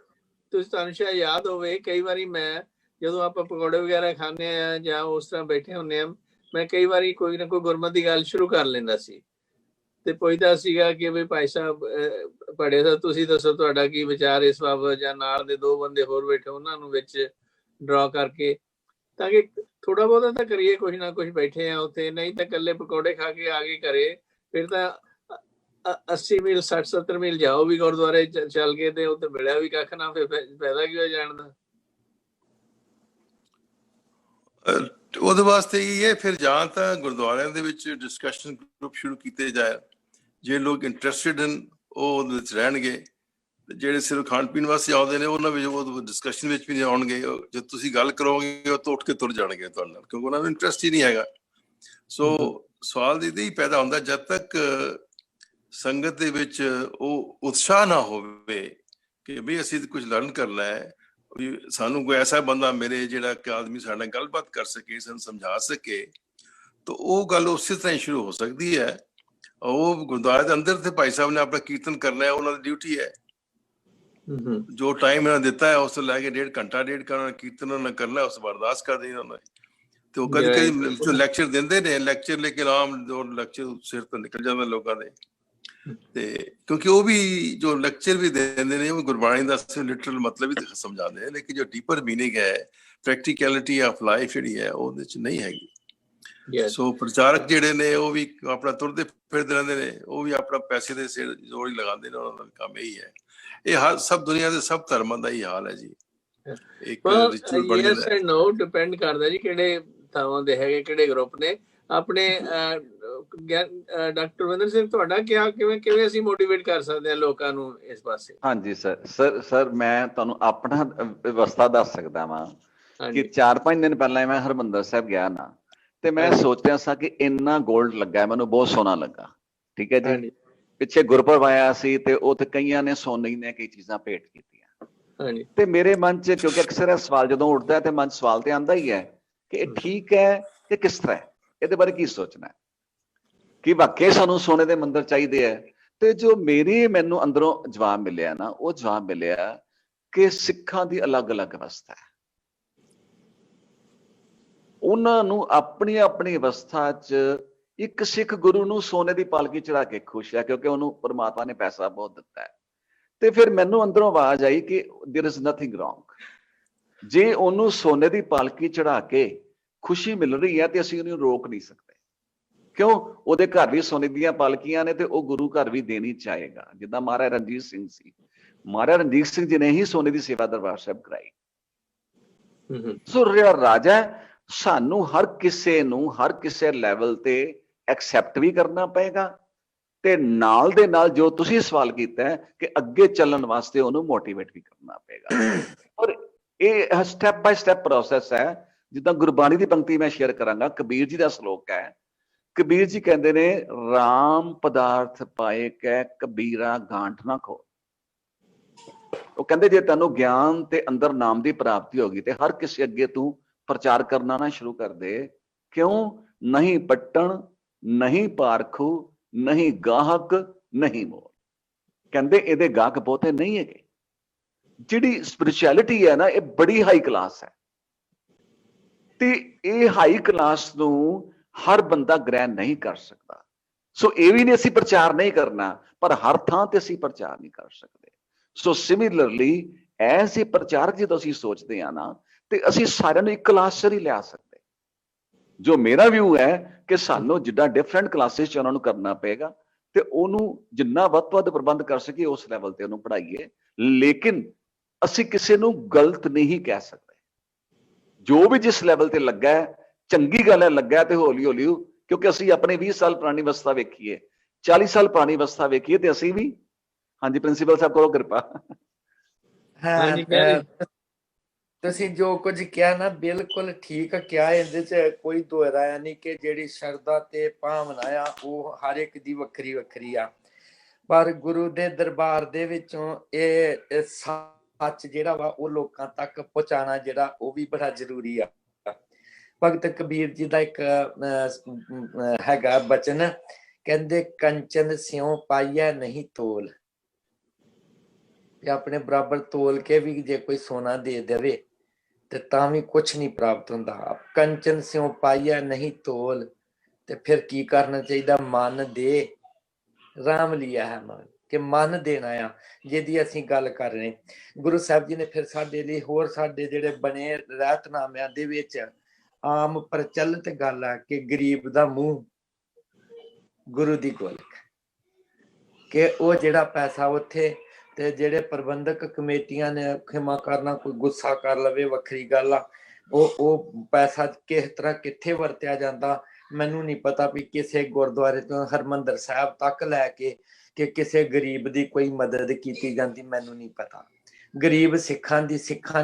ਤੁਹਾਨੂੰ ਸ਼ਾਇਦ ਯਾਦ ਹੋਵੇ, ਕਈ ਵਾਰੀ ਮੈਂ ਜਦੋਂ ਆਪਾਂ ਪਕੌੜੇ ਵਗੈਰਾ ਖਾਂਦੇ ਆ ਜਾਂ ਉਸ ਤਰ੍ਹਾਂ ਬੈਠੇ ਹੁੰਦੇ ਆ, ਮੈਂ ਕਈ ਵਾਰੀ ਕੋਈ ਨਾ ਕੋਈ ਗੁਰਮਤਿ ਦੀ ਗੱਲ ਸ਼ੁਰੂ ਕਰ ਲੈਂਦਾ ਸੀ ਤੇ ਪੁੱਛਦਾ ਸੀਗਾ ਕਿ ਵੀ ਭਾਈ ਸਾਹਿਬ ਪੜ੍ਹੇ ਤਾਂ ਤੁਸੀਂ ਦੱਸੋ ਤੁਹਾਡਾ ਕੀ ਵਿਚਾਰ ਇਸ ਬਾਬਤ, ਜਾਂ ਨਾਲ ਦੇ 2 ਬੰਦੇ ਹੋਰ ਬੈਠੇ ਉਹਨਾਂ ਨੂੰ ਵਿੱਚ ਡਰਾ ਕਰਕੇ, ਤਾਂ ਕਿ ਥੋੜਾ ਬਹੁਤਾ ਤਾਂ ਕਰੀਏ, ਕੁਛ ਨਾ ਕੁਛ ਬੈਠੇ ਆ ਉੱਥੇ, ਨਹੀਂ ਤਾਂ ਇਕੱਲੇ ਪਕੌੜੇ ਖਾ ਕੇ ਆ ਗਏ ਘਰੇ, ਫਿਰ ਤਾਂ 80 ਮੀਲ 60-70 ਮੀਲ ਜਾਓ ਵੀ ਗੁਰਦੁਆਰੇ ਚੱਲ ਕੇ ਤੇ ਉੱਥੇ ਮਿਲਿਆ ਵੀ ਕੱਖ ਨਾ, ਫਿਰ ਫਾਇਦਾ ਕੀ ਹੋ ਜਾਣ ਦਾ। ਉਹਦੇ ਵਾਸਤੇ ਹੀ ਹੈ ਫਿਰ ਜਾਂ ਤਾਂ ਗੁਰਦੁਆਰਿਆਂ ਦੇ ਵਿੱਚ ਡਿਸਕਸ਼ਨ ਗਰੁੱਪ ਸ਼ੁਰੂ ਕੀਤੇ ਜਾਏ, ਜੇ ਲੋਕ ਇੰਟਰਸਟਿਡ ਹਨ ਉਹ ਉਹਦੇ ਵਿੱਚ ਰਹਿਣਗੇ, ਜਿਹੜੇ ਸਿਰਫ ਖਾਣ ਪੀਣ ਵਾਸਤੇ ਆਉਂਦੇ ਨੇ ਉਹਨਾਂ ਵਿੱਚ ਉਹ ਡਿਸਕਸ਼ਨ ਵਿੱਚ ਵੀ ਨਹੀਂ ਆਉਣਗੇ। ਜਦ ਤੁਸੀਂ ਗੱਲ ਕਰੋਗੇ ਉਹ ਤੋਂ ਉੱਠ ਕੇ ਤੁਰ ਜਾਣਗੇ ਤੁਹਾਡੇ ਨਾਲ, ਕਿਉਂਕਿ ਉਹਨਾਂ ਨੂੰ ਇੰਟਰਸਟ ਹੀ ਨਹੀਂ ਹੈਗਾ। ਸੋ ਸਵਾਲ ਦੀ ਹੀ ਪੈਦਾ ਹੁੰਦਾ, ਜਦ ਤੱਕ ਸੰਗਤ ਦੇ ਵਿੱਚ ਉਹ ਉਤਸ਼ਾਹ ਨਾ ਹੋਵੇ ਕਿ ਵੀ ਅਸੀਂ ਕੁਝ ਲਰਨ ਕਰਨਾ ਹੈ, ਸਾਨੂੰ ਕੋਈ ਐਸਾ ਬੰਦਾ ਮਿਲੇ ਜਿਹੜਾ ਕਿ ਆਦਮੀ ਸਾਡੇ ਨਾਲ ਗੱਲਬਾਤ ਕਰ ਸਕੇ, ਸਾਨੂੰ ਸਮਝਾ ਸਕੇ, ਤਾਂ ਉਹ ਗੱਲ ਉਸੇ ਤਰ੍ਹਾਂ ਹੀ ਸ਼ੁਰੂ ਹੋ ਸਕਦੀ ਹੈ। ਉਹ ਗੁਰਦੁਆਰੇ ਦੇ ਅੰਦਰ ਤੇ ਭਾਈ ਸਾਹਿਬ ਨੇ ਆਪਣਾ ਕੀਰਤਨ ਕਰਨਾ ਹੈ, ਉਹਨਾਂ ਦੀ ਡਿਊਟੀ ਹੈ। ਜੋ ਟਾਈਮ ਇਹਨਾਂ ਦਿੱਤਾ ਹੈ ਉਸ ਤੋਂ ਲੈ ਕੇ 1.5 ਘੰਟਾ ਕੀਰਤਨ ਉਹਨਾਂ ਨੇ ਕਰਨਾ, ਉਸ ਬਰਦਾਸ਼ਤ ਕਰ ਦੇਣਾ ਉਹਨਾਂ ਨੇ। ਤੇ ਉਹ ਕਦੇ ਜੋ ਲੈਕਚਰ ਦਿੰਦੇ ਨੇ ਲੈਕਚਰ, ਲੇਕਿਨ ਆਮ ਲੈਕਚਰ ਸਿਰ ਤੋਂ ਨਿਕਲ ਜਾਂਦਾ ਲੋਕਾਂ ਦੇ। ਤੇ ਕਿਉਂਕਿ ਉਹ ਵੀ ਜੋ ਲੈਕਚਰ ਵੀ ਦਿੰਦੇ ਨੇ ਉਹ ਗੁਰਬਾਣੀ ਦਾ ਲਿਟਰਲ ਮਤਲਬ ਵੀ ਸਮਝਾਉਂਦੇ ਨੇ, ਲੇਕਿਨ ਜੋ ਡੀਪਰ ਮੀਨਿੰਗ ਹੈ, ਪ੍ਰੈਕਟੀਕੈਲਿਟੀ ਆਫ ਲਾਈਫ ਜਿਹੜੀ ਹੈ ਉਹਦੇ ਚ ਨਹੀਂ ਹੈਗੀ। Yes. ਸੋ ਪ੍ਰਚਾਰਕ ਜਿਹੜੇ ਨੇ ਉਹ ਵੀ ਆਪਣਾ ਤੁਰਦੇ ਫਿਰਦੇ ਰਹਿੰਦੇ ਨੇ, ਉਹ ਵੀ ਆਪਣਾ ਪੈਸੇ ਦੇ ਸਿਰ ਜ਼ੋਰ ਹੀ ਲਗਾਉਂਦੇ ਨੇ, ਉਹਨਾਂ ਦਾ ਕੰਮ ਇਹੀ ਹੈ। ਇਹ ਹਰ ਸਭ ਦੁਨੀਆ ਦੇ ਸਭ ਧਰਮਾਂ ਦਾ ਹੀ ਹਾਲ ਹੈ ਜੀ। ਇੱਕ ਰਿਚੁਅਲ ਬਣ ਯੈਸ ਜਾਂਦਾ ਐਂਡ ਨੋ, ਡਿਪੈਂਡ ਕਰਦਾ ਜੀ ਕਿਹੜੇ ਥਾਵਾਂ ਦੇ ਹੈਗੇ, ਕਿਹੜੇ ਗਰੁੱਪ ਨੇ। ਆਪਣੇ ਡਾਕਟਰ ਵਿੰਦਰ ਸਿੰਘ, ਤੁਹਾਡਾ ਕਿਵੇਂ ਅਸੀਂ ਮੋਟੀਵੇਟ ਕਰ ਸਕਦੇ ਹਾਂ ਲੋਕਾਂ ਨੂੰ ਇਸ ਪਾਸੇ? ਹਾਂਜੀ ਸਰ ਮੈਂ ਤੁਹਾਨੂੰ ਆਪਣਾ ਵਿਵਸਥਾ ਦੱਸ ਸਕਦਾ ਵਾਂ ਕਿ 4-5 ਦਿਨ ਪਹਿਲਾਂ ਮੈਂ ਹਰਿਮੰਦਰ ਸਾਹਿਬ ਗਿਆ ਨਾ, ਤੇ ਮੈਂ ਸੋਚ ਰਿਹਾ ਸਾਂ ਕਿ ਇੰਨਾ ਗੋਲਡ ਲੱਗਾ, ਮੈਨੂੰ ਬਹੁਤ ਸੋਹਣਾ ਲੱਗਾ। ਠੀਕ ਹੈ ਜੀ। ਪਿੱਛੇ ਗੁਰਪੁਰਬ ਆਇਆ ਸੀ ਤੇ ਉੱਥੇ ਕਈਆਂ ਨੇ ਸੋਨੇ ਦੀਆਂ ਕਈ ਚੀਜ਼ਾਂ ਭੇਟ ਕੀਤੀਆਂ, ਤੇ ਮੇਰੇ ਮਨ 'ਚ, ਕਿਉਂਕਿ ਅਕਸਰ ਇਹ ਸਵਾਲ ਜਦੋਂ ਉੱਠਦਾ ਤੇ ਮਨ 'ਚ ਸਵਾਲ ਤੇ ਆਉਂਦਾ ਹੀ ਹੈ ਕਿ ਇਹ ਠੀਕ ਹੈ ਕਿ ਕਿਸ ਤਰ੍ਹਾਂ ਹੈ, ਇਹਦੇ ਬਾਰੇ ਕੀ ਸੋਚਣਾ ਹੈ, ਕਿ ਵਾਕਈ ਸਾਨੂੰ ਸੋਨੇ ਦੇ ਮੰਦਿਰ ਚਾਹੀਦੇ ਹੈ। ਤੇ ਜੋ ਮੈਨੂੰ ਅੰਦਰੋਂ ਜਵਾਬ ਮਿਲਿਆ ਨਾ, ਉਹ ਜਵਾਬ ਮਿਲਿਆ ਕਿ ਸਿੱਖਾਂ ਦੀ ਅਲੱਗ-ਅਲੱਗ ਅਵਸਥਾ ਹੈ। ਉਹਨਾਂ ਨੂੰ ਆਪਣੀ ਆਪਣੀ ਅਵਸਥਾ 'ਚ ਇੱਕ ਸਿੱਖ ਗੁਰੂ ਨੂੰ ਸੋਨੇ ਦੀ ਪਾਲਕੀ ਚੜਾ ਕੇ ਖੁਸ਼ ਹੈ, ਕਿਉਂਕਿ ਉਹਨੂੰ ਪਰਮਾਤਮਾ ਨੇ ਪੈਸਾ ਬਹੁਤ ਦਿੱਤਾ ਹੈ। ਤੇ ਫਿਰ ਮੈਨੂੰ ਅੰਦਰੋਂ ਆਵਾਜ਼ ਆਈ ਕਿ there is nothing wrong, ਜੇ ਉਹਨੂੰ ਸੋਨੇ ਦੀ ਪਾਲਕੀ ਚੜਾ ਕੇ ਖੁਸ਼ੀ ਮਿਲ ਰਹੀ ਹੈ ਤੇ ਅਸੀਂ ਉਹਨੂੰ ਰੋਕ ਨਹੀਂ ਸਕਦੇ। ਕਿਉਂ? ਉਹਦੇ ਘਰ ਵੀ ਸੋਨੇ ਦੀਆਂ ਪਾਲਕੀਆਂ ਨੇ ਤੇ ਉਹ ਗੁਰੂ ਘਰ ਵੀ ਦੇਣੀ ਚਾਹੇਗਾ। ਜਿੱਦਾਂ ਮਹਾਰਾਜ ਰਣਜੀਤ ਸਿੰਘ ਸੀ, ਮਹਾਰਾਜ ਰਣਜੀਤ ਸਿੰਘ ਜੀ ਨੇ ਹੀ ਸੋਨੇ ਦੀ ਸੇਵਾ ਦਰਬਾਰ ਸਾਹਿਬ ਕਰਾਈ। ਸੋ ਰਾਜਾ, ਸਾਨੂੰ ਹਰ ਕਿਸੇ ਨੂੰ ਹਰ ਕਿਸੇ ਲੈਵਲ ਤੇ ਐਕਸੈਪਟ ਵੀ ਕਰਨਾ ਪਏਗਾ, ਤੇ ਨਾਲ ਦੇ ਨਾਲ ਜੋ ਤੁਸੀਂ ਸਵਾਲ ਕੀਤਾ ਹੈ ਕਿ ਅੱਗੇ ਚੱਲਣ ਵਾਸਤੇ ਉਹਨੂੰ ਮੋਟੀਵੇਟ ਵੀ ਕਰਨਾ ਪਏਗਾ। ਔਰ ਇਹ ਸਟੈਪ ਬਾय ਸਟੈਪ ਪ੍ਰੋਸੈਸ ਹੈ। ਜਿੱਦਾਂ ਗੁਰਬਾਣੀ ਦੀ ਪੰਕਤੀ ਮੈਂ ਸ਼ੇਅਰ ਕਰਾਂਗਾ, ਕਬੀਰ ਜੀ ਦਾ ਸ਼ਲੋਕ ਹੈ। ਕਬੀਰ ਜੀ ਕਹਿੰਦੇ ਨੇ, ਰਾਮ ਪਦਾਰਥ ਪਾਏ ਕੈ ਕਬੀਰਾ ਗਾਂਠ ਨਾ ਖੋ। ਉਹ ਕਹਿੰਦੇ ਜੇ ਤੈਨੂੰ ਗਿਆਨ ਤੇ ਅੰਦਰ ਨਾਮ ਦੀ ਪ੍ਰਾਪਤੀ ਹੋ ਗਈ ਤੇ ਹਰ ਕਿਸੇ ਅੱਗੇ ਤੂੰ ਪ੍ਰਚਾਰ ਕਰਨਾ ਨਾ ਸ਼ੁਰੂ ਕਰ ਦੇ। ਕਿਉਂ? ਨਹੀਂ ਪੱਟਣ, ਨਹੀਂ ਪਾਰਖੂ, ਨਹੀਂ ਗਾਹਕ, ਨਹੀਂ ਮੋਲ। ਕਹਿੰਦੇ ਇਹਦੇ ਗਾਹਕ ਬਹੁਤੇ ਨਹੀਂ ਹੈਗੇ। ਜਿਹੜੀ ਸਪਿਰਿਚੁਅਲਿਟੀ ਹੈ ਨਾ, ਇਹ ਬੜੀ ਹਾਈ ਕਲਾਸ ਹੈ, ਤੇ ਇਹ ਹਾਈ ਕਲਾਸ ਨੂੰ ਹਰ ਬੰਦਾ ਗ੍ਰਹਿਣ ਨਹੀਂ ਕਰ ਸਕਦਾ। ਸੋ ਇਹ ਵੀ ਨਹੀਂ ਅਸੀਂ ਪ੍ਰਚਾਰ ਨਹੀਂ ਕਰਨਾ, ਪਰ ਹਰ ਥਾਂ ਤੇ ਅਸੀਂ ਪ੍ਰਚਾਰ ਨਹੀਂ ਕਰ ਸਕਦੇ। ਸੋ ਸਿਮਿਲਰਲੀ ਐਜ਼ ਏ ਪ੍ਰਚਾਰਕ ਜਦੋਂ ਅਸੀਂ ਸੋਚਦੇ ਹਾਂ ਨਾ, ਤੇ ਅਸੀਂ ਸਾਰਿਆਂ ਨੂੰ ਇੱਕ ਕਲਾਸ 'ਚ ਨਹੀਂ ਲਿਆ ਸਕਦੇ। ਜੋ ਮੇਰਾ ਵਿਊ ਹੈ ਕਿ ਸਾਨੂੰ ਜਿੱਦਾਂ ਡਿਫਰੈਂਟ ਕਲਾਸਿਸ 'ਚ ਉਹਨਾਂ ਨੂੰ ਕਰਨਾ ਪਏਗਾ, ਤੇ ਉਹਨੂੰ ਜਿੰਨਾ ਵੱਧ ਤੋਂ ਵੱਧ ਪ੍ਰਬੰਧ ਕਰ ਸਕੀਏ ਉਸ ਲੈਵਲ ਤੇ ਉਹਨੂੰ ਪੜ੍ਹਾਈਏ। ਲੇਕਿਨ ਅਸੀਂ ਕਿਸੇ ਨੂੰ ਗਲਤ ਨਹੀਂ ਕਹਿ ਸਕਦੇ। ਜੋ ਵੀ ਜਿਸ ਲੈਵਲ ਤੇ ਲੱਗਾ ਹੈ, ਚੰਗੀ ਗੱਲ ਹੈ, ਲੱਗਾ ਤੇ ਹੌਲੀ ਹੌਲੀ, ਕਿਉਂਕਿ ਅਸੀਂ ਆਪਣੇ 20 ਸਾਲ ਪੁਰਾਣੀ ਅਵਸਥਾ ਵੇਖੀਏ, 40 ਸਾਲ ਪੁਰਾਣੀ ਅਵਸਥਾ ਵੇਖੀਏ, ਤੇ ਅਸੀਂ ਵੀ। ਹਾਂਜੀ ਪ੍ਰਿੰਸੀਪਲ ਸਾਹਿਬ, ਕਰੋ ਕਿਰਪਾ। ਤੁਸੀਂ ਜੋ ਕੁਝ ਕਿਹਾ ਨਾ, ਬਿਲਕੁਲ ਠੀਕ ਕਿਹਾ। ਇਹਦੇ 'ਚ ਕੋਈ ਦੋ ਰਾਏ ਨਹੀਂ ਕਿ ਜਿਹੜੀ ਸ਼ਰਧਾ ਤੇ ਭਾਵਨਾ ਆ ਉਹ ਹਰ ਇੱਕ ਦੀ ਵੱਖਰੀ ਵੱਖਰੀ ਆ, ਪਰ ਗੁਰੂ ਦੇ ਦਰਬਾਰ ਦੇ ਵਿੱਚੋਂ ਇਹ ਸੱਚ ਜਿਹੜਾ ਵਾ ਉਹ ਲੋਕਾਂ ਤੱਕ ਪਹੁੰਚਾਉਣਾ ਜਿਹੜਾ ਉਹ ਵੀ ਬੜਾ ਜ਼ਰੂਰੀ ਆ। ਭਗਤ ਕਬੀਰ ਜੀ ਦਾ ਇੱਕ ਹੈਗਾ ਬਚਨ, ਕਹਿੰਦੇ ਕੰਚਨ ਸਿਉ ਪਾਈਐ ਨਹੀਂ ਤੋਲ। ਆਪਣੇ ਬਰਾਬਰ ਤੋਲ ਕੇ ਵੀ ਜੇ ਕੋਈ ਸੋਨਾ ਦੇ ਦੇਵੇ ਤੇ ਤਾਂ ਵੀ ਕੁਛ ਨਹੀਂ ਪ੍ਰਾਪਤ ਹੁੰਦਾ। ਕੰਚਨ ਸਿਉ ਪਾਈਐ ਨਹੀਂ ਤੋਲ, ਤੇ ਫਿਰ ਕੀ ਕਰਨਾ ਚਾਹੀਦਾ? ਮਨ ਦੇ ਰਾਮ ਲਿਆ ਹੈ ਮਨ, ਕਿ ਮਨ ਦੇਣਾ ਆ ਜਿਹਦੀ ਅਸੀਂ ਗੱਲ ਕਰ ਰਹੇ। ਗੁਰੂ ਸਾਹਿਬ ਜੀ ਨੇ ਫਿਰ ਸਾਡੇ ਲਈ ਹੋਰ ਸਾਡੇ ਜਿਹੜੇ ਬਣੇ ਰਹਿਤਨਾਮਿਆਂ ਦੇ ਵਿੱਚ ਆਮ ਪ੍ਰਚਲਿਤ ਗੱਲ ਆ ਕਿ ਗਰੀਬ ਦਾ ਮੂੰਹ ਗੁਰੂ ਦੀ ਗੋਲਕ, ਕਿ ਉਹ ਜਿਹੜਾ ਪੈਸਾ ਉੱਥੇ, ਤੇ ਜਿਹੜੇ ਪ੍ਰਬੰਧਕ ਕਮੇਟੀਆਂ ਨੇ ਖਿਮਾ ਕਰਨਾ, ਕੋਈ ਗੁੱਸਾ ਕਰ ਲਵੇ ਵੱਖਰੀ ਗੱਲ ਆ, ਉਹ ਪੈਸਾ ਕਿਸ ਤਰ੍ਹਾਂ ਕਿੱਥੇ ਵਰਤਿਆ ਜਾਂਦਾ ਮੈਨੂੰ ਨਹੀਂ ਪਤਾ। ਵੀ ਕਿਸੇ ਗੁਰਦੁਆਰੇ ਤੋਂ ਹਰਿਮੰਦਰ ਸਾਹਿਬ ਤੱਕ ਲੈ ਕੇ ਕਿ ਕਿਸੇ ਗਰੀਬ ਦੀ ਕੋਈ ਮਦਦ ਕੀਤੀ ਜਾਂਦੀ, ਮੈਨੂੰ ਨਹੀਂ ਪਤਾ। ਗਰੀਬ ਸਿੱਖਾਂ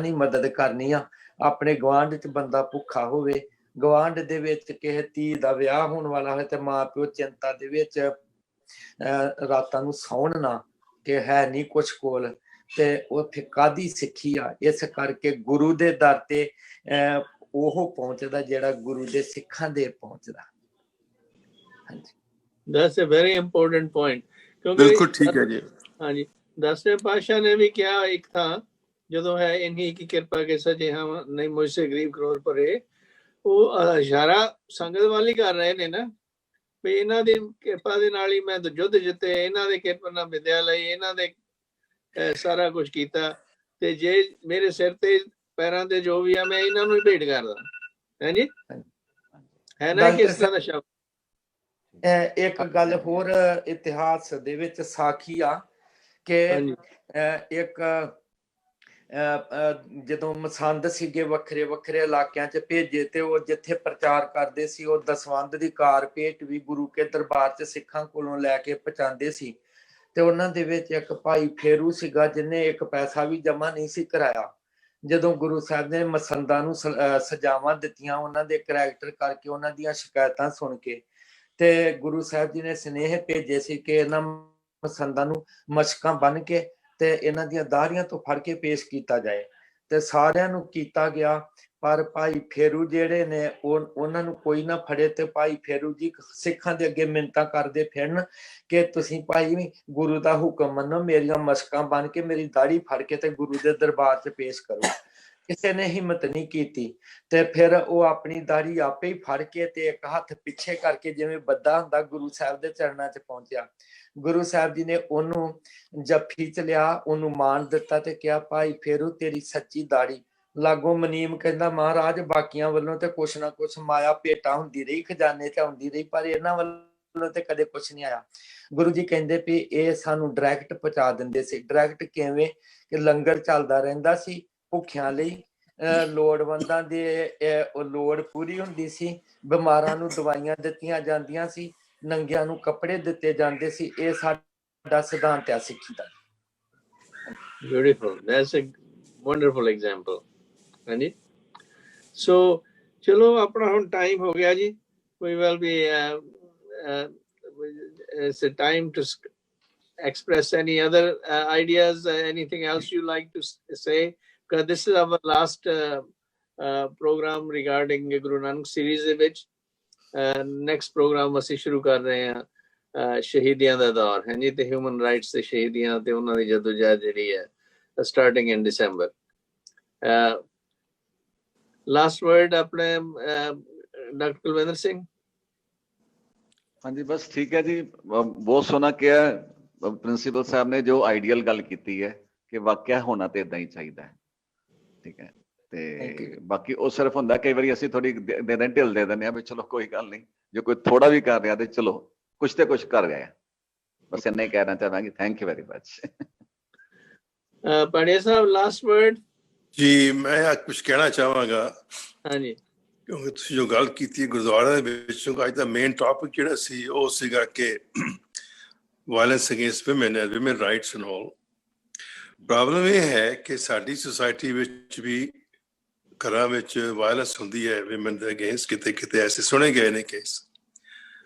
ਦੀ ਮਦਦ ਕਰਨੀ ਆ। ਆਪਣੇ ਗੁਆਂਢ 'ਚ ਬੰਦਾ ਭੁੱਖਾ ਹੋਵੇ, ਗੁਆਂਢ ਦੇ ਵਿੱਚ ਕਿਸੇ ਧੀ ਦਾ ਵਿਆਹ ਹੋਣ ਵਾਲਾ ਹੋਵੇ, ਤੇ ਮਾਂ ਪਿਓ ਚਿੰਤਾ ਦੇ ਵਿੱਚ ਰਾਤਾਂ ਨੂੰ ਸੌਣ ਨਾ, ਕਿ ਹੈ ਨਹੀਂ ਕੁਛ ਕੋਲ, ਤੇ ਉੱਥੇ ਕਾਹਦੀ ਸਿੱਖੀ ਆ? ਇਸ ਕਰਕੇ ਗੁਰੂ ਦੇ ਦਰ ਤੇ ਉਹ ਪਹੁੰਚਦਾ ਜਿਹੜਾ ਗੁਰੂ ਦੇ ਸਿੱਖਾਂ ਦੇ ਪਹੁੰਚਦਾ। ਹਾਂਜੀ, that's a very important point. ਬਿਲਕੁਲ ਠੀਕ ਹੈ ਜੀ। ਹਾਂਜੀ, 10ਵੇਂ ਪਾਤਸ਼ਾਹ ਨੇ ਵੀ ਕਿਹਾ ਇੱਕ ਥਾਂ, ਜਦੋਂ ਹੈ ਇਨਹੀ ਕੀ ਕਿਰਪਾ ਕੇ ਸਜੇ ਹਾਂ ਨਹੀਂ ਮੁਝਸੇ ਗਰੀਬ ਕਰੋੜ ਭਰੇ, ਉਹ ਇਸ਼ਾਰਾ ਸੰਗਤ ਵਾਲੀ ਕਰ ਰਹੇ ਨੇ ਨਾ, ਵੀ ਇਹਨਾਂ ਦੀ ਕਿਰਪਾ ਦੇ ਨਾਲ ਹੀ ਮੈਂ ਯੁੱਧ ਜਿੱਤੇ, ਇਹਨਾਂ ਦੇ ਕਿਰਪਾ ਨਾਲ ਵਿਦਿਆ ਲਈ, ਇਹਨਾਂ ਦੇ ਸਾਰਾ ਕੁਝ ਕੀਤਾ, ਤੇ ਜੇ ਮੇਰੇ ਸਿਰ ਤੇ ਪੈਰਾਂ ਤੇ ਜੋ ਵੀ ਆ ਮੈਂ ਇਹਨਾਂ ਨੂੰ ਹੀ ਭੇਟ ਕਰਦਾ। ਹਾਂਜੀ, है ना ਗੱਲ किस ਤੇ तरह का शब्द ਇੱਕ ਗੱਲ ਹੋਰ ਇਤਿਹਾਸ ਦੇ ਵਿੱਚ ਸਾਖੀ ਆ ਕਿ हाँ जी ਇੱਕ ਜਦੋਂ ਮਸੰਦ ਸੀਗੇ ਵੱਖਰੇ ਵੱਖਰੇ ਇਲਾਕਿਆਂ 'ਚ ਭੇਜੇ ਤੇ ਉਹ ਜਿੱਥੇ ਪ੍ਰਚਾਰ ਕਰਦੇ ਸੀ ਉਹ ਦਸਵੰਧ ਦੀ ਕਾਰ ਭੇਟ ਵੀ ਗੁਰੂ ਕੇ ਦਰਬਾਰ 'ਚ ਸਿੱਖਾਂ ਕੋਲੋਂ ਲੈ ਕੇ ਪਹੁੰਚਾਉਂਦੇ ਸੀ ਤੇ ਉਹਨਾਂ ਦੇ ਵਿੱਚ ਇੱਕ ਭਾਈ ਫੇਰੂ ਸੀਗਾ ਜਿਹਨੇ ਇੱਕ ਪੈਸਾ ਵੀ ਜਮ੍ਹਾਂ ਨਹੀਂ ਸੀ ਕਰਾਇਆ। ਜਦੋਂ ਗੁਰੂ ਸਾਹਿਬ ਨੇ ਮਸੰਦਾਂ ਨੂੰ ਸਜ਼ਾਵਾਂ ਦਿੱਤੀਆਂ ਉਹਨਾਂ ਦੇ ਕਰੈਕਟਰ ਕਰਕੇ, ਉਹਨਾਂ ਦੀਆਂ ਸ਼ਿਕਾਇਤਾਂ ਸੁਣ ਕੇ, ਤੇ ਗੁਰੂ ਸਾਹਿਬ ਜੀ ਨੇ ਸੁਨੇਹੇ ਭੇਜੇ ਸੀ ਕਿ ਇਹਨਾਂ ਮਸੰਦਾਂ ਨੂੰ ਮਸ਼ਕਾਂ ਬੰਨ ਕੇ ਤੇ ਇਹਨਾਂ ਦੀਆਂ ਦਾੜੀਆਂ ਤੋਂ ਫੜ ਕੇ ਪੇਸ਼ ਕੀਤਾ ਜਾਏ ਤੇ ਸਾਰਿਆਂ ਨੂੰ ਕੀਤਾ ਗਿਆ। ਪਰ ਭਾਈ ਫੇਰੂ ਜਿਹੜੇ ਨੇ ਉਹਨਾਂ ਨੂੰ ਕੋਈ ਨਾ ਫੜੇ ਤੇ ਭਾਈ ਫੇਰੂ ਜੀ ਸਿੱਖਾਂ ਦੇ ਅੱਗੇ ਮਿੰਨਤਾਂ ਕਰਦੇ ਫਿਰਨ ਕਿ ਤੁਸੀਂ ਭਾਈ ਗੁਰੂ ਦਾ ਹੁਕਮ ਮੰਨੋ, ਮੇਰੀਆਂ ਮਸ਼ਕਾਂ ਬੰਨ ਕੇ ਮੇਰੀ ਦਾੜੀ ਫੜ ਕੇ ਤੇ ਗੁਰੂ ਦੇ ਦਰਬਾਰ 'ਚ ਪੇਸ਼ ਕਰੋ। ਕਿਸੇ ਨੇ ਹਿੰਮਤ ਨਹੀਂ ਕੀਤੀ ਤੇ ਫਿਰ ਉਹ ਆਪਣੀ ਦਾੜੀ ਆਪੇ ਹੀ ਫੜ ਕੇ ਤੇ ਇੱਕ ਹੱਥ ਪਿੱਛੇ ਕਰਕੇ ਜਿਵੇਂ ਬੱਧਾ ਹੁੰਦਾ ਗੁਰੂ ਸਾਹਿਬ ਦੇ ਚਰਨਾਂ 'ਚ ਪਹੁੰਚਿਆ। ਗੁਰੂ ਸਾਹਿਬ ਜੀ ਨੇ ਉਹਨੂੰ ਜੱਫੀ 'ਚ ਲਿਆ, ਉਹਨੂੰ ਮਾਣ ਦਿੱਤਾ ਤੇ ਕਿਹਾ ਭਾਈ ਫੇਰੂ ਤੇਰੀ ਸੱਚੀ ਦਾੜੀ। ਲਾਗੋਂ ਮਨੀਮ ਕਹਿੰਦਾ ਮਹਾਰਾਜ ਬਾਕੀਆਂ ਵੱਲੋਂ ਤੇ ਕੁਛ ਨਾ ਕੁਛ ਮਾਇਆ ਭੇਟਾ ਹੁੰਦੀ ਰਹੀ, ਖਜ਼ਾਨੇ 'ਚ ਆਉਂਦੀ ਰਹੀ, ਪਰ ਇਹਨਾਂ ਵੱਲੋਂ ਤੇ ਕਦੇ ਕੁਛ ਨਹੀਂ ਆਇਆ। ਗੁਰੂ ਜੀ ਕਹਿੰਦੇ ਵੀ ਇਹ ਸਾਨੂੰ ਡਾਇਰੈਕਟ ਪਹੁੰਚਾ ਦਿੰਦੇ ਸੀ। ਡਾਇਰੈਕਟ ਕਿਵੇਂ ਕਿ ਲੰਗਰ ਚੱਲਦਾ ਰਹਿੰਦਾ ਸੀ ਭੁੱਖਿਆਂ ਲਈ, ਲੋੜਵੰਦਾਂ ਦੇ ਲੋੜ ਪੂਰੀ ਹੁੰਦੀ ਸੀ, ਬਿਮਾਰਾਂ ਨੂੰ ਦਵਾਈਆਂ ਦਿੱਤੀਆਂ ਜਾਂਦੀਆਂ ਸੀ, ਨੰਗਿਆਂ ਨੂੰ ਕੱਪੜੇ ਦਿੱਤੇ ਜਾਂਦੇ ਸੀ। ਇਹ ਸਾਡਾ ਸਿਧਾਂਤ ਹੈ ਸਿੱਖੀ ਦਾ। Beautiful. That's a wonderful example. हाँ जी so चलो अपना हम टाइम हो गया जी. We will be it's a time to express any other ideas, anything else you like to say, because this is our last program regarding Guru Nanak series ਦੇ ਵਿੱਚ next program ਅਸੀਂ ਸ਼ੁਰੂ ਕਰ ਰਹੇ ਹਾਂ ਸ਼ਹੀਦੀਆਂ ਦਾ ਦੌਰ ਹੈ ਜੀ ਤੇ ਹਿਊਮਨ ਰਾਈਟਸ ਤੇ ਸ਼ਹੀਦੀਆਂ ਤੇ ਉਹਨਾਂ ਦੀ ਜਦੋਜਹਿਦ ਜਿਹੜੀ ਹੈ starting in December. Last word ਆਪਣੇ ਡਾਕਟਰ ਕੁਲਵਿੰਦਰ ਸਿੰਘ। ਹਾਂਜੀ ਬਸ ਠੀਕ ਹੈ ਜੀ, ਬਹੁਤ ਸੋਹਣਾ ਕਿਹਾ ਪ੍ਰਿੰਸੀਪਲ ਸਾਹਿਬ ਨੇ, ਜੋ ਆਈਡੀਅਲ ਗੱਲ ਕੀਤੀ ਹੈ ਕਿ ਵਾਕਿਆ ਹੋਣਾ ਤੇ ਇਦਾਂ ਹੀ ਚਾਹੀਦਾ ਹੈ। ਠੀਕ ਹੈ ਤੇ ਬਾਕੀ ਉਹ ਸਿਰਫ ਹੁੰਦਾ ਕਈ ਵਾਰੀ ਅਸੀਂ ਥੋੜੀ ਦੇ ਢਿੱਲ ਦੇ ਦਿੰਦੇ ਆ ਵੀ ਚਲੋ ਕੋਈ ਗੱਲ ਨਹੀਂ, ਜੇ ਕੋਈ ਥੋੜਾ ਵੀ ਕਰ ਰਿਹਾ ਤੇ ਚਲੋ ਕੁਛ ਤੇ ਕੁਛ ਕਰ ਗਿਆ। ਬਸ ਇੰਨਾ ਹੀ ਕਹਿਣਾ ਚਾਹਾਂਗੇ। Thank you very much. Pandya Sahib last word. ਜੀ ਮੈਂ ਕੁਝ ਕਹਿਣਾ ਚਾਹਾਂਗਾ। ਹਾਂਜੀ ਕਿਉਂਕਿ ਤੁਸੀਂ ਜੋ ਗੱਲ ਕੀਤੀ ਗੁਰਦੁਆਰਾ ਦੇ ਵਿੱਚ, ਅੱਜ ਦਾ ਮੇਨ ਟੌਪਿਕ ਜਿਹੜਾ ਸੀ ਉਹ ਸੀਗਾ ਕਿ violence against women and women rights and all. Problem ਇਹ ਹੈ ਕਿ ਸਾਡੀ ਸੁਸਾਇਟੀ ਵਿੱਚ ਵੀ ਘਰਾਂ ਵਿੱਚ ਵਾਇਲੈਂਸ ਹੁੰਦੀ ਹੈ ਵਿਮਨ ਦੇ ਅਗੇਂਸਟ, ਕਿਤੇ ਕਿਤੇ ਐਸੇ ਸੁਣੇ ਗਏ ਨੇ ਕੇਸ।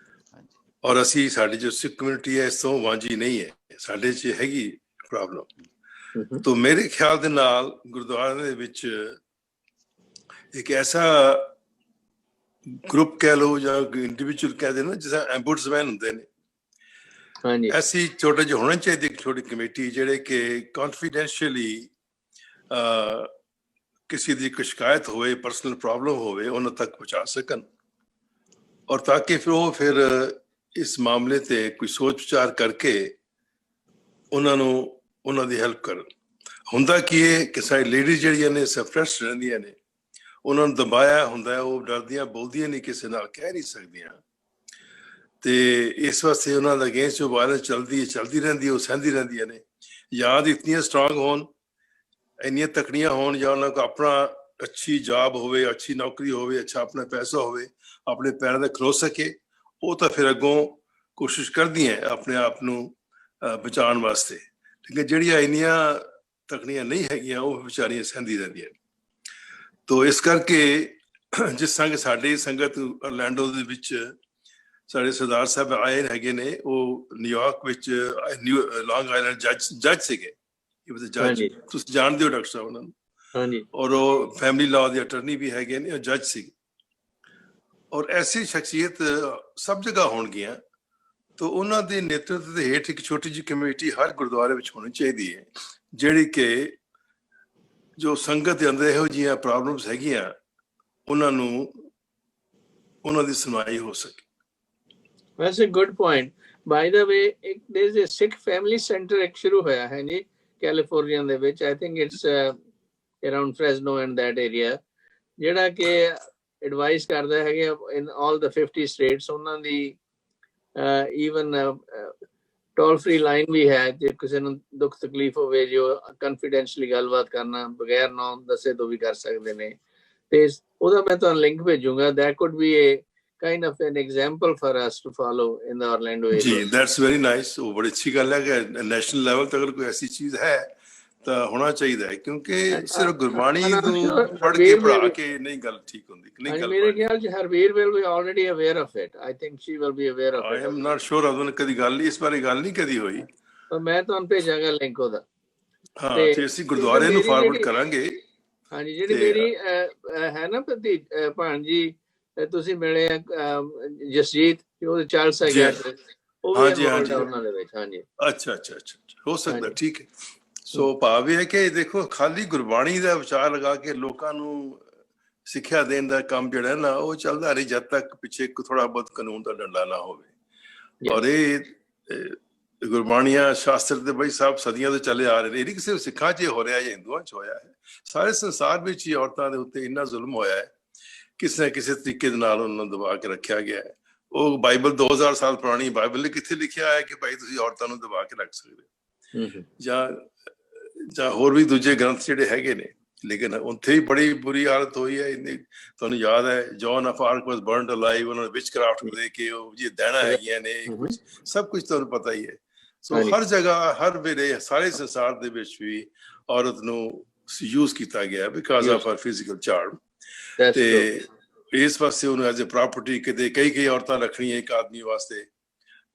ਔਰ ਅਸੀਂ ਸਾਡੀ ਜੋ ਸਿੱਖ ਕਮਿਊਨਿਟੀ ਹੈ ਇਸ ਤੋਂ ਵਾਂਝੀ ਨਹੀਂ ਹੈ, ਸਾਡੇ 'ਚ ਹੈਗੀ ਪ੍ਰੋਬਲਮ। ਤੋ ਮੇਰੇ ਖਿਆਲ ਦੇ ਨਾਲ ਗੁਰਦੁਆਰੇ ਦੇ ਵਿੱਚ ਇੱਕ ਐਸਾ ਗਰੁੱਪ ਕਹਿ ਲਓ ਜਾਂ ਇੰਡੀਵਿਜੂਅਲ ਕਹਿ ਦੇ ਨਾ, ਜਿਸ ਤਰ੍ਹਾਂ ਐਂਬੂਡਸਮੈਨ ਹੁੰਦੇ ਨੇ, ਐਸੀ ਛੋਟੇ ਜਿਹੇ ਹੋਣੇ ਚਾਹੀਦੀ ਇੱਕ ਛੋਟੀ ਕਮੇਟੀ ਜਿਹੜੇ ਕਿ ਕੌਨਫੀਡੈਂਸ਼ੀਅਲੀ ਕਿਸੇ ਦੀ ਕੋਈ ਸ਼ਿਕਾਇਤ ਹੋਵੇ, ਪਰਸਨਲ ਪ੍ਰੋਬਲਮ ਹੋਵੇ, ਉਹਨਾਂ ਤੱਕ ਪਹੁੰਚਾ ਸਕਣ ਔਰ ਤਾਂ ਕਿ ਫਿਰ ਉਹ ਫਿਰ ਇਸ ਮਾਮਲੇ ਤੇ ਕੋਈ ਸੋਚ ਵਿਚਾਰ ਕਰਕੇ ਉਹਨਾਂ ਨੂੰ ਉਹਨਾਂ ਦੀ ਹੈਲਪ ਕਰਨ। ਹੁੰਦਾ ਕੀ ਹੈ ਕਿ ਸਾਡੀ ਲੇਡੀਜ਼ ਜਿਹੜੀਆਂ ਨੇ ਸਪਰੈਸ ਰਹਿੰਦੀਆਂ ਨੇ, ਉਹਨਾਂ ਨੂੰ ਦਬਾਇਆ ਹੁੰਦਾ, ਉਹ ਡਰਦੀਆਂ ਬੋਲਦੀਆਂ ਨਹੀਂ, ਕਿਸੇ ਨਾਲ ਕਹਿ ਨਹੀਂ ਸਕਦੀਆਂ ਤੇ ਇਸ ਵਾਸਤੇ ਉਹਨਾਂ ਦਾ ਅਗੇਂਸਟ ਜੋ ਵਾਇਲੈਂਸ ਚਲਦੀ ਰਹਿੰਦੀ ਹੈ, ਉਹ ਸਹਿੰਦੀ ਰਹਿੰਦੀਆਂ ਨੇ। ਯਾਦ ਇਤਨੀਆਂ ਸਟਰੋਂਗ ਹੋਣ, ਇੰਨੀਆਂ ਤਕੜੀਆਂ ਹੋਣ, ਜਾਂ ਉਹਨਾਂ ਕੋਲ ਆਪਣਾ ਅੱਛੀ ਜੌਬ ਹੋਵੇ, ਅੱਛੀ ਨੌਕਰੀ ਹੋਵੇ, ਅੱਛਾ ਆਪਣਾ ਪੈਸਾ ਹੋਵੇ, ਆਪਣੇ ਪੈਰਾਂ 'ਤੇ ਖਲੋ ਸਕੇ, ਉਹ ਤਾਂ ਫਿਰ ਅੱਗੋਂ ਕੋਸ਼ਿਸ਼ ਕਰਦੀਆਂ ਆਪਣੇ ਆਪ ਨੂੰ ਬਚਾਉਣ ਵਾਸਤੇ। ਠੀਕ ਹੈ, ਜਿਹੜੀਆਂ ਇੰਨੀਆਂ ਤਕੜੀਆਂ ਨਹੀਂ ਹੈਗੀਆਂ ਉਹ ਵਿਚਾਰੀਆਂ ਸਹਿੰਦੀ ਰਹਿੰਦੀਆਂ। ਤੋ ਇਸ ਕਰਕੇ ਜਿਸ ਤਰ੍ਹਾਂ ਕਿ ਸਾਡੀ ਸੰਗਤ ਔਰਲੈਂਡੋ ਦੇ ਵਿੱਚ ਸਾਡੇ ਸਰਦਾਰ ਸਾਹਿਬ ਆਏ ਹੈਗੇ ਨੇ, ਉਹ ਨਿਊਯਾਰਕ ਵਿੱਚ ਲੌਂਗ ਆਈਲੈਂਡ ਜੱਜ ਸੀਗੇ। ਜੱਜ ਤੁਸੀਂ ਜਾਣਦੇ ਹੋ ਡਾਕਟਰ ਸਾਹਿਬ ਉਹਨਾਂ ਨੂੰ, ਔਰ ਉਹ ਫੈਮਿਲੀ ਲਾਅ ਦੇ ਅਟਰਨੀ ਵੀ ਹੈਗੇ ਨੇ, ਉਹ ਜੱਜ ਸੀ। ਔਰ ਐਸੀ ਸ਼ਖਸੀਅਤ ਸਭ ਜਗ੍ਹਾ ਹੋਣਗੀਆਂ, ਤਾਂ ਉਹਨਾਂ ਦੇ ਨੇਤਰਤਵ ਦੇ ਹੇਠ ਇੱਕ ਛੋਟੀ ਜਿਹੀ ਕਮੇਟੀ ਹਰ ਗੁਰਦੁਆਰੇ ਵਿੱਚ ਹੋਣੀ ਚਾਹੀਦੀ ਹੈ, ਜਿਹੜੀ ਕਿ ਜੋ ਸੰਗਤ ਦੇ ਅੰਦਰ ਇਹੋ ਜਿਹੀਆਂ ਪ੍ਰੋਬਲਮਸ ਹੈਗੀਆਂ ਉਹਨਾਂ ਨੂੰ ਉਹਨਾਂ ਦੀ ਸੁਣਵਾਈ ਹੋ ਸਕੇ। That's a good point. By the way, there's a Sikh family center ਇੱਕ ਸ਼ੁਰੂ ਹੋਇਆ ਹੈ ਜੀ ਕੈਲੀਫੋਰਨੀਆ ਦੇ ਵਿੱਚ। I think it's around Fresno and that area, ਜਿਹੜਾ ਕਿ ਐਡਵਾਈਸ ਕਰਦਾ ਹੈਗਾ in all the 50 states ਉਹਨਾਂ ਦੀ even ਟੋਲ ਫ੍ਰੀ ਲਾਈਨ ਵੀ ਹੈ, ਜੇ ਕਿਸੇ ਨੂੰ ਦੁੱਖ ਤਕਲੀਫ ਹੋਵੇ ਜੋ ਕਨਫੀਡੈਂਸ਼ਲੀ ਗੱਲਬਾਤ ਕਰਨਾ ਬਗੈਰ ਨਾਮ ਦੱਸੇ ਤੋਂ ਵੀ ਕਰ ਸਕਦੇ ਨੇ। ਤੇ ਉਹਦਾ ਮੈਂ ਤੁਹਾਨੂੰ link ਭੇਜੂਗਾ। that could be a kind of an example for us to follow in the Orlando area. जी, that's very nice। वो बड़ी अच्छी गल है कि नेशनल लेवल ਤੇ अगर कोई ऐसी चीज है ਤਾਂ ਹੋਣਾ ਚਾਹੀਦਾ ਹੈ, ਕਿਉਂਕਿ ਸਿਰਫ ਗੁਰਬਾਣੀ ਨੂੰ ਪੜ੍ਹ ਕੇ ਪੜ੍ਹਾ ਕੇ ਨਹੀਂ ਗੱਲ ਠੀਕ ਹੁੰਦੀ। ਨਹੀਂ ਗੱਲ ਮੇਰੇ ਖਿਆਲ ਚ Harvir will be already aware of it. I think she will be aware of it. I am not sure, ਉਹਨੇ ਕਦੀ ਗੱਲ ਨਹੀਂ ਇਸ ਬਾਰੇ ਗੱਲ ਨਹੀਂ ਕਦੀ ਹੋਈ। ਮੈਂ ਤੁਹਾਨੂੰ ਭੇਜਾਂਗਾ ਲਿੰਕ ਉਹਦਾ। ਹਾਂ, ਤੇ ਅਸੀਂ ਗੁਰਦੁਆਰੇ ਨੂੰ ਫਾਰਵਰਡ ਕਰਾਂਗੇ। ਹਾਂਜੀ, ਜਿਹੜੀ ਮੇਰੀ ਹੈ ਨਾ ਭਾਣਜੀ ਤੁਸੀਂ ਮਿਲੇ ਜਸਜੀਤ, ਉਹ ਚਾਰਲਸ ਸਾਈਕੈਟ੍ਰਿਸਟ, ਉਹ ਵੀ ਉਹਨਾਂ ਦੇ ਵਿੱਚ। ਹਾਂਜੀ, ਅੱਛਾ ਅੱਛਾ ਅੱਛਾ, ਹੋ ਸਕਦਾ, ਠੀਕ ਹੈ। ਸੋ ਭਾਵ ਇਹ ਹੈ ਕਿ ਦੇਖੋ ਖਾਲੀ ਗੁਰਬਾਣੀ ਦਾ ਵਿਚਾਰ ਲਗਾ ਕੇ ਲੋਕਾਂ ਨੂੰ ਸਿੱਖਿਆ ਦੇਣ ਦਾ ਕੰਮ ਜਿਹੜਾ ਨਾ ਉਹ ਚੱਲਦਾ ਰਹੀ ਜਦ ਤੱਕ ਪਿੱਛੇ ਥੋੜਾ ਬਹੁਤ ਕਾਨੂੰਨ ਦਾ ਡੰਡਾ ਨਾ ਹੋਵੇ। ਔਰ ਇਹ ਗੁਰਬਾਣੀਆਂ ਸ਼ਾਸਤਰ ਤੇ ਬਈ ਸਾਹਿਬ ਸਦੀਆਂ ਤੋਂ ਚੱਲੇ ਆ ਰਹੇ ਨੇ। ਇਹ ਨਹੀਂ ਕਿਸੇ ਸਿੱਖਾਂ 'ਚ ਹੋ ਰਿਹਾ ਜਾਂ ਹਿੰਦੂਆਂ 'ਚ ਹੋਇਆ ਹੈ, ਸਾਰੇ ਸੰਸਾਰ ਵਿੱਚ ਹੀ ਔਰਤਾਂ ਦੇ ਉੱਤੇ ਇੰਨਾ ਜ਼ੁਲਮ ਹੋਇਆ ਹੈ, ਕਿਸੇ ਨਾ ਕਿਸੇ ਤਰੀਕੇ ਦੇ ਨਾਲ ਉਹਨਾਂ ਨੂੰ ਦਬਾ ਕੇ ਰੱਖਿਆ ਗਿਆ ਹੈ। ਉਹ ਬਾਈਬਲ 2000 ਸਾਲ ਪੁਰਾਣੀ ਬਾਈਬਲ ਨੇ ਕਿੱਥੇ ਲਿਖਿਆ ਹੈ ਕਿ ਭਾਈ ਤੁਸੀਂ ਔਰਤਾਂ ਨੂੰ ਦਬਾ ਕੇ ਰੱਖ ਸਕਦੇ ਹੋ, ਜਾਂ ਹੋਰ ਵੀ ਦੂਜੇ ਗ੍ਰੰਥ ਜਿਹੜੇ ਹੈਗੇ ਨੇ। ਲੇਕਿਨ ਉੱਥੇ ਹੀ ਬੜੀ ਬੁਰੀ ਹਾਲਤ ਹੋਈ ਹੈ। ਤੁਹਾਨੂੰ ਯਾਦ ਹੈ Joan of Arc was burned alive, ਉਹਨਾਂ ਨੇ ਵਿਚਕਰਾਫਟ ਦੇ ਕੇ ਉਹ ਜੀ ਦਾਣਾ ਹੈਗੀਆਂ ਨੇ, ਕੁਝ ਸਭ ਕੁਝ ਤੁਹਾਨੂੰ ਪਤਾ ਹੀ ਹੈ। ਸੋ ਹਰ ਜਗ੍ਹਾ ਹਰ ਵੇਲੇ ਸਾਰੇ ਸੰਸਾਰ ਦੇ ਵਿੱਚ ਵੀ ਔਰਤ ਨੂੰ ਯੂਜ਼ ਕੀਤਾ ਗਿਆ because of her physical charm. ਤੇ ਇਸ ਪਾਸੇ ਉਹਨੂੰ ਐਜ਼ ਅ ਪ੍ਰਾਪਰਟੀ ਕਿਤੇ ਕਈ ਔਰਤਾਂ ਰੱਖਣੀਆਂ ਇੱਕ ਆਦਮੀ ਵਾਸਤੇ,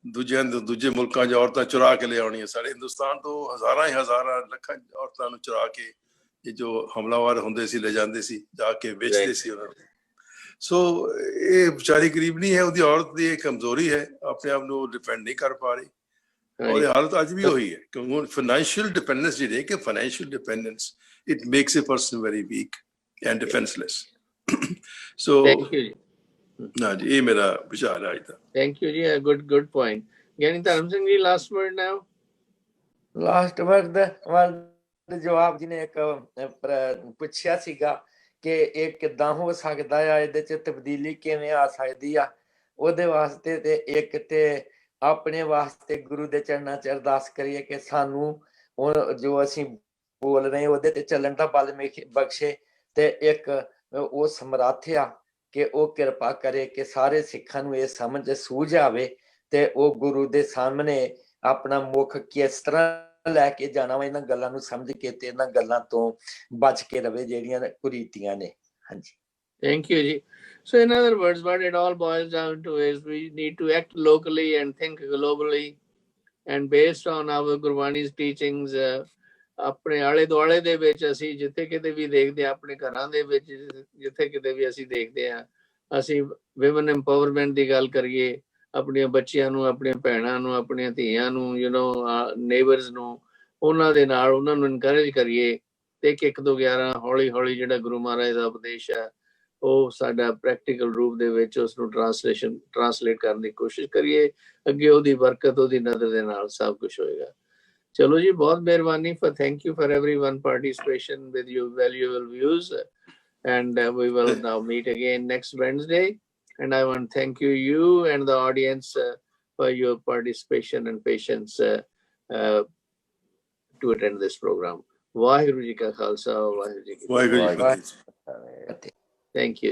ਦੂਜੇ ਮੁਲਕਾਂ 'ਚ ਔਰਤਾਂ ਚੁਰਾ ਕੇ ਲਿਆਉਣੀਆਂ। ਸਾਡੇ ਹਿੰਦੁਸਤਾਨ ਤੋਂ ਹਜ਼ਾਰਾਂ ਲੱਖਾਂ ਔਰਤਾਂ ਨੂੰ ਚੁਰਾ ਕੇ ਇਹ ਜੋ ਹਮਲਾਵਰ ਹੁੰਦੇ ਸੀ ਲੈ ਜਾਂਦੇ ਸੀ, ਜਾ ਕੇ ਵੇਚਦੇ ਸੀ ਉਹਨਾਂ ਨੂੰ। ਸੋ ਇਹ ਵਿਚਾਰੀ ਗਰੀਬ ਨਹੀਂ ਹੈ, ਉਹਦੀ ਔਰਤ ਦੀ ਇਹ ਕਮਜ਼ੋਰੀ ਹੈ, ਆਪਣੇ ਆਪ ਨੂੰ ਡਿਪੈਂਡ ਨਹੀਂ ਕਰ ਪਾ ਰਹੀ। ਔਰ ਇਹ ਹਾਲਤ ਅੱਜ ਵੀ ਹੋਈ ਹੈ ਕਿਉਂਕਿ ਫਾਈਨੈਂਸ਼ੀਅਲ ਡਿਪੈਂਡੈਂਸ ਜਿਹੜੀ ਹੈ ਕਿ financial dependence it makes a person very weak and defenceless. So ਨਾ ਜੀ, ਇਹ ਮੇਰਾ ਵਿਚਾਰ ਹੈ ਅੱਜ ਦਾ। ਥੈਂਕ ਯੂ ਜੀ, good point. Giani Dharam Singh ji, last word now. Last word ਜਵਾਬ ਜੀ ਨੇ ਇੱਕ ਪੁੱਛਿਆ ਸੀਗਾ ਕਿ ਇਹ ਕਿੱਦਾਂ ਹੋ ਸਕਦਾ ਆ, ਇਹਦੇ ਚ ਤਬਦੀਲੀ ਕਿਵੇਂ ਆ ਸਕਦੀ ਆ। ਉਹਦੇ ਵਾਸਤੇ ਤੇ ਇੱਕ ਤੇ ਆਪਣੇ ਵਾਸਤੇ ਗੁਰੂ ਦੇ ਚਰਨਾਂ ਚ ਅਰਦਾਸ ਕਰੀਏ ਕਿ ਸਾਨੂੰ ਹੁਣ ਜੋ ਅਸੀਂ ਬੋਲ ਰਹੇ ਉਹਦੇ ਤੇ ਚੱਲਣ ਦਾ ਬਲ ਬਖਸ਼ੇ, ਤੇ ਇੱਕ ਉਹ ਸਮਰੱਥ ਆ ਕਿ ਉਹ ਕਿਰਪਾ ਕਰੇ ਕਿ ਸਾਰੇ ਸਿੱਖਾਂ ਨੂੰ ਇਹ ਸਮਝ ਸੂਝ ਆਵੇ ਤੇ ਉਹ ਗੁਰੂ ਦੇ ਸਾਹਮਣੇ ਆਪਣਾ ਮੁੱਖ ਕਿਸ ਤਰ੍ਹਾਂ ਲੈ ਕੇ ਜਾਣਾ ਵਾ, ਇਹਨਾਂ ਗੱਲਾਂ ਨੂੰ ਸਮਝ ਕੇ ਤੇ ਇਹਨਾਂ ਗੱਲਾਂ ਤੋਂ ਬਚ ਕੇ ਰਵੇ ਜਿਹੜੀਆਂ ਕੁਰੀਤੀਆਂ ਨੇ। ਹਾਂਜੀ, ਥੈਂਕ ਯੂ ਜੀ। So in other words, what it all boils down to is we need to act locally and think globally, and based on our Gurbani's teachings, ਆਪਣੇ ਆਲੇ ਦੁਆਲੇ ਦੇ ਵਿੱਚ ਅਸੀਂ ਜਿੱਥੇ ਕਿਤੇ ਵੀ ਦੇਖਦੇ ਹਾਂ, ਆਪਣੇ ਘਰਾਂ ਦੇ ਵਿੱਚ ਜਿੱਥੇ ਕਿਤੇ ਵੀ ਅਸੀਂ ਦੇਖਦੇ ਹਾਂ, ਅਸੀਂ ਵਿਮਨ ਐਮਪਾਵਰਮੈਂਟ ਦੀ ਗੱਲ ਕਰੀਏ, ਆਪਣੀਆਂ ਬੱਚਿਆਂ ਨੂੰ, ਆਪਣੀਆਂ ਭੈਣਾਂ ਨੂੰ, ਆਪਣੀਆਂ ਧੀਆਂ ਨੂੰ, ਨੇਬਰਸ ਨੂੰ, ਉਹਨਾਂ ਦੇ ਨਾਲ ਉਹਨਾਂ ਨੂੰ ਇਨਕਰੇਜ ਕਰੀਏ ਤੇ 1 2 11 ਹੌਲੀ ਜਿਹੜਾ ਗੁਰੂ ਮਹਾਰਾਜ ਦਾ ਉਪਦੇਸ਼ ਹੈ ਉਹ ਸਾਡਾ ਪ੍ਰੈਕਟੀਕਲ ਰੂਪ ਦੇ ਵਿੱਚ ਉਸਨੂੰ ਟਰਾਂਸਲੇਟ ਕਰਨ ਦੀ ਕੋਸ਼ਿਸ਼ ਕਰੀਏ। ਅੱਗੇ ਉਹਦੀ ਬਰਕਤ, ਉਹਦੀ ਨਜ਼ਰ ਦੇ ਨਾਲ ਸਭ ਕੁਝ ਹੋਏਗਾ। ਚਲੋ ਜੀ, ਬਹੁਤ ਮਿਹਰਬਾਨੀ। Thank you for everyone participation with your valuable views, and we will now meet again next Wednesday, and I want to thank you and the audience for your participation and patience to attend this program. Waheguru ji ਕਾ ਖਾਲਸਾ, ਵਾਹਿਗੁਰੂ ਜੀ ਕੀ ਫਤਿਹ। Waheguru. Thank you.